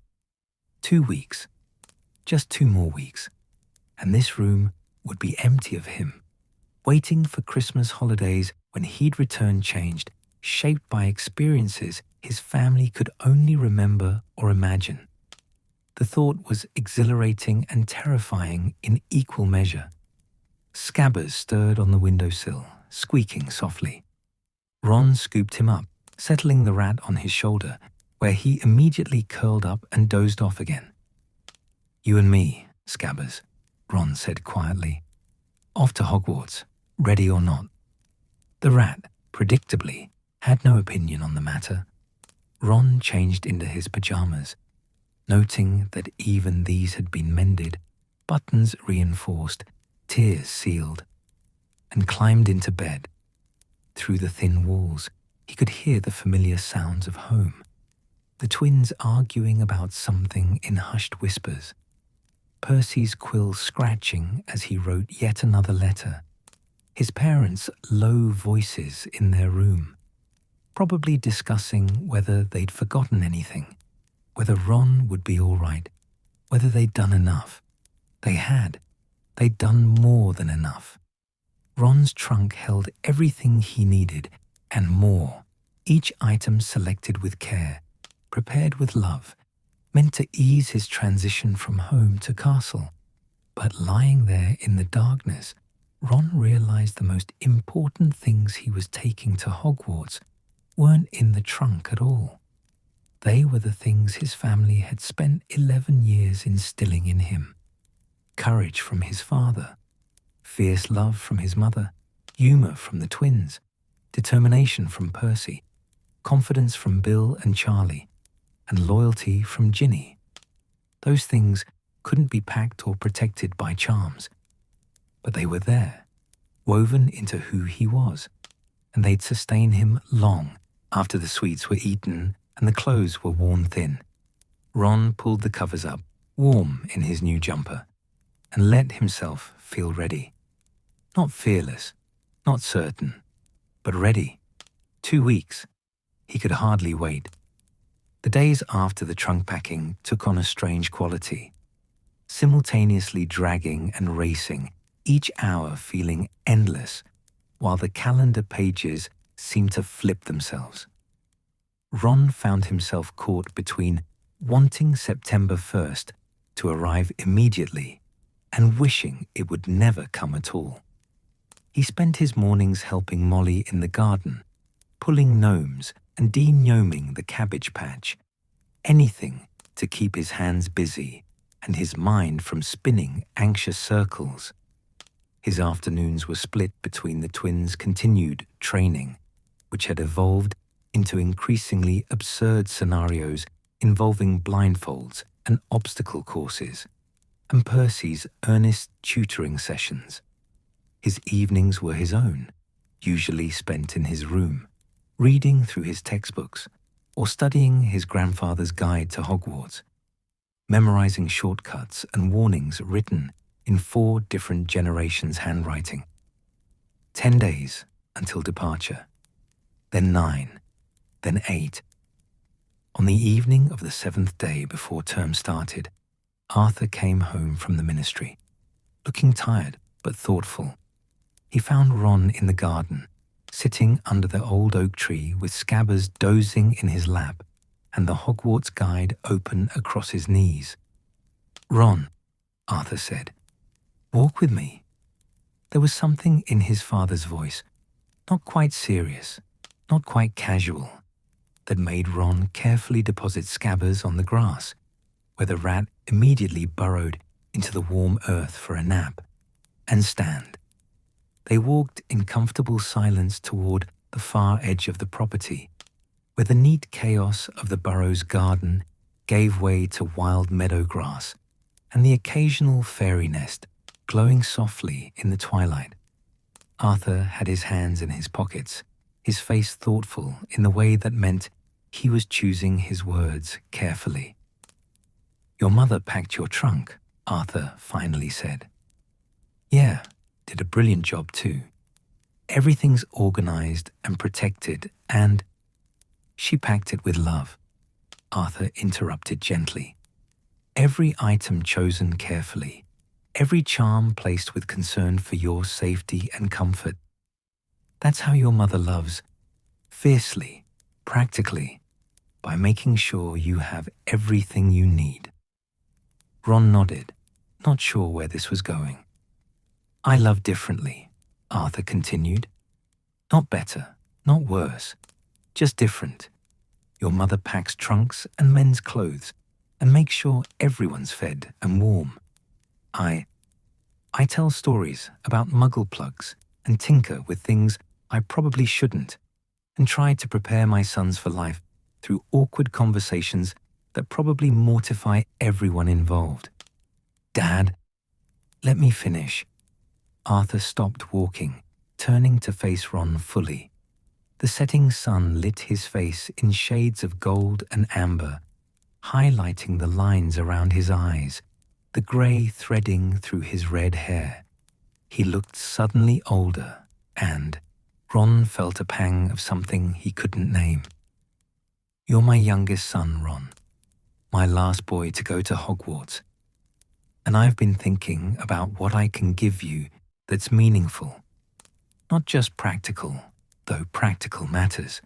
2 weeks, just 2 more weeks, and this room would be empty of him, waiting for Christmas holidays when he'd return changed, shaped by experiences his family could only remember or imagine. The thought was exhilarating and terrifying in equal measure. Scabbers stirred on the windowsill, squeaking softly. Ron scooped him up, settling the rat on his shoulder, where he immediately curled up and dozed off again. "You and me, Scabbers," Ron said quietly. "Off to Hogwarts, ready or not." The rat, predictably, had no opinion on the matter. Ron changed into his pajamas, noting that even these had been mended, buttons reinforced, tears sealed, and climbed into bed. Through the thin walls, he could hear the familiar sounds of home, the twins arguing about something in hushed whispers, Percy's quill scratching as he wrote yet another letter, his parents' low voices in their room, probably discussing whether they'd forgotten anything, whether Ron would be all right, whether they'd done enough. They had. They'd done more than enough. Ron's trunk held everything he needed and more, each item selected with care, prepared with love, meant to ease his transition from home to castle. But lying there in the darkness, Ron realized the most important things he was taking to Hogwarts weren't in the trunk at all. They were the things his family had spent 11 years instilling in him. Courage from his father, fierce love from his mother, humor from the twins, determination from Percy, confidence from Bill and Charlie, and loyalty from Ginny. Those things couldn't be packed or protected by charms, but they were there, woven into who he was, and they'd sustain him long after the sweets were eaten and the clothes were worn thin. Ron pulled the covers up, warm in his new jumper, and let himself feel ready. Not fearless, not certain, but ready. 2 weeks. He could hardly wait. The days after the trunk packing took on a strange quality, simultaneously dragging and racing, each hour feeling endless, while the calendar pages seemed to flip themselves. Ron found himself caught between wanting September 1st to arrive immediately and wishing it would never come at all. He spent his mornings helping Molly in the garden, pulling gnomes and de-gnoming the cabbage patch, anything to keep his hands busy and his mind from spinning anxious circles. His afternoons were split between the twins' continued training, which had evolved into increasingly absurd scenarios involving blindfolds and obstacle courses, and Percy's earnest tutoring sessions. His evenings were his own, usually spent in his room, reading through his textbooks or studying his grandfather's guide to Hogwarts, memorizing shortcuts and warnings written in 4 different generations' handwriting. 10 days until departure, then 9, then 8. On the evening of the 7th day before term started, Arthur came home from the ministry, looking tired but thoughtful. He found Ron in the garden, sitting under the old oak tree with Scabbers dozing in his lap and the Hogwarts guide open across his knees. "Ron," Arthur said, "walk with me." There was something in his father's voice, not quite serious, not quite casual, that made Ron carefully deposit Scabbers on the grass, where the rat immediately burrowed into the warm earth for a nap, and stand. They walked in comfortable silence toward the far edge of the property, where the neat chaos of the burrow's garden gave way to wild meadow grass and the occasional fairy nest glowing softly in the twilight. Arthur had his hands in his pockets, his face thoughtful in the way that meant he was choosing his words carefully. "Your mother packed your trunk," Arthur finally said. "Yeah, did a brilliant job too. Everything's organized and protected, and—" "She packed it with love," Arthur interrupted gently. "Every item chosen carefully, every charm placed with concern for your safety and comfort. That's how your mother loves, fiercely, practically, by making sure you have everything you need." Ron nodded, not sure where this was going. "I love differently," Arthur continued. "Not better, not worse, just different. Your mother packs trunks and men's clothes and makes sure everyone's fed and warm. I tell stories about muggle plugs and tinker with things I probably shouldn't, and try to prepare my sons for life through awkward conversations that probably mortify everyone involved. Dad, let me finish." Arthur stopped walking, turning to face Ron fully. The setting sun lit his face in shades of gold and amber, highlighting the lines around his eyes, the grey threading through his red hair. He looked suddenly older, and Ron felt a pang of something he couldn't name. "You're my youngest son, Ron, my last boy to go to Hogwarts, and I've been thinking about what I can give you that's meaningful, not just practical, though practical matters,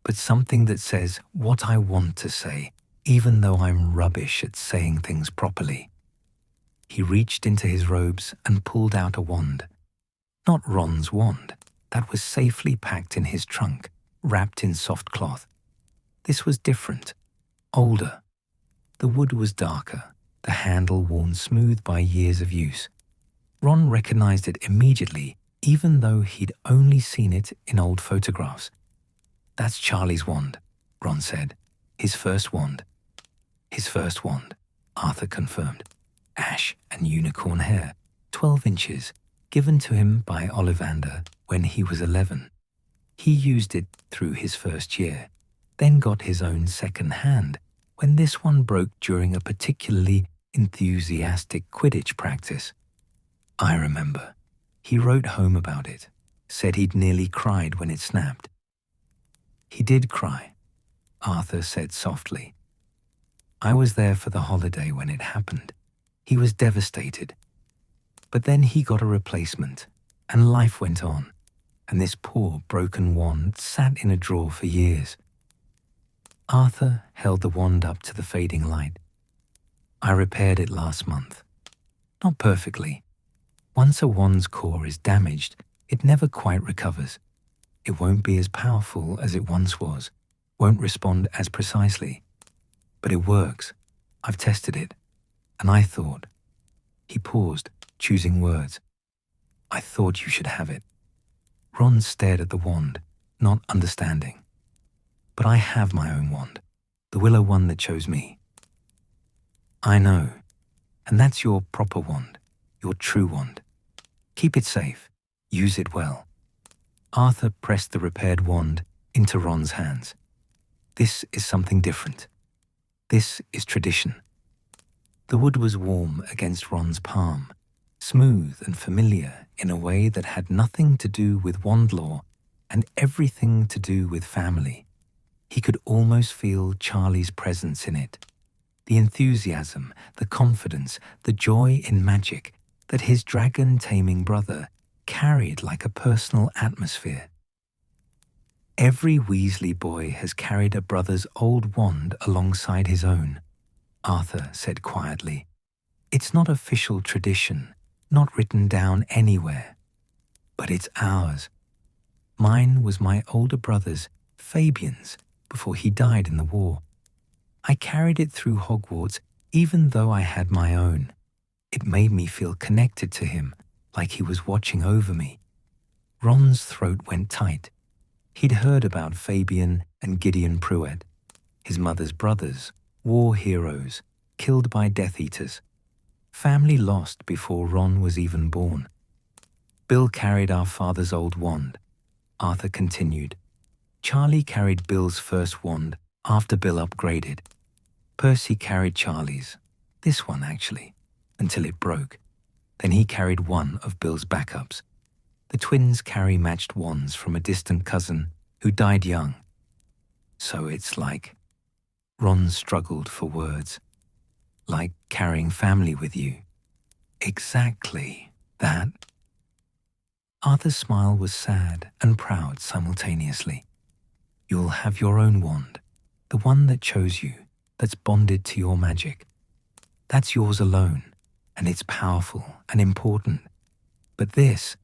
but something that says what I want to say, even though I'm rubbish at saying things properly." He reached into his robes and pulled out a wand. Not Ron's wand, that was safely packed in his trunk, wrapped in soft cloth. This was different, older. The wood was darker, the handle worn smooth by years of use. Ron recognized it immediately, even though he'd only seen it in old photographs. "That's Charlie's wand," Ron said. "His first wand." "His first wand," Arthur confirmed. "Ash and unicorn hair, 12 inches, given to him by Ollivander when he was 11. He used it through his first year, then got his own second hand when this one broke during a particularly enthusiastic Quidditch practice. I remember. He wrote home about it, said he'd nearly cried when it snapped." "He did cry," Arthur said softly. "I was there for the holiday when it happened. He was devastated. But then he got a replacement, and life went on, and this poor broken wand sat in a drawer for years." Arthur held the wand up to the fading light. "I repaired it last month. Not perfectly. Once a wand's core is damaged, it never quite recovers. It won't be as powerful as it once was, won't respond as precisely. But it works. I've tested it. And I thought—" He paused, choosing words. "I thought you should have it." Ron stared at the wand, not understanding. "But I have my own wand, the willow one that chose me." "I know. And that's your proper wand, your true wand. Keep it safe. Use it well." Arthur pressed the repaired wand into Ron's hands. "This is something different. This is tradition." The wood was warm against Ron's palm, smooth and familiar in a way that had nothing to do with wand lore and everything to do with family. He could almost feel Charlie's presence in it. The enthusiasm, the confidence, the joy in magic that his dragon-taming brother carried like a personal atmosphere. Every Weasley boy has carried a brother's old wand alongside his own, Arthur said quietly. It's not official tradition, not written down anywhere, but it's ours. Mine was my older brother's, Fabian's, before he died in the war. I carried it through Hogwarts even though I had my own. It made me feel connected to him, like he was watching over me. Ron's throat went tight. He'd heard about Fabian and Gideon Privet, his mother's brothers, war heroes, killed by Death Eaters. Family lost before Ron was even born. Bill carried our father's old wand, Arthur continued. Charlie carried Bill's first wand after Bill upgraded. Percy carried Charlie's, this one actually, until it broke. Then he carried one of Bill's backups. The twins carry matched wands from a distant cousin who died young. So it's like, Ron struggled for words, like carrying family with you. Exactly that. Arthur's smile was sad and proud simultaneously. You'll have your own wand, the one that chose you, that's bonded to your magic. That's yours alone, and it's powerful and important. But this,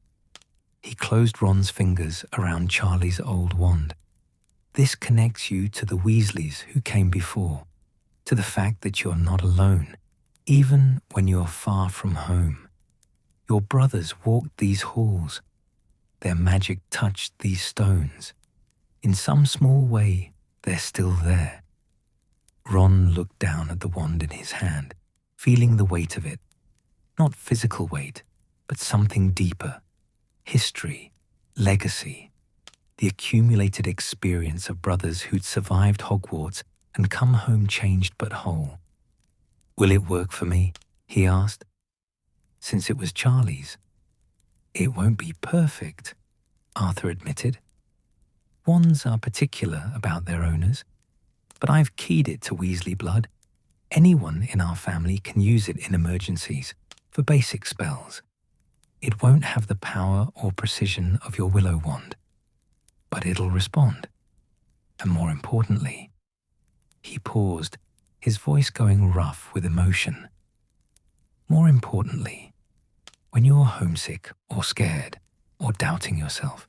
he closed Ron's fingers around Charlie's old wand. This connects you to the Weasleys who came before, to the fact that you're not alone, even when you're far from home. Your brothers walked these halls. Their magic touched these stones. In some small way, they're still there. Ron looked down at the wand in his hand, feeling the weight of it. Not physical weight, but something deeper. History, legacy, the accumulated experience of brothers who'd survived Hogwarts and come home changed but whole. Will it work for me? He asked. Since it was Charlie's. It won't be perfect, Arthur admitted. Wands are particular about their owners, but I've keyed it to Weasley blood. Anyone in our family can use it in emergencies, for basic spells. It won't have the power or precision of your willow wand, but it'll respond. And more importantly, he paused, his voice going rough with emotion. More importantly, when you're homesick or scared or doubting yourself,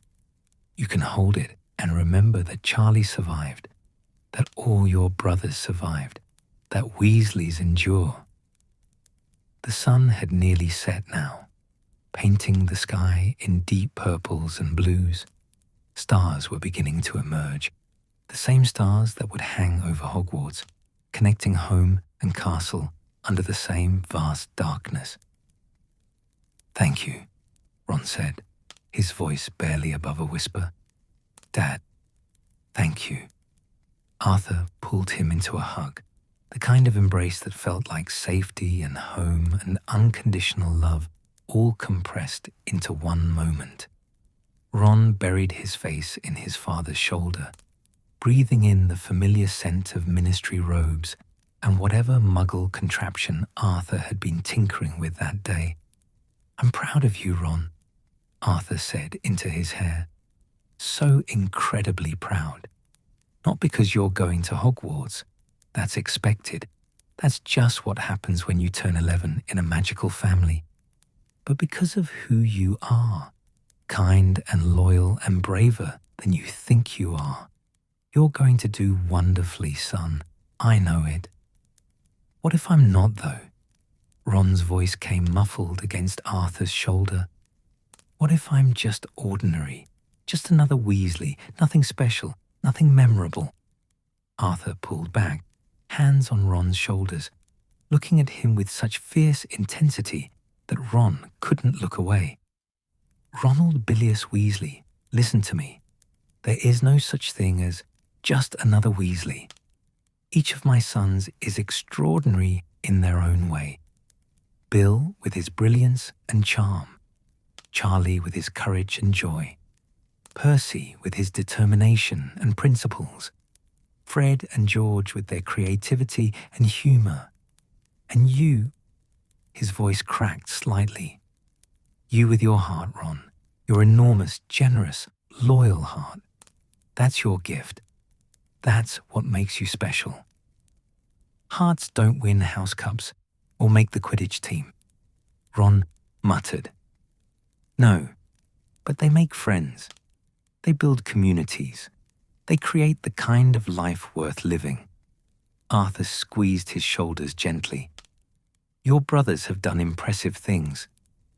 you can hold it and remember that Charlie survived, that all your brothers survived, that Weasleys endure. The sun had nearly set now, painting the sky in deep purples and blues. Stars were beginning to emerge, the same stars that would hang over Hogwarts, connecting home and castle under the same vast darkness. Thank you, Ron said, his voice barely above a whisper. Dad, thank you. Arthur pulled him into a hug, the kind of embrace that felt like safety and home and unconditional love all compressed into one moment. Ron buried his face in his father's shoulder, breathing in the familiar scent of ministry robes and whatever muggle contraption Arthur had been tinkering with that day. I'm proud of you, Ron, Arthur said into his hair. So incredibly proud. Not because you're going to Hogwarts. That's expected. That's just what happens when you turn 11 in a magical family. But because of who you are, kind and loyal and braver than you think you are. You're going to do wonderfully, son. I know it. What if I'm not, though? Ron's voice came muffled against Arthur's shoulder. What if I'm just ordinary? Just another Weasley, nothing special, nothing memorable. Arthur pulled back, hands on Ron's shoulders, looking at him with such fierce intensity that Ron couldn't look away. Ronald Bilious Weasley, listen to me. There is no such thing as just another Weasley. Each of my sons is extraordinary in their own way. Bill with his brilliance and charm. Charlie with his courage and joy. Percy with his determination and principles. Fred and George with their creativity and humor. And you, his voice cracked slightly. You with your heart, Ron. Your enormous, generous, loyal heart. That's your gift. That's what makes you special. Hearts don't win house cups or make the Quidditch team, Ron muttered. No, but they make friends. They build communities. They create the kind of life worth living. Arthur squeezed his shoulders gently. Your brothers have done impressive things.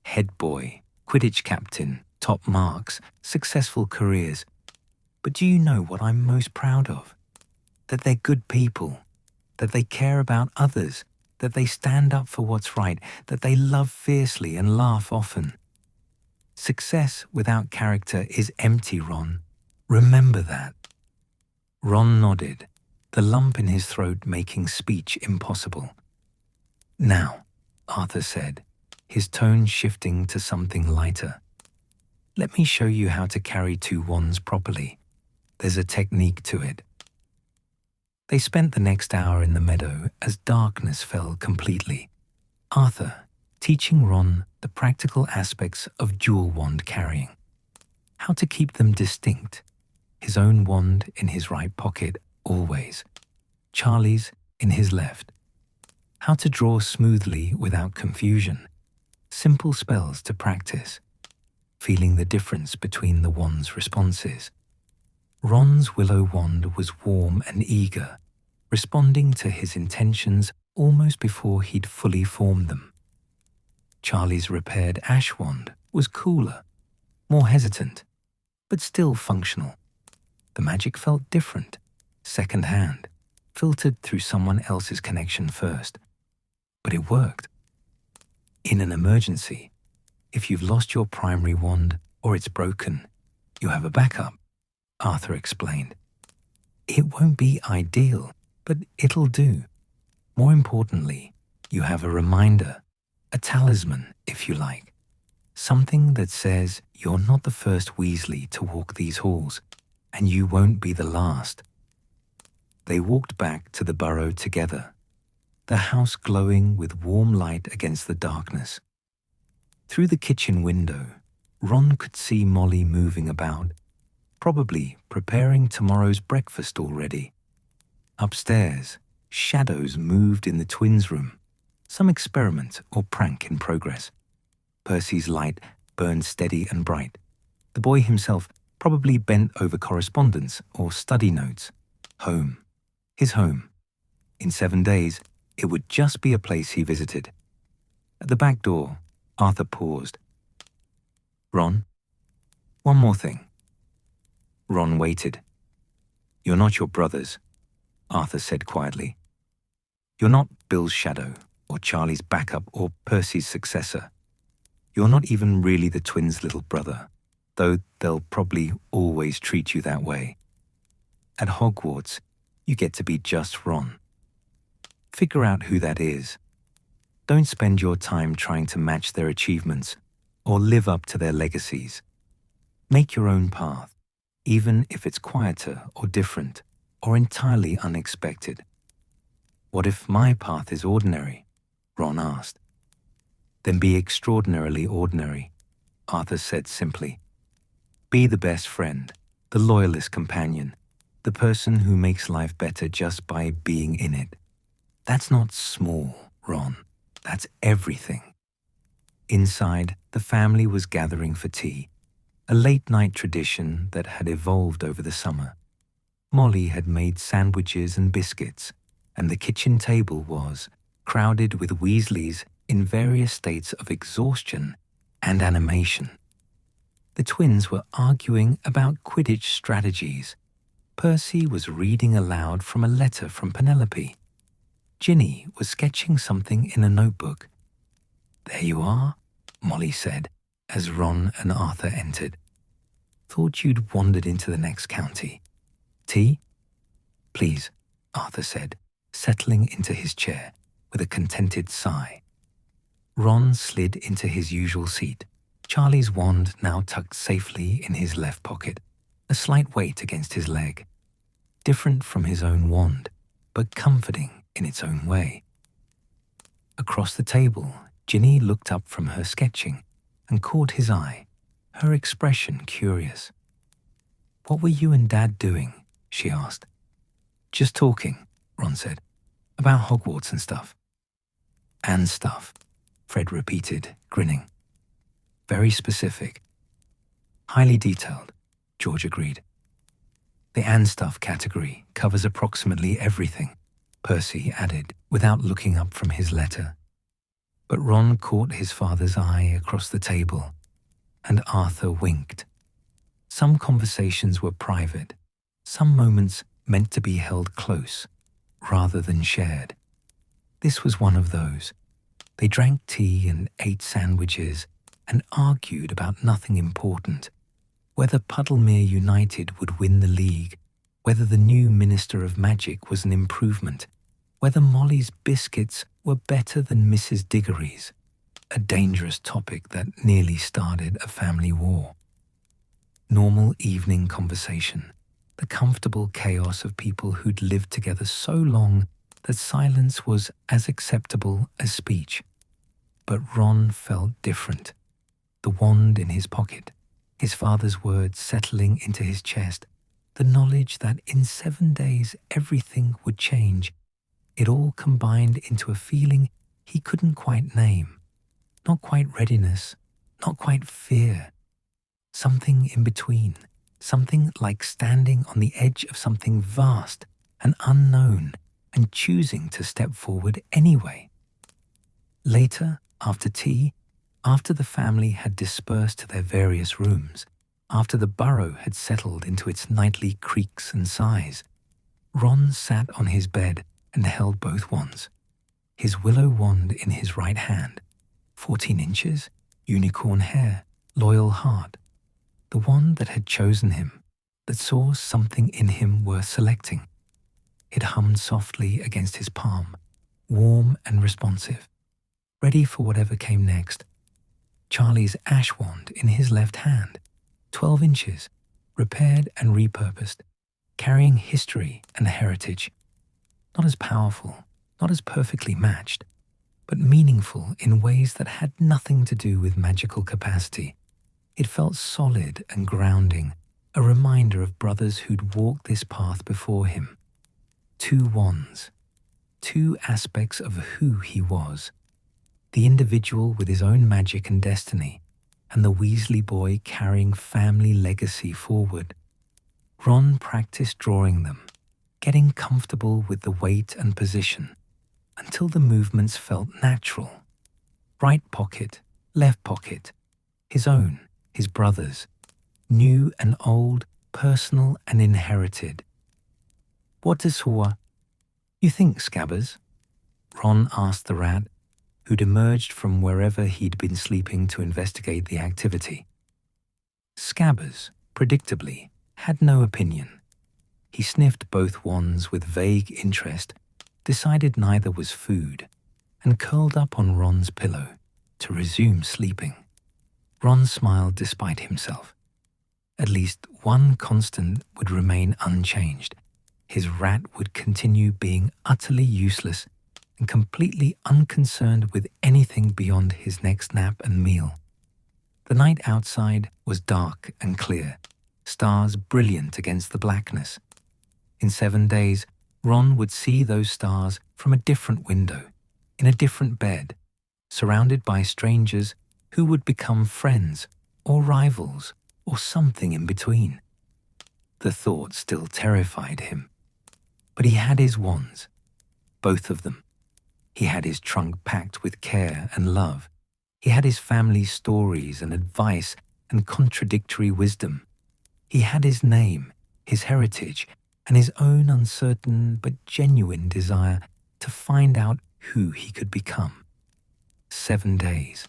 Head boy, Quidditch captain, top marks, successful careers. But do you know what I'm most proud of? That they're good people, that they care about others, that they stand up for what's right, that they love fiercely and laugh often. Success without character is empty, Ron. Remember that. Ron nodded, the lump in his throat making speech impossible. Now, Arthur said, his tone shifting to something lighter. Let me show you how to carry two wands properly. There's a technique to it. They spent the next hour in the meadow as darkness fell completely. Arthur teaching Ron the practical aspects of dual wand carrying. How to keep them distinct. His own wand in his right pocket always. Charlie's in his left. How to draw smoothly without confusion. Simple spells to practice. Feeling the difference between the wand's responses. Ron's willow wand was warm and eager, responding to his intentions almost before he'd fully formed them. Charlie's repaired ash wand was cooler, more hesitant, but still functional. The magic felt different, second-hand, filtered through someone else's connection first. But it worked. In an emergency, if you've lost your primary wand or it's broken, you have a backup, Arthur explained. It won't be ideal, but it'll do. More importantly, you have a reminder, a talisman, if you like. Something that says you're not the first Weasley to walk these halls, and you won't be the last. They walked back to the burrow together, the house glowing with warm light against the darkness. Through the kitchen window, Ron could see Molly moving about, probably preparing tomorrow's breakfast already. Upstairs, shadows moved in the twins' room, some experiment or prank in progress. Percy's light burned steady and bright. The boy himself probably bent over correspondence or study notes. Home. His home. In 7 days, it would just be a place he visited. At the back door, Arthur paused. Ron, one more thing. Ron waited. You're not your brothers, Arthur said quietly. You're not Bill's shadow, or Charlie's backup, or Percy's successor. You're not even really the twins' little brother, though they'll probably always treat you that way. At Hogwarts, you get to be just Ron. Figure out who that is. Don't spend your time trying to match their achievements or live up to their legacies. Make your own path, even if it's quieter or different or entirely unexpected. What if my path is ordinary? Ron asked. Then be extraordinarily ordinary, Arthur said simply. Be the best friend, the loyalist companion, the person who makes life better just by being in it. That's not small, Ron. That's everything. Inside, the family was gathering for tea, a late-night tradition that had evolved over the summer. Molly had made sandwiches and biscuits, and the kitchen table was crowded with Weasleys in various states of exhaustion and animation. The twins were arguing about Quidditch strategies. Percy was reading aloud from a letter from Penelope. Ginny was sketching something in a notebook. There you are, Molly said, as Ron and Arthur entered. Thought you'd wandered into the next county. Tea? Please, Arthur said, settling into his chair with a contented sigh. Ron slid into his usual seat, Charlie's wand now tucked safely in his left pocket, a slight weight against his leg. different from his own wand, but comforting in its own way. Across the table, Ginny looked up from her sketching and caught his eye, her expression curious. "What were you and Dad doing?" she asked. "Just talking," Ron said, "about Hogwarts and stuff." "And stuff," Fred repeated, grinning. "Very specific." "Highly detailed," George agreed. "The and stuff category covers approximately everything," Percy added, without looking up from his letter. But Ron caught his father's eye across the table, and Arthur winked. Some conversations were private, some moments meant to be held close, rather than shared. This was one of those. They drank tea and ate sandwiches and argued about nothing important. Whether Puddlemere United would win the league, whether the new Minister of Magic was an improvement, whether Molly's biscuits were better than Mrs. Diggory's, a dangerous topic that nearly started a family war. Normal evening conversation, the comfortable chaos of people who'd lived together so long that silence was as acceptable as speech. But Ron felt different. The wand in his pocket, his father's words settling into his chest, the knowledge that in 7 days everything would change, it all combined into a feeling he couldn't quite name. Not quite readiness, not quite fear. Something in between, something like standing on the edge of something vast and unknown and choosing to step forward anyway. Later, after tea, after the family had dispersed to their various rooms, after the burrow had settled into its nightly creaks and sighs, Ron sat on his bed and held both wands. His willow wand in his right hand, 14 inches, unicorn hair, loyal heart. The wand that had chosen him, that saw something in him worth selecting. It hummed softly against his palm, warm and responsive, ready for whatever came next. Charlie's ash wand in his left hand, 12 inches, repaired and repurposed, carrying history and heritage. Not as powerful, not as perfectly matched, but meaningful in ways that had nothing to do with magical capacity. It felt solid and grounding, a reminder of brothers who'd walked this path before him. 2 wands, 2 aspects of who he was. The individual with his own magic and destiny, and the Weasley boy carrying family legacy forward. Ron practiced drawing them, getting comfortable with the weight and position, until the movements felt natural. Right pocket, left pocket, his own, his brother's, new and old, personal and inherited. "What is Hua?" "You think, Scabbers?" Ron asked the rat, who'd emerged from wherever he'd been sleeping to investigate the activity. Scabbers, predictably, had no opinion. He sniffed both wands with vague interest, decided neither was food, and curled up on Ron's pillow to resume sleeping. Ron smiled despite himself. At least one constant would remain unchanged. His rat would continue being utterly useless and completely unconcerned with anything beyond his next nap and meal. The night outside was dark and clear, stars brilliant against the blackness. In 7 days, Ron would see those stars from a different window, in a different bed, surrounded by strangers who would become friends or rivals or something in between. The thought still terrified him. But he had his wands, both of them. He had his trunk packed with care and love. He had his family's stories and advice and contradictory wisdom. He had his name, his heritage, and his own uncertain but genuine desire to find out who he could become. 7 days.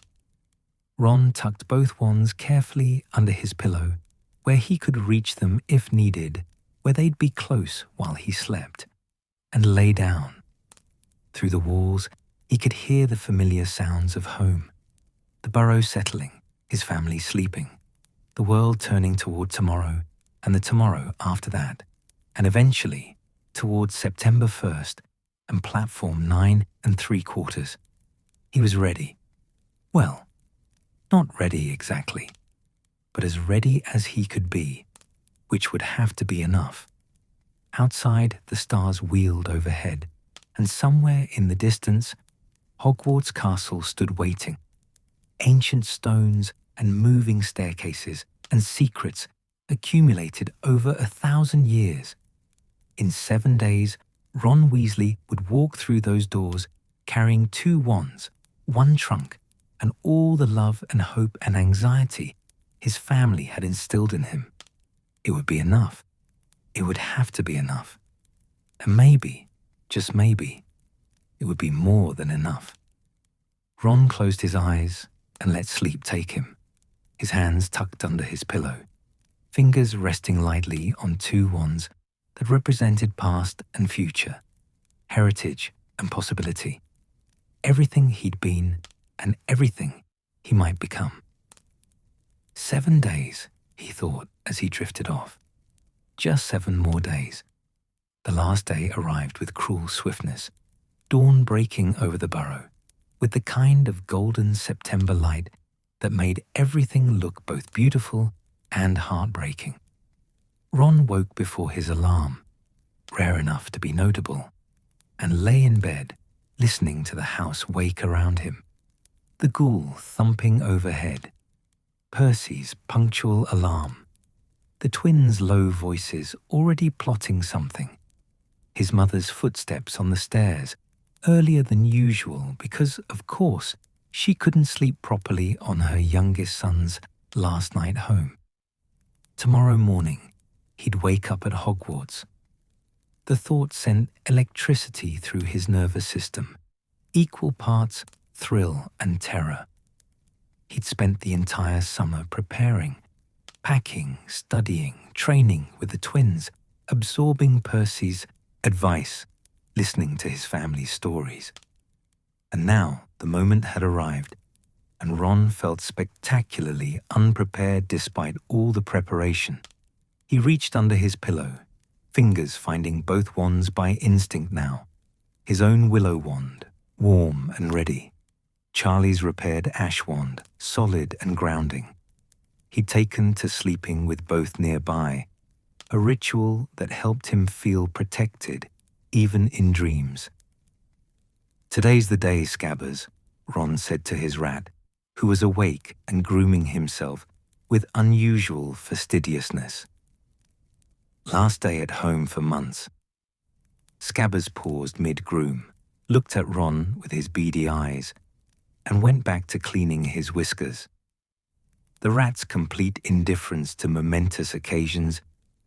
Ron tucked both wands carefully under his pillow, where he could reach them if needed, where they'd be close while he slept, and lay down. Through the walls, he could hear the familiar sounds of home. The burrow settling, his family sleeping, the world turning toward tomorrow, and the tomorrow after that, and eventually, towards September 1st and platform 9 3/4, he was ready. Well, not ready exactly, but as ready as he could be, which would have to be enough. Outside, the stars wheeled overhead, and somewhere in the distance, Hogwarts Castle stood waiting. Ancient stones and moving staircases and secrets accumulated over 1,000 years. In 7 days, Ron Weasley would walk through those doors carrying 2 wands, 1 trunk, and all the love and hope and anxiety his family had instilled in him. It would be enough. It would have to be enough. And maybe, just maybe, it would be more than enough. Ron closed his eyes and let sleep take him, his hands tucked under his pillow, fingers resting lightly on 2 wands that represented past and future, heritage and possibility, everything he'd been and everything he might become. 7 days, he thought as he drifted off. Just 7 more days. The last day arrived with cruel swiftness, dawn breaking over the burrow, with the kind of golden September light that made everything look both beautiful and heartbreaking. Ron woke before his alarm, rare enough to be notable, and lay in bed, listening to the house wake around him. The ghoul thumping overhead, Percy's punctual alarm, the twins' low voices already plotting something, his mother's footsteps on the stairs, earlier than usual because, of course, she couldn't sleep properly on her youngest son's last night home. Tomorrow morning, he'd wake up at Hogwarts. The thought sent electricity through his nervous system, equal parts thrill and terror. He'd spent the entire summer preparing, packing, studying, training with the twins, absorbing Percy's advice, listening to his family's stories. And now the moment had arrived, and Ron felt spectacularly unprepared despite all the preparation. He reached under his pillow, fingers finding both wands by instinct now. His own willow wand, warm and ready. Charlie's repaired ash wand, solid and grounding. He'd taken to sleeping with both nearby, a ritual that helped him feel protected, even in dreams. "Today's the day, Scabbers," Ron said to his rat, who was awake and grooming himself with unusual fastidiousness. Last day at home for months. Scabbers paused mid-groom, looked at Ron with his beady eyes, and went back to cleaning his whiskers. The rat's complete indifference to momentous occasions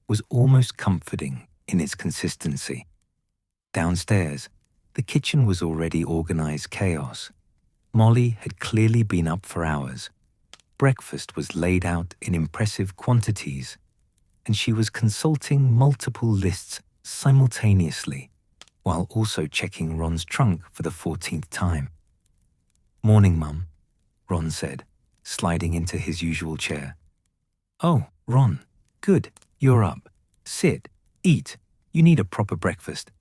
was almost comforting in its consistency. Downstairs, the kitchen was already organized chaos. Molly had clearly been up for hours. Breakfast was laid out in impressive quantities, and she was consulting multiple lists simultaneously, while also checking Ron's trunk for the 14th time. "Morning, Mum," Ron said, sliding into his usual chair. "Oh, Ron, good, you're up. Sit, eat. You need a proper breakfast.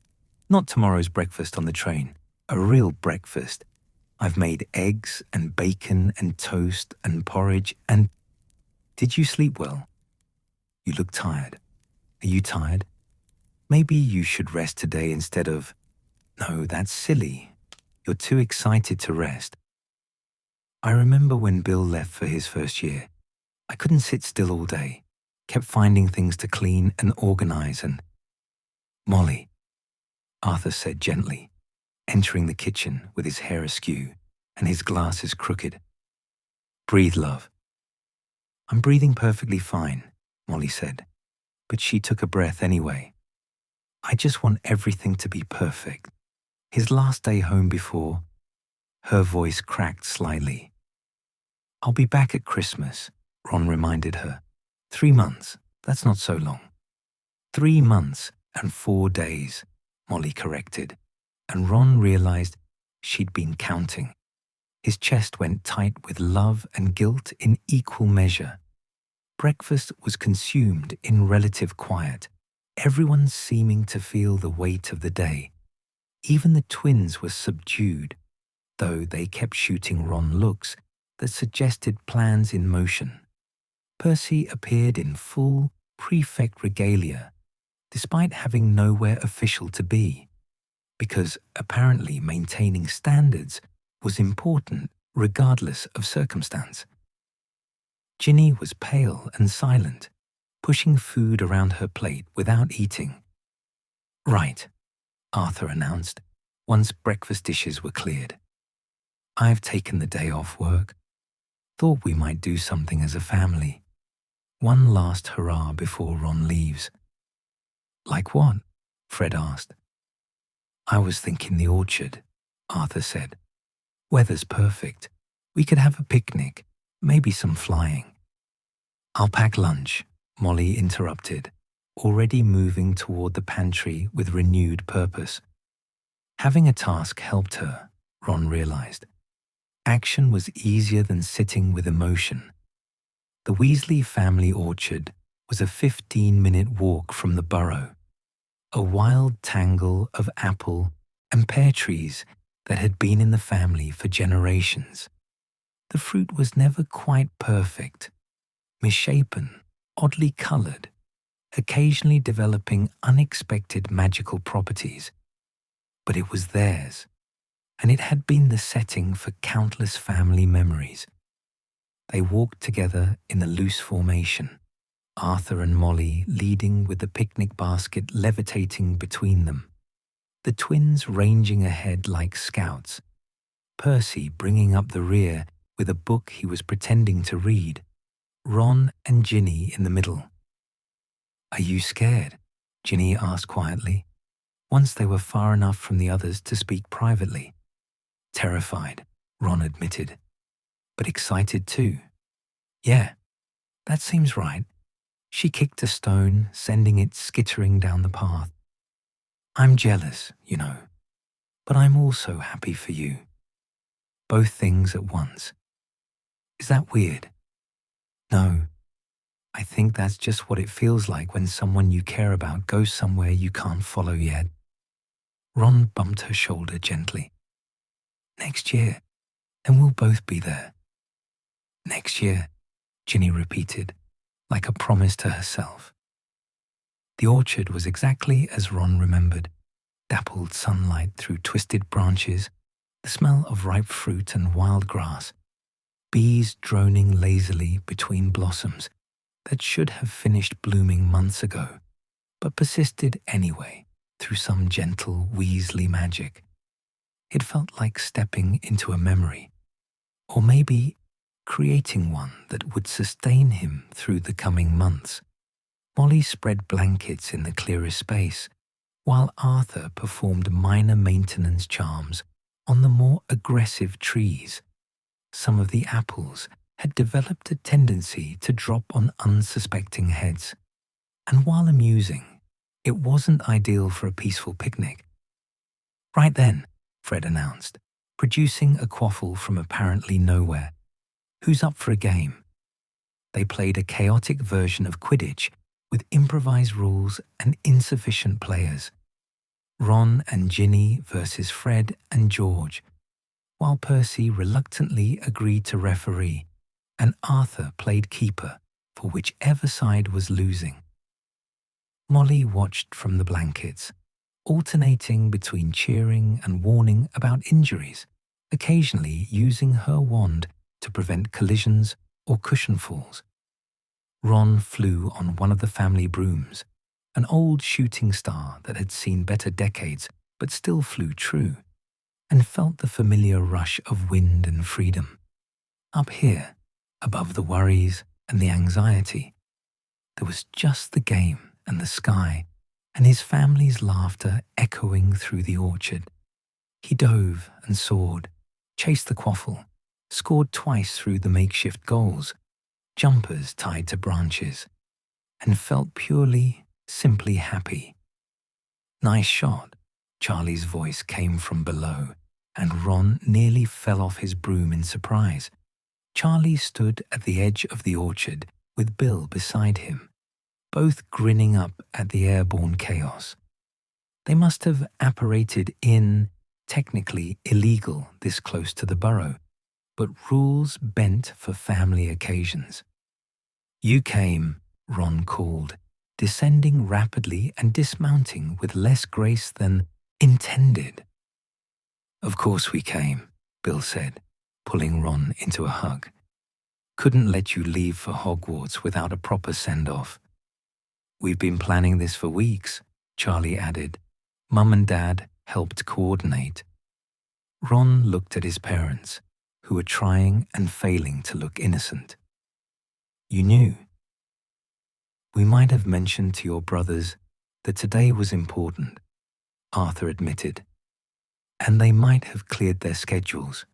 Not tomorrow's breakfast on the train, a real breakfast. I've made eggs and bacon and toast and porridge and... Did you sleep well? You look tired. Are you tired? Maybe you should rest today instead of... No, that's silly. You're too excited to rest. I remember when Bill left for his first year. I couldn't sit still all day. Kept finding things to clean and organize and... Molly, Arthur said gently, entering the kitchen with his hair askew and his glasses crooked. Breathe, love. I'm breathing perfectly fine, Molly said, but she took a breath anyway. I just want everything to be perfect. His last day home before... Her voice cracked slightly. I'll be back at Christmas, Ron reminded her. 3 months, that's not so long. 3 months and 4 days, Molly corrected, and Ron realized she'd been counting. His chest went tight with love and guilt in equal measure. Breakfast was consumed in relative quiet, everyone seeming to feel the weight of the day. Even the twins were subdued, though they kept shooting Ron looks that suggested plans in motion. Percy appeared in full prefect regalia, despite having nowhere official to be, because apparently maintaining standards was important regardless of circumstance. Ginny was pale and silent, pushing food around her plate without eating. "Right," Arthur announced, once breakfast dishes were cleared. "I've taken the day off work. Thought we might do something as a family. One last hurrah before Ron leaves." "Like what?" Fred asked. "I was thinking the orchard," Arthur said. "Weather's perfect. We could have a picnic, maybe some flying." "I'll pack lunch," Molly interrupted, already moving toward the pantry with renewed purpose. Having a task helped her, Ron realized. Action was easier than sitting with emotion. The Weasley family orchard was a 15-minute walk from the burrow, a wild tangle of apple and pear trees that had been in the family for generations. The fruit was never quite perfect, misshapen, oddly colored, occasionally developing unexpected magical properties. But it was theirs, and it had been the setting for countless family memories. They walked together in the loose formation, Arthur and Molly leading with the picnic basket levitating between them, the twins ranging ahead like scouts, Percy bringing up the rear with a book he was pretending to read, Ron and Ginny in the middle. "Are you scared?" Ginny asked quietly, once they were far enough from the others to speak privately. "Terrified," Ron admitted, "but excited too." "Yeah, that seems right." She kicked a stone, sending it skittering down the path. "I'm jealous, you know, but I'm also happy for you." Both things at once. Is that weird? No. I think that's just what it feels like when someone you care about goes somewhere you can't follow yet. Ron bumped her shoulder gently. "Next year, and we'll both be there." "Next year," Ginny repeated, like a promise to herself. The orchard was exactly as Ron remembered, dappled sunlight through twisted branches, the smell of ripe fruit and wild grass, bees droning lazily between blossoms that should have finished blooming months ago, but persisted anyway through some gentle Weasley magic. It felt like stepping into a memory, or maybe creating one that would sustain him through the coming months. Molly spread blankets in the clearest space, while Arthur performed minor maintenance charms on the more aggressive trees. Some of the apples had developed a tendency to drop on unsuspecting heads, and while amusing, it wasn't ideal for a peaceful picnic. "Right then," Fred announced, producing a quaffle from apparently nowhere. "Who's up for a game?" They played a chaotic version of Quidditch with improvised rules and insufficient players. Ron and Ginny versus Fred and George, while Percy reluctantly agreed to referee, and Arthur played keeper for whichever side was losing. Molly watched from the blankets, alternating between cheering and warning about injuries, occasionally using her wand to prevent collisions or cushion falls. Ron flew on one of the family brooms, an old shooting star that had seen better decades but still flew true, and felt the familiar rush of wind and freedom. Up here, above the worries and the anxiety, there was just the game and the sky, and his family's laughter echoing through the orchard. He dove and soared, chased the quaffle, scored twice through the makeshift goals, jumpers tied to branches, and felt purely, simply happy. "Nice shot," Charlie's voice came from below, and Ron nearly fell off his broom in surprise. Charlie stood at the edge of the orchard with Bill beside him, both grinning up at the airborne chaos. They must have apparated in, technically illegal this close to the burrow, but rules bent for family occasions. "You came," Ron called, descending rapidly and dismounting with less grace than intended. "Of course we came," Bill said, pulling Ron into a hug. "Couldn't let you leave for Hogwarts without a proper send-off." "We've been planning this for weeks," Charlie added. "Mum and Dad helped coordinate." Ron looked at his parents, who were trying and failing to look innocent. "You knew?" "We might have mentioned to your brothers that today was important," Arthur admitted. "And they might have cleared their schedules,"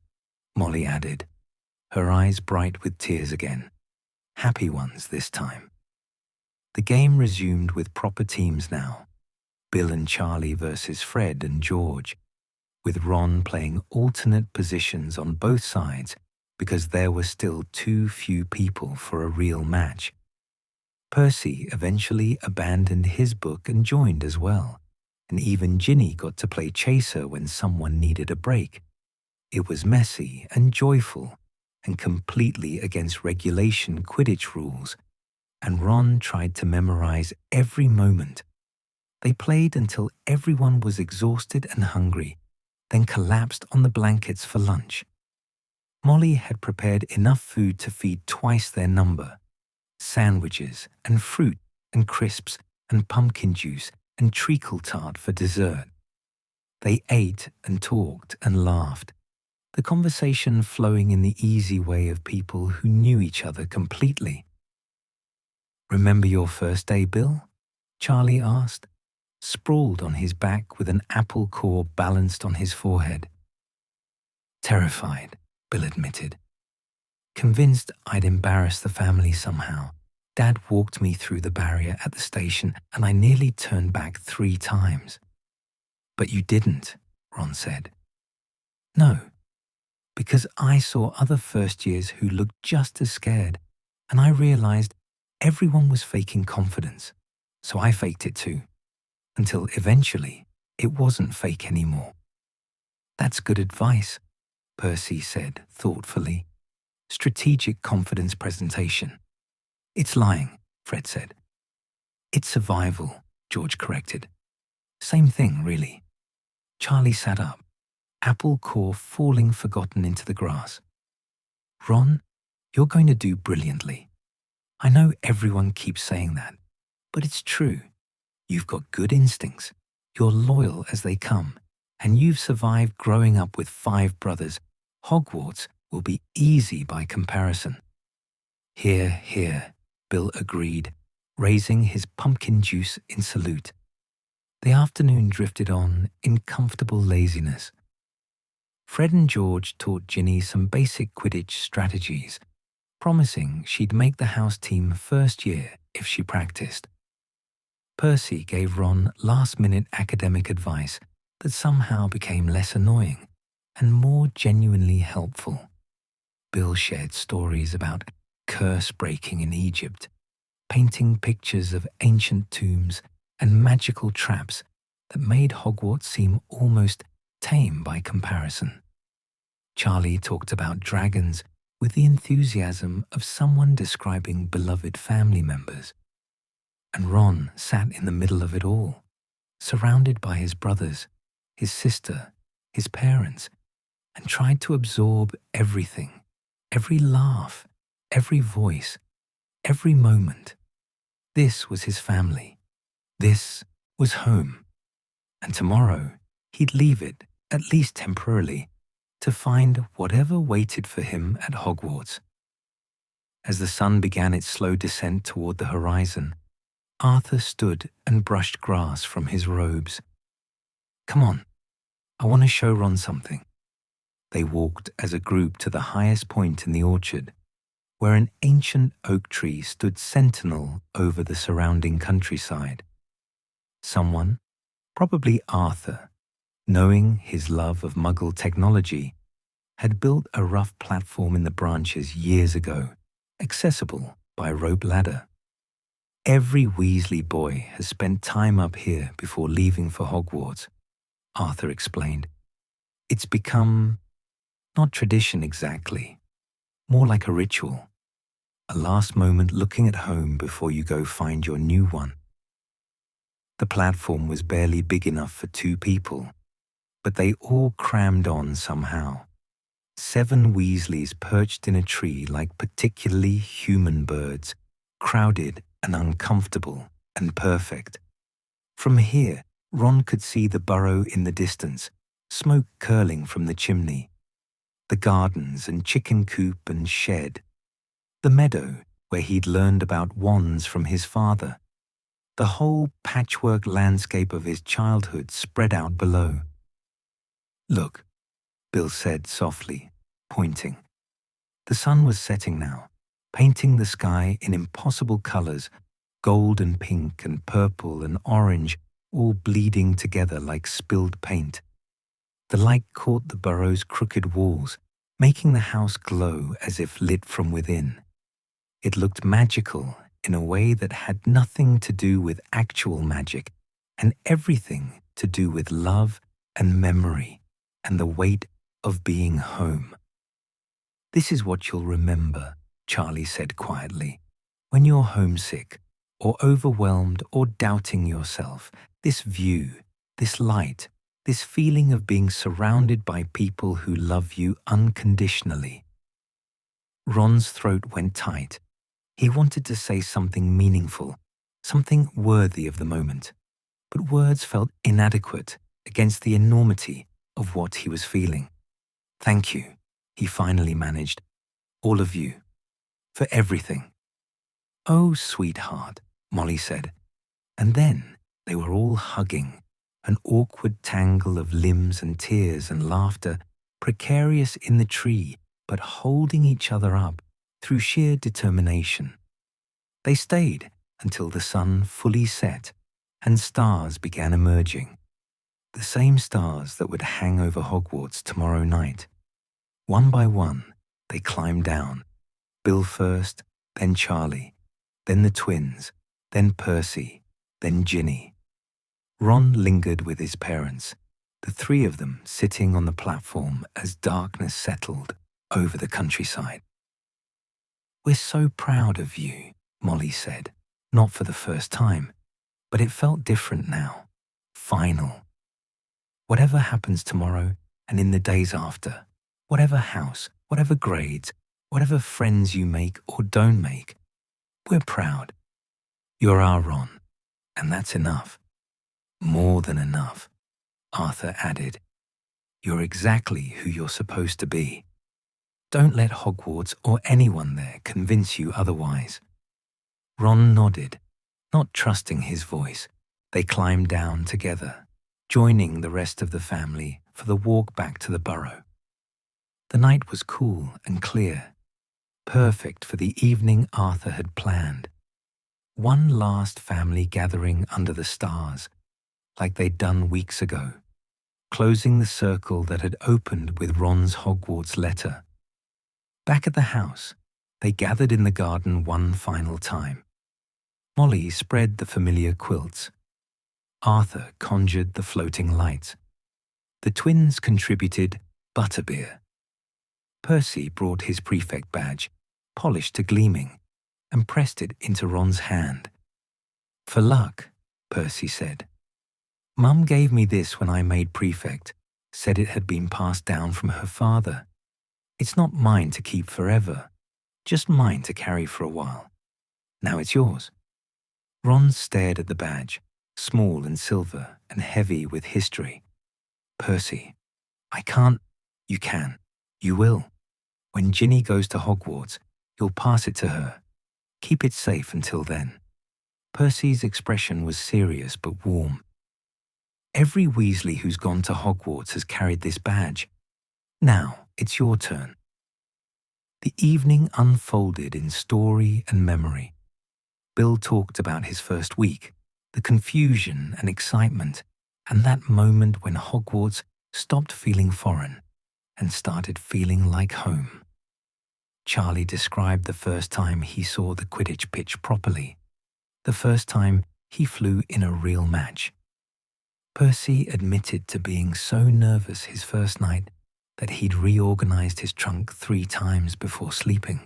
Molly added, her eyes bright with tears again. Happy ones this time. The game resumed with proper teams now. Bill and Charlie versus Fred and George, with Ron playing alternate positions on both sides because there were still too few people for a real match. Percy eventually abandoned his book and joined as well, and even Ginny got to play chaser when someone needed a break. It was messy and joyful and completely against regulation Quidditch rules, and Ron tried to memorize every moment. They played until everyone was exhausted and hungry, then collapsed on the blankets for lunch. Molly had prepared enough food to feed twice their number: sandwiches and fruit and crisps and pumpkin juice and treacle tart for dessert. They ate and talked and laughed, the conversation flowing in the easy way of people who knew each other completely. "Remember your first day, Bill?" Charlie asked, sprawled on his back with an apple core balanced on his forehead. "Terrified," Bill admitted. "Convinced I'd embarrass the family somehow, Dad walked me through the barrier at the station and I nearly turned back 3 times. "But you didn't," Ron said. "No, because I saw other first years who looked just as scared, and I realized everyone was faking confidence, so I faked it too, until eventually it wasn't fake anymore." "That's good advice," Percy said thoughtfully. "Strategic confidence presentation." "It's lying," Fred said. "It's survival," George corrected. "Same thing, really." Charlie sat up, apple core falling forgotten into the grass. "Ron, you're going to do brilliantly. I know everyone keeps saying that, but it's true. You've got good instincts, you're loyal as they come, and you've survived growing up with 5 brothers. Hogwarts will be easy by comparison." "Hear, hear," Bill agreed, raising his pumpkin juice in salute. The afternoon drifted on in comfortable laziness. Fred and George taught Ginny some basic Quidditch strategies, promising she'd make the house team first year if she practiced. Percy gave Ron last-minute academic advice that somehow became less annoying and more genuinely helpful. Bill shared stories about curse breaking in Egypt, painting pictures of ancient tombs and magical traps that made Hogwarts seem almost tame by comparison. Charlie talked about dragons with the enthusiasm of someone describing beloved family members. And Ron sat in the middle of it all, surrounded by his brothers, his sister, his parents, and tried to absorb everything, every laugh, every voice, every moment. This was his family. This was home. And tomorrow he'd leave it, at least temporarily, to find whatever waited for him at Hogwarts. As the sun began its slow descent toward the horizon, Arthur stood and brushed grass from his robes. "Come on, I want to show Ron something." They walked as a group to the highest point in the orchard, where an ancient oak tree stood sentinel over the surrounding countryside. Someone, probably Arthur, knowing his love of Muggle technology, had built a rough platform in the branches years ago, accessible by rope ladder. Every Weasley boy has spent time up here before leaving for Hogwarts, Arthur explained. It's become, not tradition exactly, more like a ritual. A last moment looking at home before you go find your new one. The platform was barely big enough for 2 people, but they all crammed on somehow. 7 Weasleys perched in a tree like particularly human birds, crowded and uncomfortable and perfect. From here, Ron could see the burrow in the distance, smoke curling from the chimney, the gardens and chicken coop and shed, the meadow where he'd learned about wands from his father, the whole patchwork landscape of his childhood spread out below. "Look," Bill said softly, pointing. The sun was setting now, painting the sky in impossible colors, gold and pink and purple and orange, all bleeding together like spilled paint. The light caught the burrow's crooked walls, making the house glow as if lit from within. It looked magical in a way that had nothing to do with actual magic and everything to do with love and memory and the weight of being home. "This is what you'll remember," Charlie said quietly. "When you're homesick or overwhelmed or doubting yourself, this view, this light, this feeling of being surrounded by people who love you unconditionally." Ron's throat went tight. He wanted to say something meaningful, something worthy of the moment, but words felt inadequate against the enormity of what he was feeling. "Thank you," he finally managed. "All of you. For everything." "Oh, sweetheart," Molly said. And then they were all hugging, an awkward tangle of limbs and tears and laughter, precarious in the tree, but holding each other up through sheer determination. They stayed until the sun fully set and stars began emerging. The same stars that would hang over Hogwarts tomorrow night. One by one, they climbed down. Bill first, then Charlie, then the twins, then Percy, then Ginny. Ron lingered with his parents, the 3 of them sitting on the platform as darkness settled over the countryside. "We're so proud of you," Molly said, not for the first time, but it felt different now, final. "Whatever happens tomorrow and in the days after, whatever house, whatever grades, whatever friends you make or don't make, we're proud. You're our Ron, and that's enough. More than enough," Arthur added. "You're exactly who you're supposed to be. Don't let Hogwarts or anyone there convince you otherwise." Ron nodded, not trusting his voice. They climbed down together, joining the rest of the family for the walk back to the burrow. The night was cool and clear, perfect for the evening Arthur had planned. One last family gathering under the stars, like they'd done weeks ago, closing the circle that had opened with Ron's Hogwarts letter. Back at the house, they gathered in the garden one final time. Molly spread the familiar quilts. Arthur conjured the floating lights. The twins contributed butterbeer. Percy brought his prefect badge, polished to gleaming, and pressed it into Ron's hand. "For luck," Percy said. "Mum gave me this when I made prefect, said it had been passed down from her father. It's not mine to keep forever, just mine to carry for a while. Now it's yours." Ron stared at the badge, small and silver and heavy with history. "Percy, I can't." "You can. You will. When Ginny goes to Hogwarts, you'll pass it to her. Keep it safe until then." Percy's expression was serious but warm. "Every Weasley who's gone to Hogwarts has carried this badge. Now it's your turn." The evening unfolded in story and memory. Bill talked about his first week, the confusion and excitement, and that moment when Hogwarts stopped feeling foreign and started feeling like home. Charlie described the first time he saw the Quidditch pitch properly, the first time he flew in a real match. Percy admitted to being so nervous his first night that he'd reorganized his trunk 3 times before sleeping.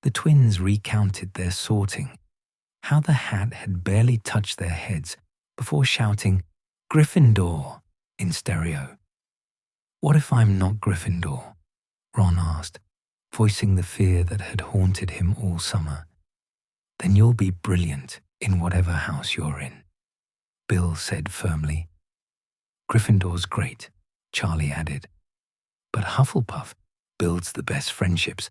The twins recounted their sorting, how the hat had barely touched their heads before shouting, "Gryffindor," in stereo. "What if I'm not Gryffindor?" Ron asked, voicing the fear that had haunted him all summer. "Then you'll be brilliant in whatever house you're in," Bill said firmly. "Gryffindor's great," Charlie added. "But Hufflepuff builds the best friendships,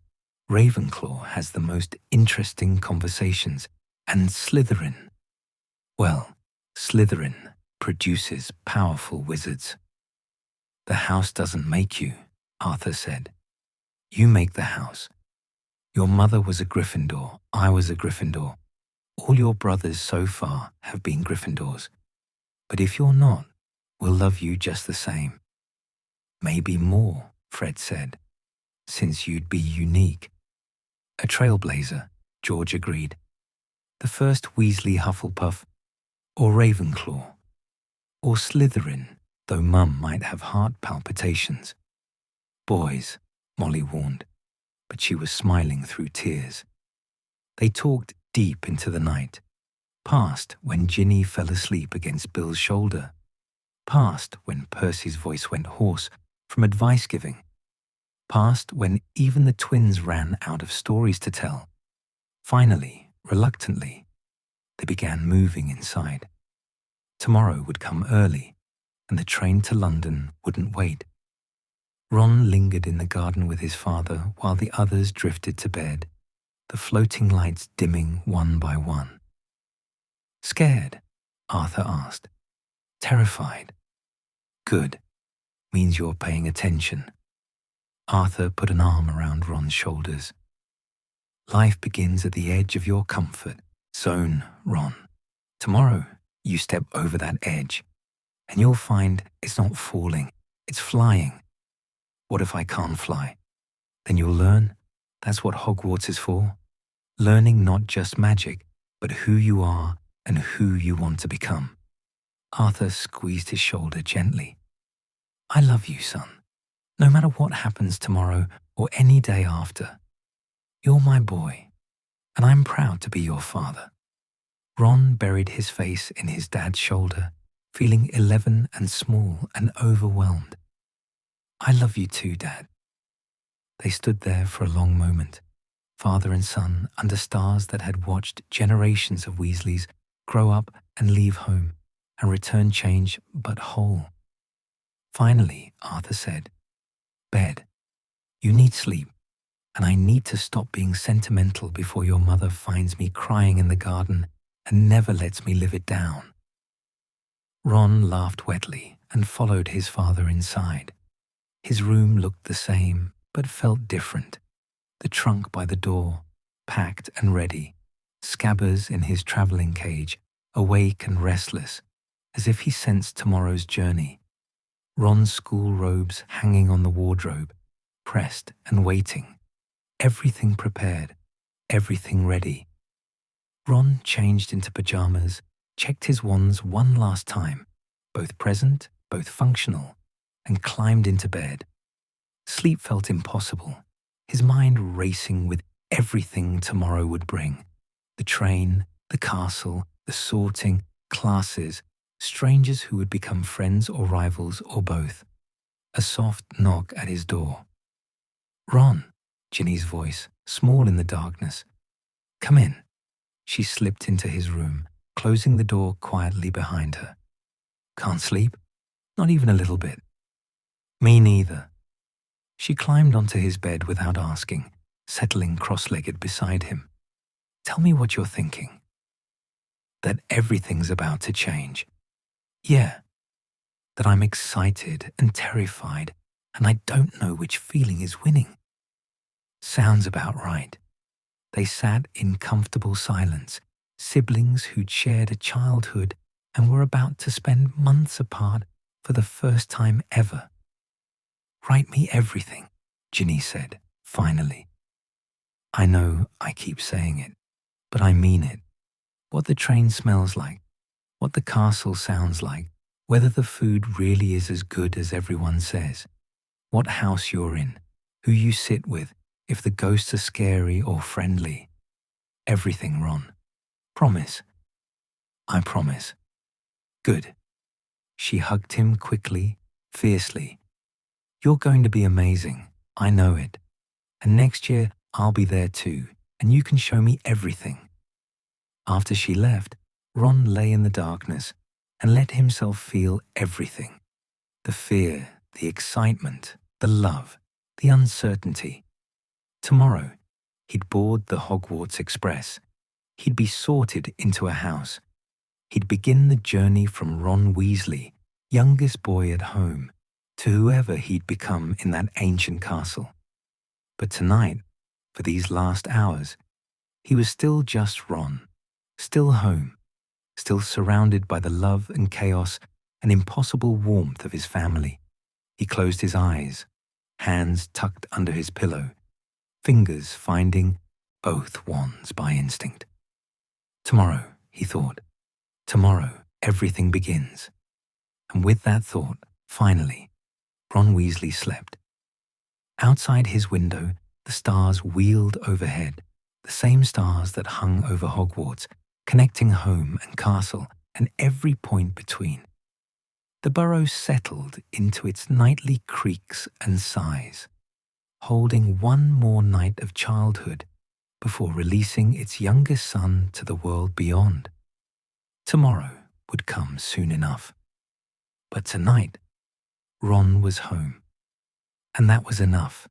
Ravenclaw has the most interesting conversations, and Slytherin, well, Slytherin produces powerful wizards." "The house doesn't make you," Arthur said. "You make the house. Your mother was a Gryffindor, I was a Gryffindor. All your brothers so far have been Gryffindors. But if you're not, we'll love you just the same." "Maybe more," Fred said, "since you'd be unique." "A trailblazer," George agreed. "The first Weasley Hufflepuff, or Ravenclaw, or Slytherin, though Mum might have heart palpitations." "Boys," Molly warned, but she was smiling through tears. They talked deep into the night, past when Ginny fell asleep against Bill's shoulder, past when Percy's voice went hoarse from advice-giving, past when even the twins ran out of stories to tell. Finally, reluctantly, they began moving inside. Tomorrow would come early, and the train to London wouldn't wait. Ron lingered in the garden with his father while the others drifted to bed, the floating lights dimming one by one. "Scared?" Arthur asked. "Terrified?" "Good. Means you're paying attention." Arthur put an arm around Ron's shoulders. "Life begins at the edge of your comfort zone, Ron. Tomorrow, you step over that edge, and you'll find it's not falling, it's flying. What if I can't fly? Then you'll learn. That's what Hogwarts is for. Learning not just magic, but who you are and who you want to become." Arthur squeezed his shoulder gently. "I love you, son. No matter what happens tomorrow or any day after. You're my boy, and I'm proud to be your father." Ron buried his face in his dad's shoulder, feeling 11 and small and overwhelmed. "I love you too, Dad." They stood there for a long moment, father and son under stars that had watched generations of Weasleys grow up and leave home and return changed but whole. Finally, Arthur said, "Bed. You need sleep, and I need to stop being sentimental before your mother finds me crying in the garden and never lets me live it down." Ron laughed wetly and followed his father inside. His room looked the same, but felt different. The trunk by the door, packed and ready, Scabbers in his traveling cage, awake and restless, as if he sensed tomorrow's journey. Ron's school robes hanging on the wardrobe, pressed and waiting. Everything prepared, everything ready. Ron changed into pajamas, checked his wands one last time, both present, both functional, and climbed into bed. Sleep felt impossible, his mind racing with everything tomorrow would bring. The train, the castle, the sorting, classes, strangers who would become friends or rivals or both. A soft knock at his door. "Ron," Ginny's voice, small in the darkness. "Come in." She slipped into his room, closing the door quietly behind her. "Can't sleep? Not even a little bit." "Me neither." She climbed onto his bed without asking, settling cross-legged beside him. "Tell me what you're thinking." "That everything's about to change." "Yeah." "That I'm excited and terrified, and I don't know which feeling is winning." "Sounds about right." They sat in comfortable silence, siblings who'd shared a childhood and were about to spend months apart for the first time ever. "Write me everything," Ginny said, finally. "I know I keep saying it, but I mean it. what the train smells like, what the castle sounds like, whether the food really is as good as everyone says, what house you're in, who you sit with, if the ghosts are scary or friendly. Everything, Ron. Promise. I promise. Good. She hugged him quickly, fiercely. You're going to be amazing. I know it. And next year, I'll be there too, and you can show me everything. After she left, Ron lay in the darkness and let himself feel everything. The fear, the excitement, the love, the uncertainty. Tomorrow, he'd board the Hogwarts Express. He'd be sorted into a house. He'd begin the journey from Ron Weasley, youngest boy at home, to whoever he'd become in that ancient castle. But tonight, for these last hours, he was still just Ron, still home, still surrounded by the love and chaos and impossible warmth of his family. He closed his eyes, hands tucked under his pillow, fingers finding both wands by instinct. Tomorrow, he thought, tomorrow everything begins. And with that thought, finally, Ron Weasley slept. Outside his window, the stars wheeled overhead, the same stars that hung over Hogwarts, connecting home and castle and every point between. The burrow settled into its nightly creaks and sighs, holding one more night of childhood before releasing its youngest son to the world beyond. Tomorrow would come soon enough. But tonight, Ron was home, and that was enough.